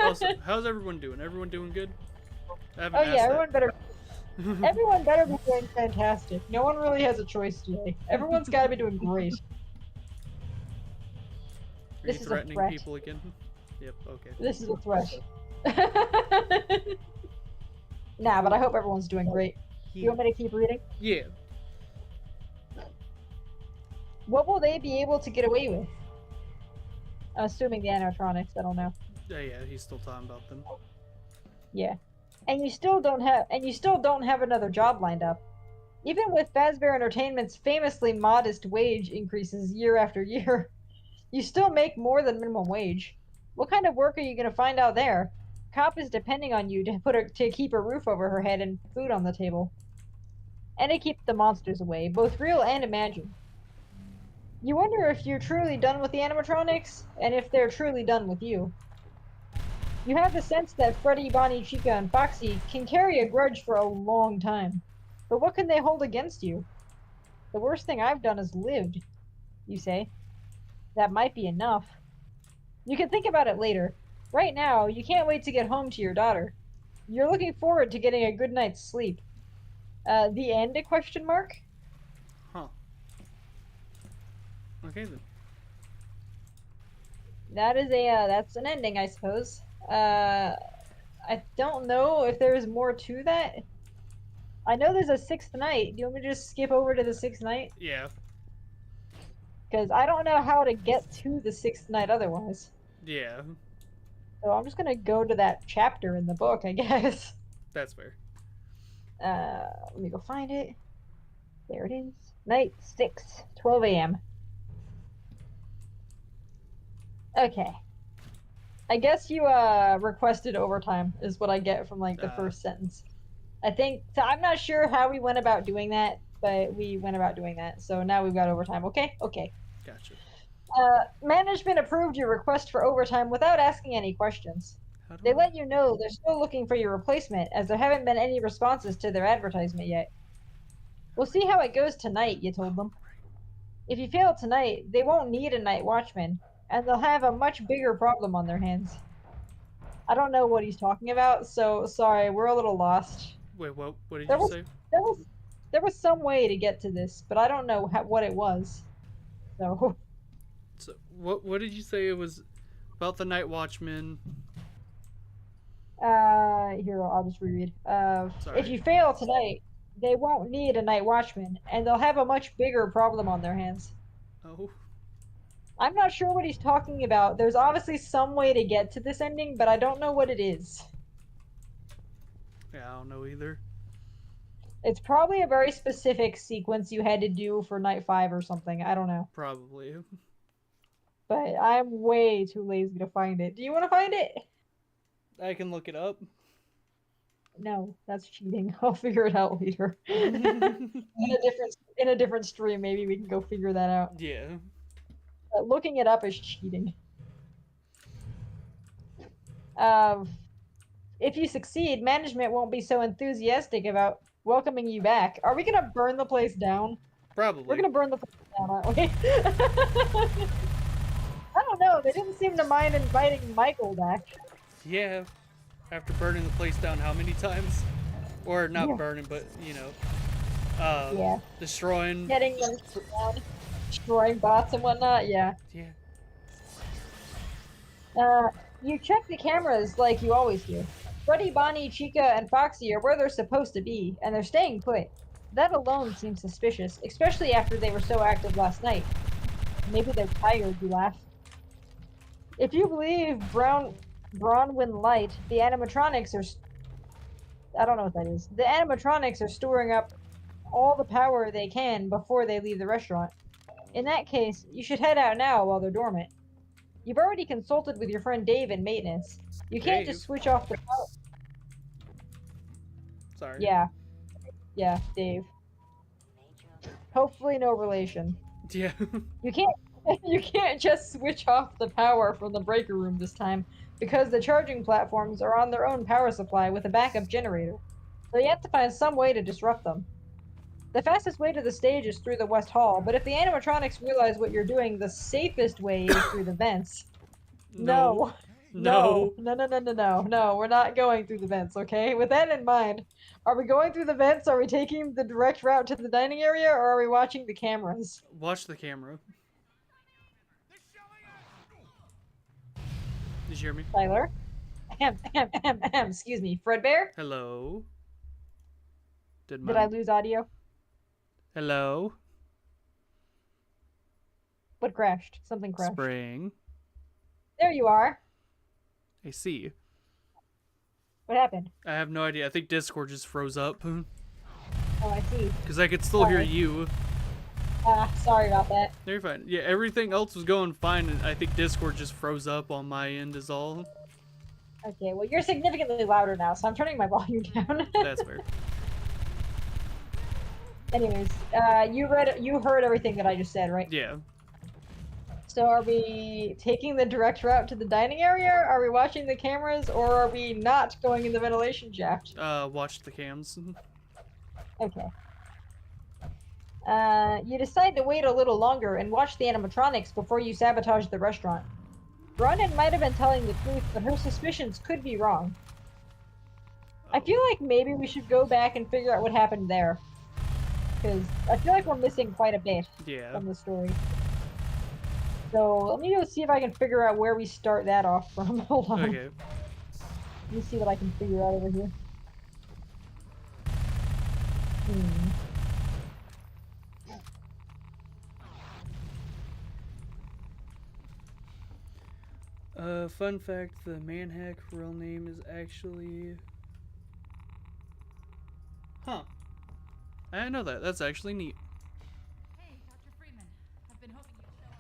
Also, how's everyone doing? Everyone doing good? I haven't Oh asked yeah, that. everyone better be doing fantastic. No one really has a choice today. Everyone's gotta be doing great. Are This you is a threatening threat. people again? Yep, okay. This is a threat. Nah, but I hope everyone's doing great. You want me to keep reading? Yeah. What will they be able to get away with? I'm assuming the animatronics, I don't know. Yeah, he's still talking about them. Yeah. And you still don't have another job lined up. Even with Fazbear Entertainment's famously modest wage increases year after year, you still make more than minimum wage. What kind of work are you going to find out there? Cop is depending on you to keep a roof over her head and food on the table. And to keep the monsters away, both real and imagined. You wonder if you're truly done with the animatronics, and if they're truly done with you. You have the sense that Freddy, Bonnie, Chica, and Foxy can carry a grudge for a long time. But what can they hold against you? The worst thing I've done is lived, you say. That might be enough. You can think about it later. Right now, you can't wait to get home to your daughter. You're looking forward to getting a good night's sleep. The end, question mark? Huh. Okay then. That's an ending, I suppose. I don't know if there's more to that. I know there's a sixth night. Do you want me to just skip over to the sixth night? Yeah. Because I don't know how to get to the sixth night otherwise. Yeah. So I'm just gonna go to that chapter in the book, I guess. That's fair. Let me go find it. There it is. Night 6, 12 a.m. Okay. I guess you requested overtime is what I get from like the first sentence. I think so. I'm not sure how we went about doing that, but we went about doing that. So now we've got overtime. Okay. Gotcha. Management approved your request for overtime without asking any questions. They let you know they're still looking for your replacement, as there haven't been any responses to their advertisement yet. We'll see how it goes tonight, you told them. If you fail tonight, they won't need a night watchman, and they'll have a much bigger problem on their hands. I don't know what he's talking about, so sorry, we're a little lost. Wait, what did you say? There was some way to get to this, but I don't know what it was. So what did you say it was about the night watchman? Here, I'll just reread. If you fail tonight, they won't need a night watchman, and they'll have a much bigger problem on their hands. Oh. I'm not sure what he's talking about. There's obviously some way to get to this ending, but I don't know what it is. Yeah, I don't know either. It's probably a very specific sequence you had to do for night 5 or something. I don't know. Probably. But I'm way too lazy to find it. Do you want to find it? I can look it up. No, that's cheating. I'll figure it out later. In a different stream, maybe we can go figure that out. Yeah. But looking it up is cheating. If you succeed, management won't be so enthusiastic about welcoming you back. Are we gonna burn the place down? Probably. We're gonna burn the place down, aren't we? I don't know. They didn't seem to mind inviting Michael back. Yeah. After burning the place down how many times? Or not burning, but, you know, destroying. Getting them down, destroying bots and whatnot, yeah. You check the cameras like you always do. Freddy, Bonnie, Chica, and Foxy are where they're supposed to be, and they're staying put. That alone seems suspicious, especially after they were so active last night. Maybe they're tired, you laugh. If you believe Bronwyn Light, the animatronics I don't know what that is. The animatronics are storing up all the power they can before they leave the restaurant. In that case, you should head out now while they're dormant. You've already consulted with your friend Dave in maintenance. You can't just Dave? switch off the power. Sorry. Yeah. Yeah, Dave. Hopefully no relation. Yeah. You can't you can't just switch off the power from the breaker room this time because the charging platforms are on their own power supply with a backup generator. So you have to find some way to disrupt them. The fastest way to the stage is through the West Hall, but if the animatronics realize what you're doing, the safest way is through the vents. No. No. No. No, we're not going through the vents, okay? With that in mind, are we going through the vents? Are we taking the direct route to the dining area, or are we watching the cameras? Watch the camera. Did you hear me? Tyler? Excuse me, Fredbear? Hello? Did I lose audio? Hello? What crashed? Something crashed. Spring. There you are. I see. What happened? I have no idea. I think Discord just froze up. Oh, I see. Because I could still hear you. Sorry about that. You're fine. Yeah, everything else was going fine, and I think Discord just froze up on my end is all. Okay, well, you're significantly louder now, so I'm turning my volume down. That's fair. Anyways, you heard everything that I just said, right? Yeah. So are we taking the direct route to the dining area? Are we watching the cameras, or are we not going in the ventilation shaft? Watch the cams. Okay. You decide to wait a little longer and watch the animatronics before you sabotage the restaurant. Ronan might have been telling the truth, but her suspicions could be wrong. I feel like maybe we should go back and figure out what happened there. Because I feel like we're missing quite a bit from the story. So let me go see if I can figure out where we start that off from. Hold on. Okay. Let me see what I can figure out over here. Fun fact, the Manhack real name is actually... Huh. I didn't know that. That's actually neat. Hey, Dr. Freeman. I've been hoping you'd show up.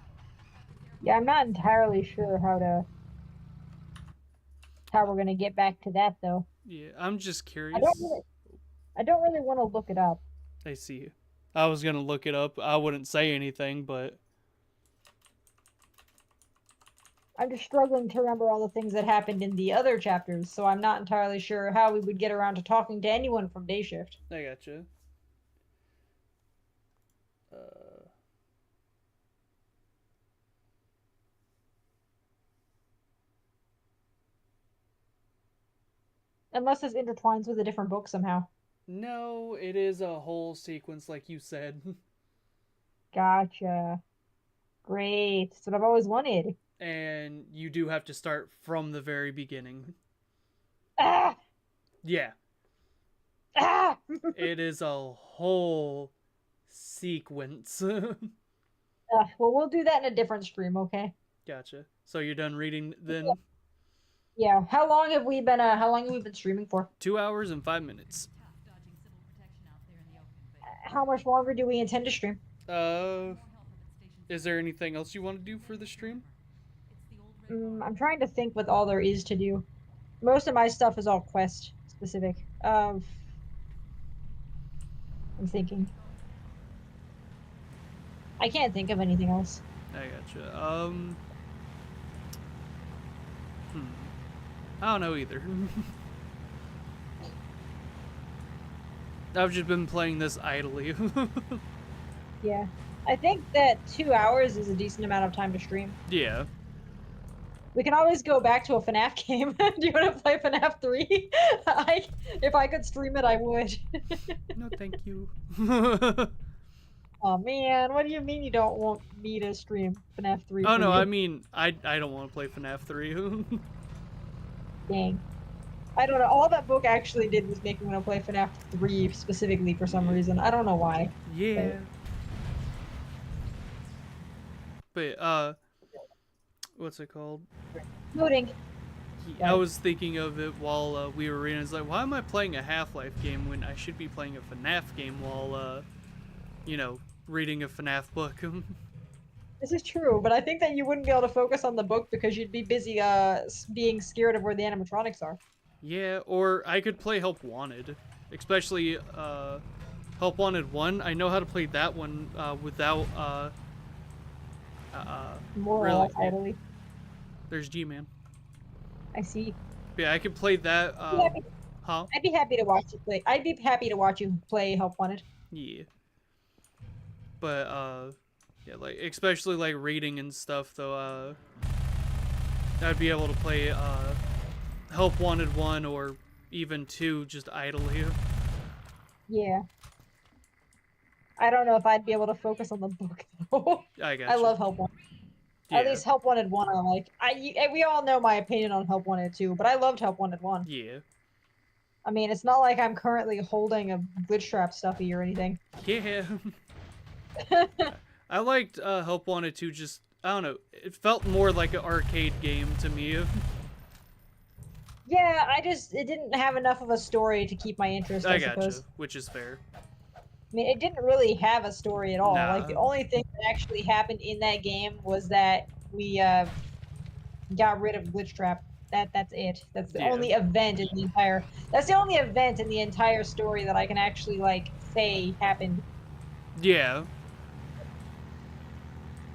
Yeah, I'm not entirely sure how we're gonna get back to that though. Yeah, I'm just curious. I don't really want to look it up. I see. I was gonna look it up. I wouldn't say anything, but... I'm just struggling to remember all the things that happened in the other chapters, so I'm not entirely sure how we would get around to talking to anyone from day shift. I gotcha. Unless this intertwines with a different book somehow. No, it is a whole sequence like you said. Gotcha. Great. That's what I've always wanted. And you do have to start from the very beginning. Ah! Yeah. Ah! It is a whole sequence. Well, we'll do that in a different stream, okay? Gotcha. So you're done reading then? Yeah. How long have we been streaming for? 2 hours and 5 minutes. How much longer do we intend to stream? Is there anything else you want to do for the stream? I'm trying to think what all there is to do. Most of my stuff is all quest specific. I'm thinking. I can't think of anything else. I gotcha. I don't know either. I've just been playing this idly. Yeah. I think that 2 hours is a decent amount of time to stream. Yeah. We can always go back to a FNAF game. Do you want to play FNAF 3? If I could stream it, I would. No, thank you. Oh man, what do you mean you don't want me to stream FNAF 3? Oh no, I mean, I don't want to play FNAF 3. Dang. I don't know. All that book actually did was make me want to play FNAF 3 specifically for some reason. I don't know why. Yeah. But, what's it called? Loading. I was thinking of it while we were reading. It's like, why am I playing a Half-Life game when I should be playing a FNAF game while, you know, reading a FNAF book? This is true, but I think that you wouldn't be able to focus on the book because you'd be busy being scared of where the animatronics are. Yeah, or I could play Help Wanted, especially Help Wanted 1. I know how to play that one without More really. or less idly. There's G-Man. I see. Yeah, I could play that. Huh? I'd be happy to watch you play. I'd be happy to watch you play Help Wanted. Yeah. But yeah, like especially like reading and stuff though. I'd be able to play Help Wanted 1 or even 2 just idly. Yeah. I don't know if I'd be able to focus on the book though. I got I love Help Wanted. Yeah. At least Help Wanted 1 I like. We all know my opinion on Help Wanted 2, but I loved Help Wanted 1. Yeah. I mean, it's not like I'm currently holding a glitch trap stuffy or anything. Yeah. I liked Help Wanted 2 just, I don't know, it felt more like an arcade game to me. Yeah, it didn't have enough of a story to keep my interest, I suppose. Gotcha, which is fair. I mean, it didn't really have a story at all. Nah. Like, the only thing that actually happened in that game was that we got rid of glitch trap. That's it. That's the only event in the entire. That's the only event in the entire story that I can actually like say happened. Yeah.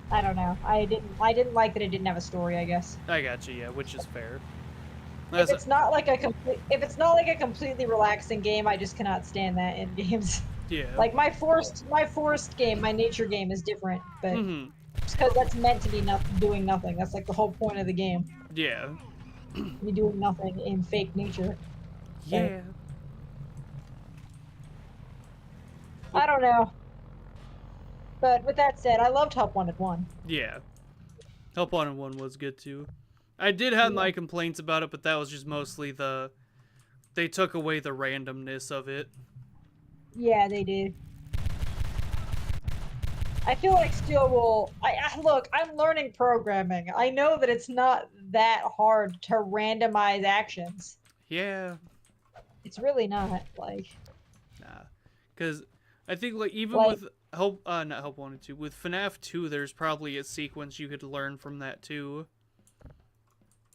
I don't know. I didn't like that it didn't have a story, I guess. I got you. Yeah, which is fair. If it's not like a completely relaxing game, I just cannot stand that in games. Yeah. Like my forest game, my nature game is different, but just because that's meant to be doing nothing. That's like the whole point of the game. Yeah. Be doing nothing in fake nature. Yeah. I don't know. But with that said, I loved Help Wanted 1. Yeah. Help Wanted 1 was good too. I did have my complaints about it, but that was just mostly they took away the randomness of it. Yeah, they did. I feel like Steel will... Look, I'm learning programming. I know that it's not that hard to randomize actions. Yeah. It's really not, like... Nah. Because I think, like, even with not Help Wanted 2, with FNAF 2, there's probably a sequence you could learn from that, too.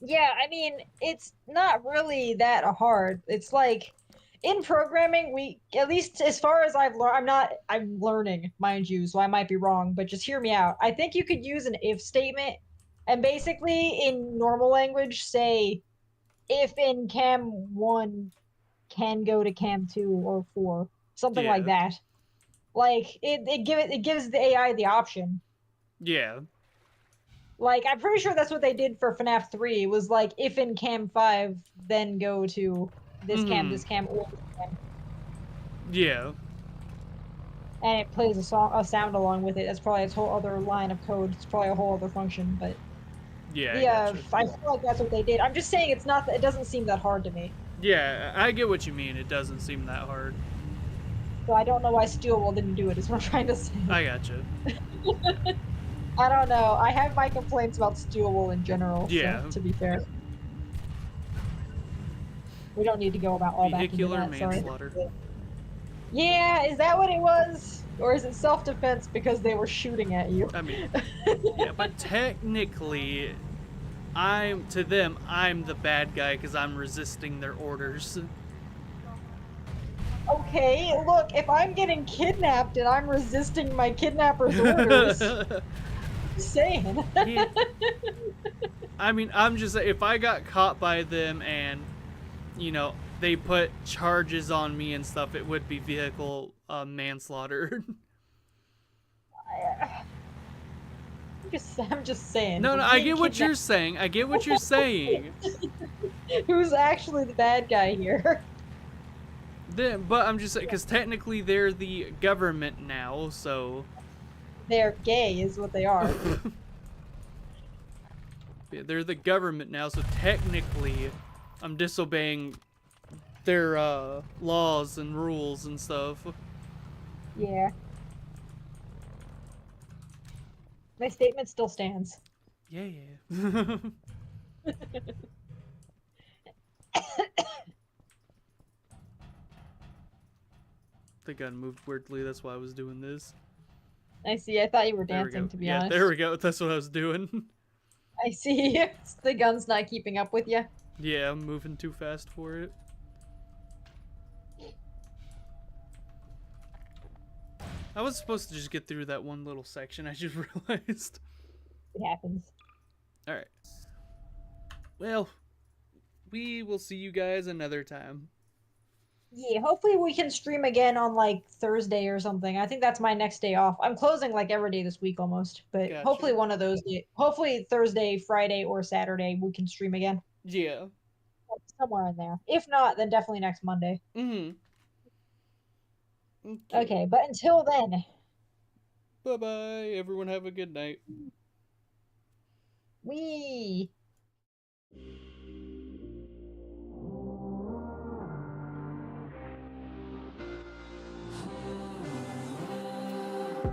Yeah, I mean, it's not really that hard. It's like... In programming, at least as far as I've learned, I'm learning, mind you, so I might be wrong, but just hear me out. I think you could use an if statement and basically in normal language say if in cam 1 can go to cam 2 or 4, something like that. Like it gives the AI the option. Yeah. Like I'm pretty sure that's what they did for FNAF 3. It was like if in cam 5 then go to this cam, or this cam. Yeah. And it plays a sound along with it. That's probably a whole other line of code. It's probably a whole other function, but yeah. I feel like that's what they did. I'm just saying it doesn't seem that hard to me. Yeah, I get what you mean. It doesn't seem that hard. So I don't know why Steelwool didn't do it, is what I'm trying to say. I gotcha. I don't know. I have my complaints about Steelwool in general, yeah. So, to be fair. We don't need to go about all Vehicular back into that, manslaughter. Sorry. Yeah, is that what it was? Or is it self-defense because they were shooting at you? I mean, yeah, but technically, I'm the bad guy because I'm resisting their orders. Okay, look, if I'm getting kidnapped and I'm resisting my kidnapper's orders, just saying. Yeah. I mean, I'm just saying, if I got caught by them and, you know, they put charges on me and stuff, it would be vehicle manslaughter. I'm just saying. No, I get what you're saying. I get what you're saying. Who's actually the bad guy here? But I'm just saying, because technically they're the government now, so... They're gay, is what they are. Yeah, they're the government now, so technically I'm disobeying their laws and rules and stuff. Yeah. My statement still stands. Yeah. The gun moved weirdly. That's why I was doing this. I see. I thought you were There we dancing, go. to be Yeah, honest. there we go. That's what I was doing. I see. The gun's not keeping up with you. Yeah, I'm moving too fast for it. I was supposed to just get through that one little section. I just realized. It happens. All right. Well, we will see you guys another time. Yeah, hopefully we can stream again on like Thursday or something. I think that's my next day off. I'm closing like every day this week almost, but Gotcha. hopefully one of those hopefully Thursday, Friday, or Saturday we can stream again. Yeah. Somewhere in there. If not, then definitely next Monday. Mm-hmm. Okay, but until then. Bye-bye. Everyone have a good night. Wee.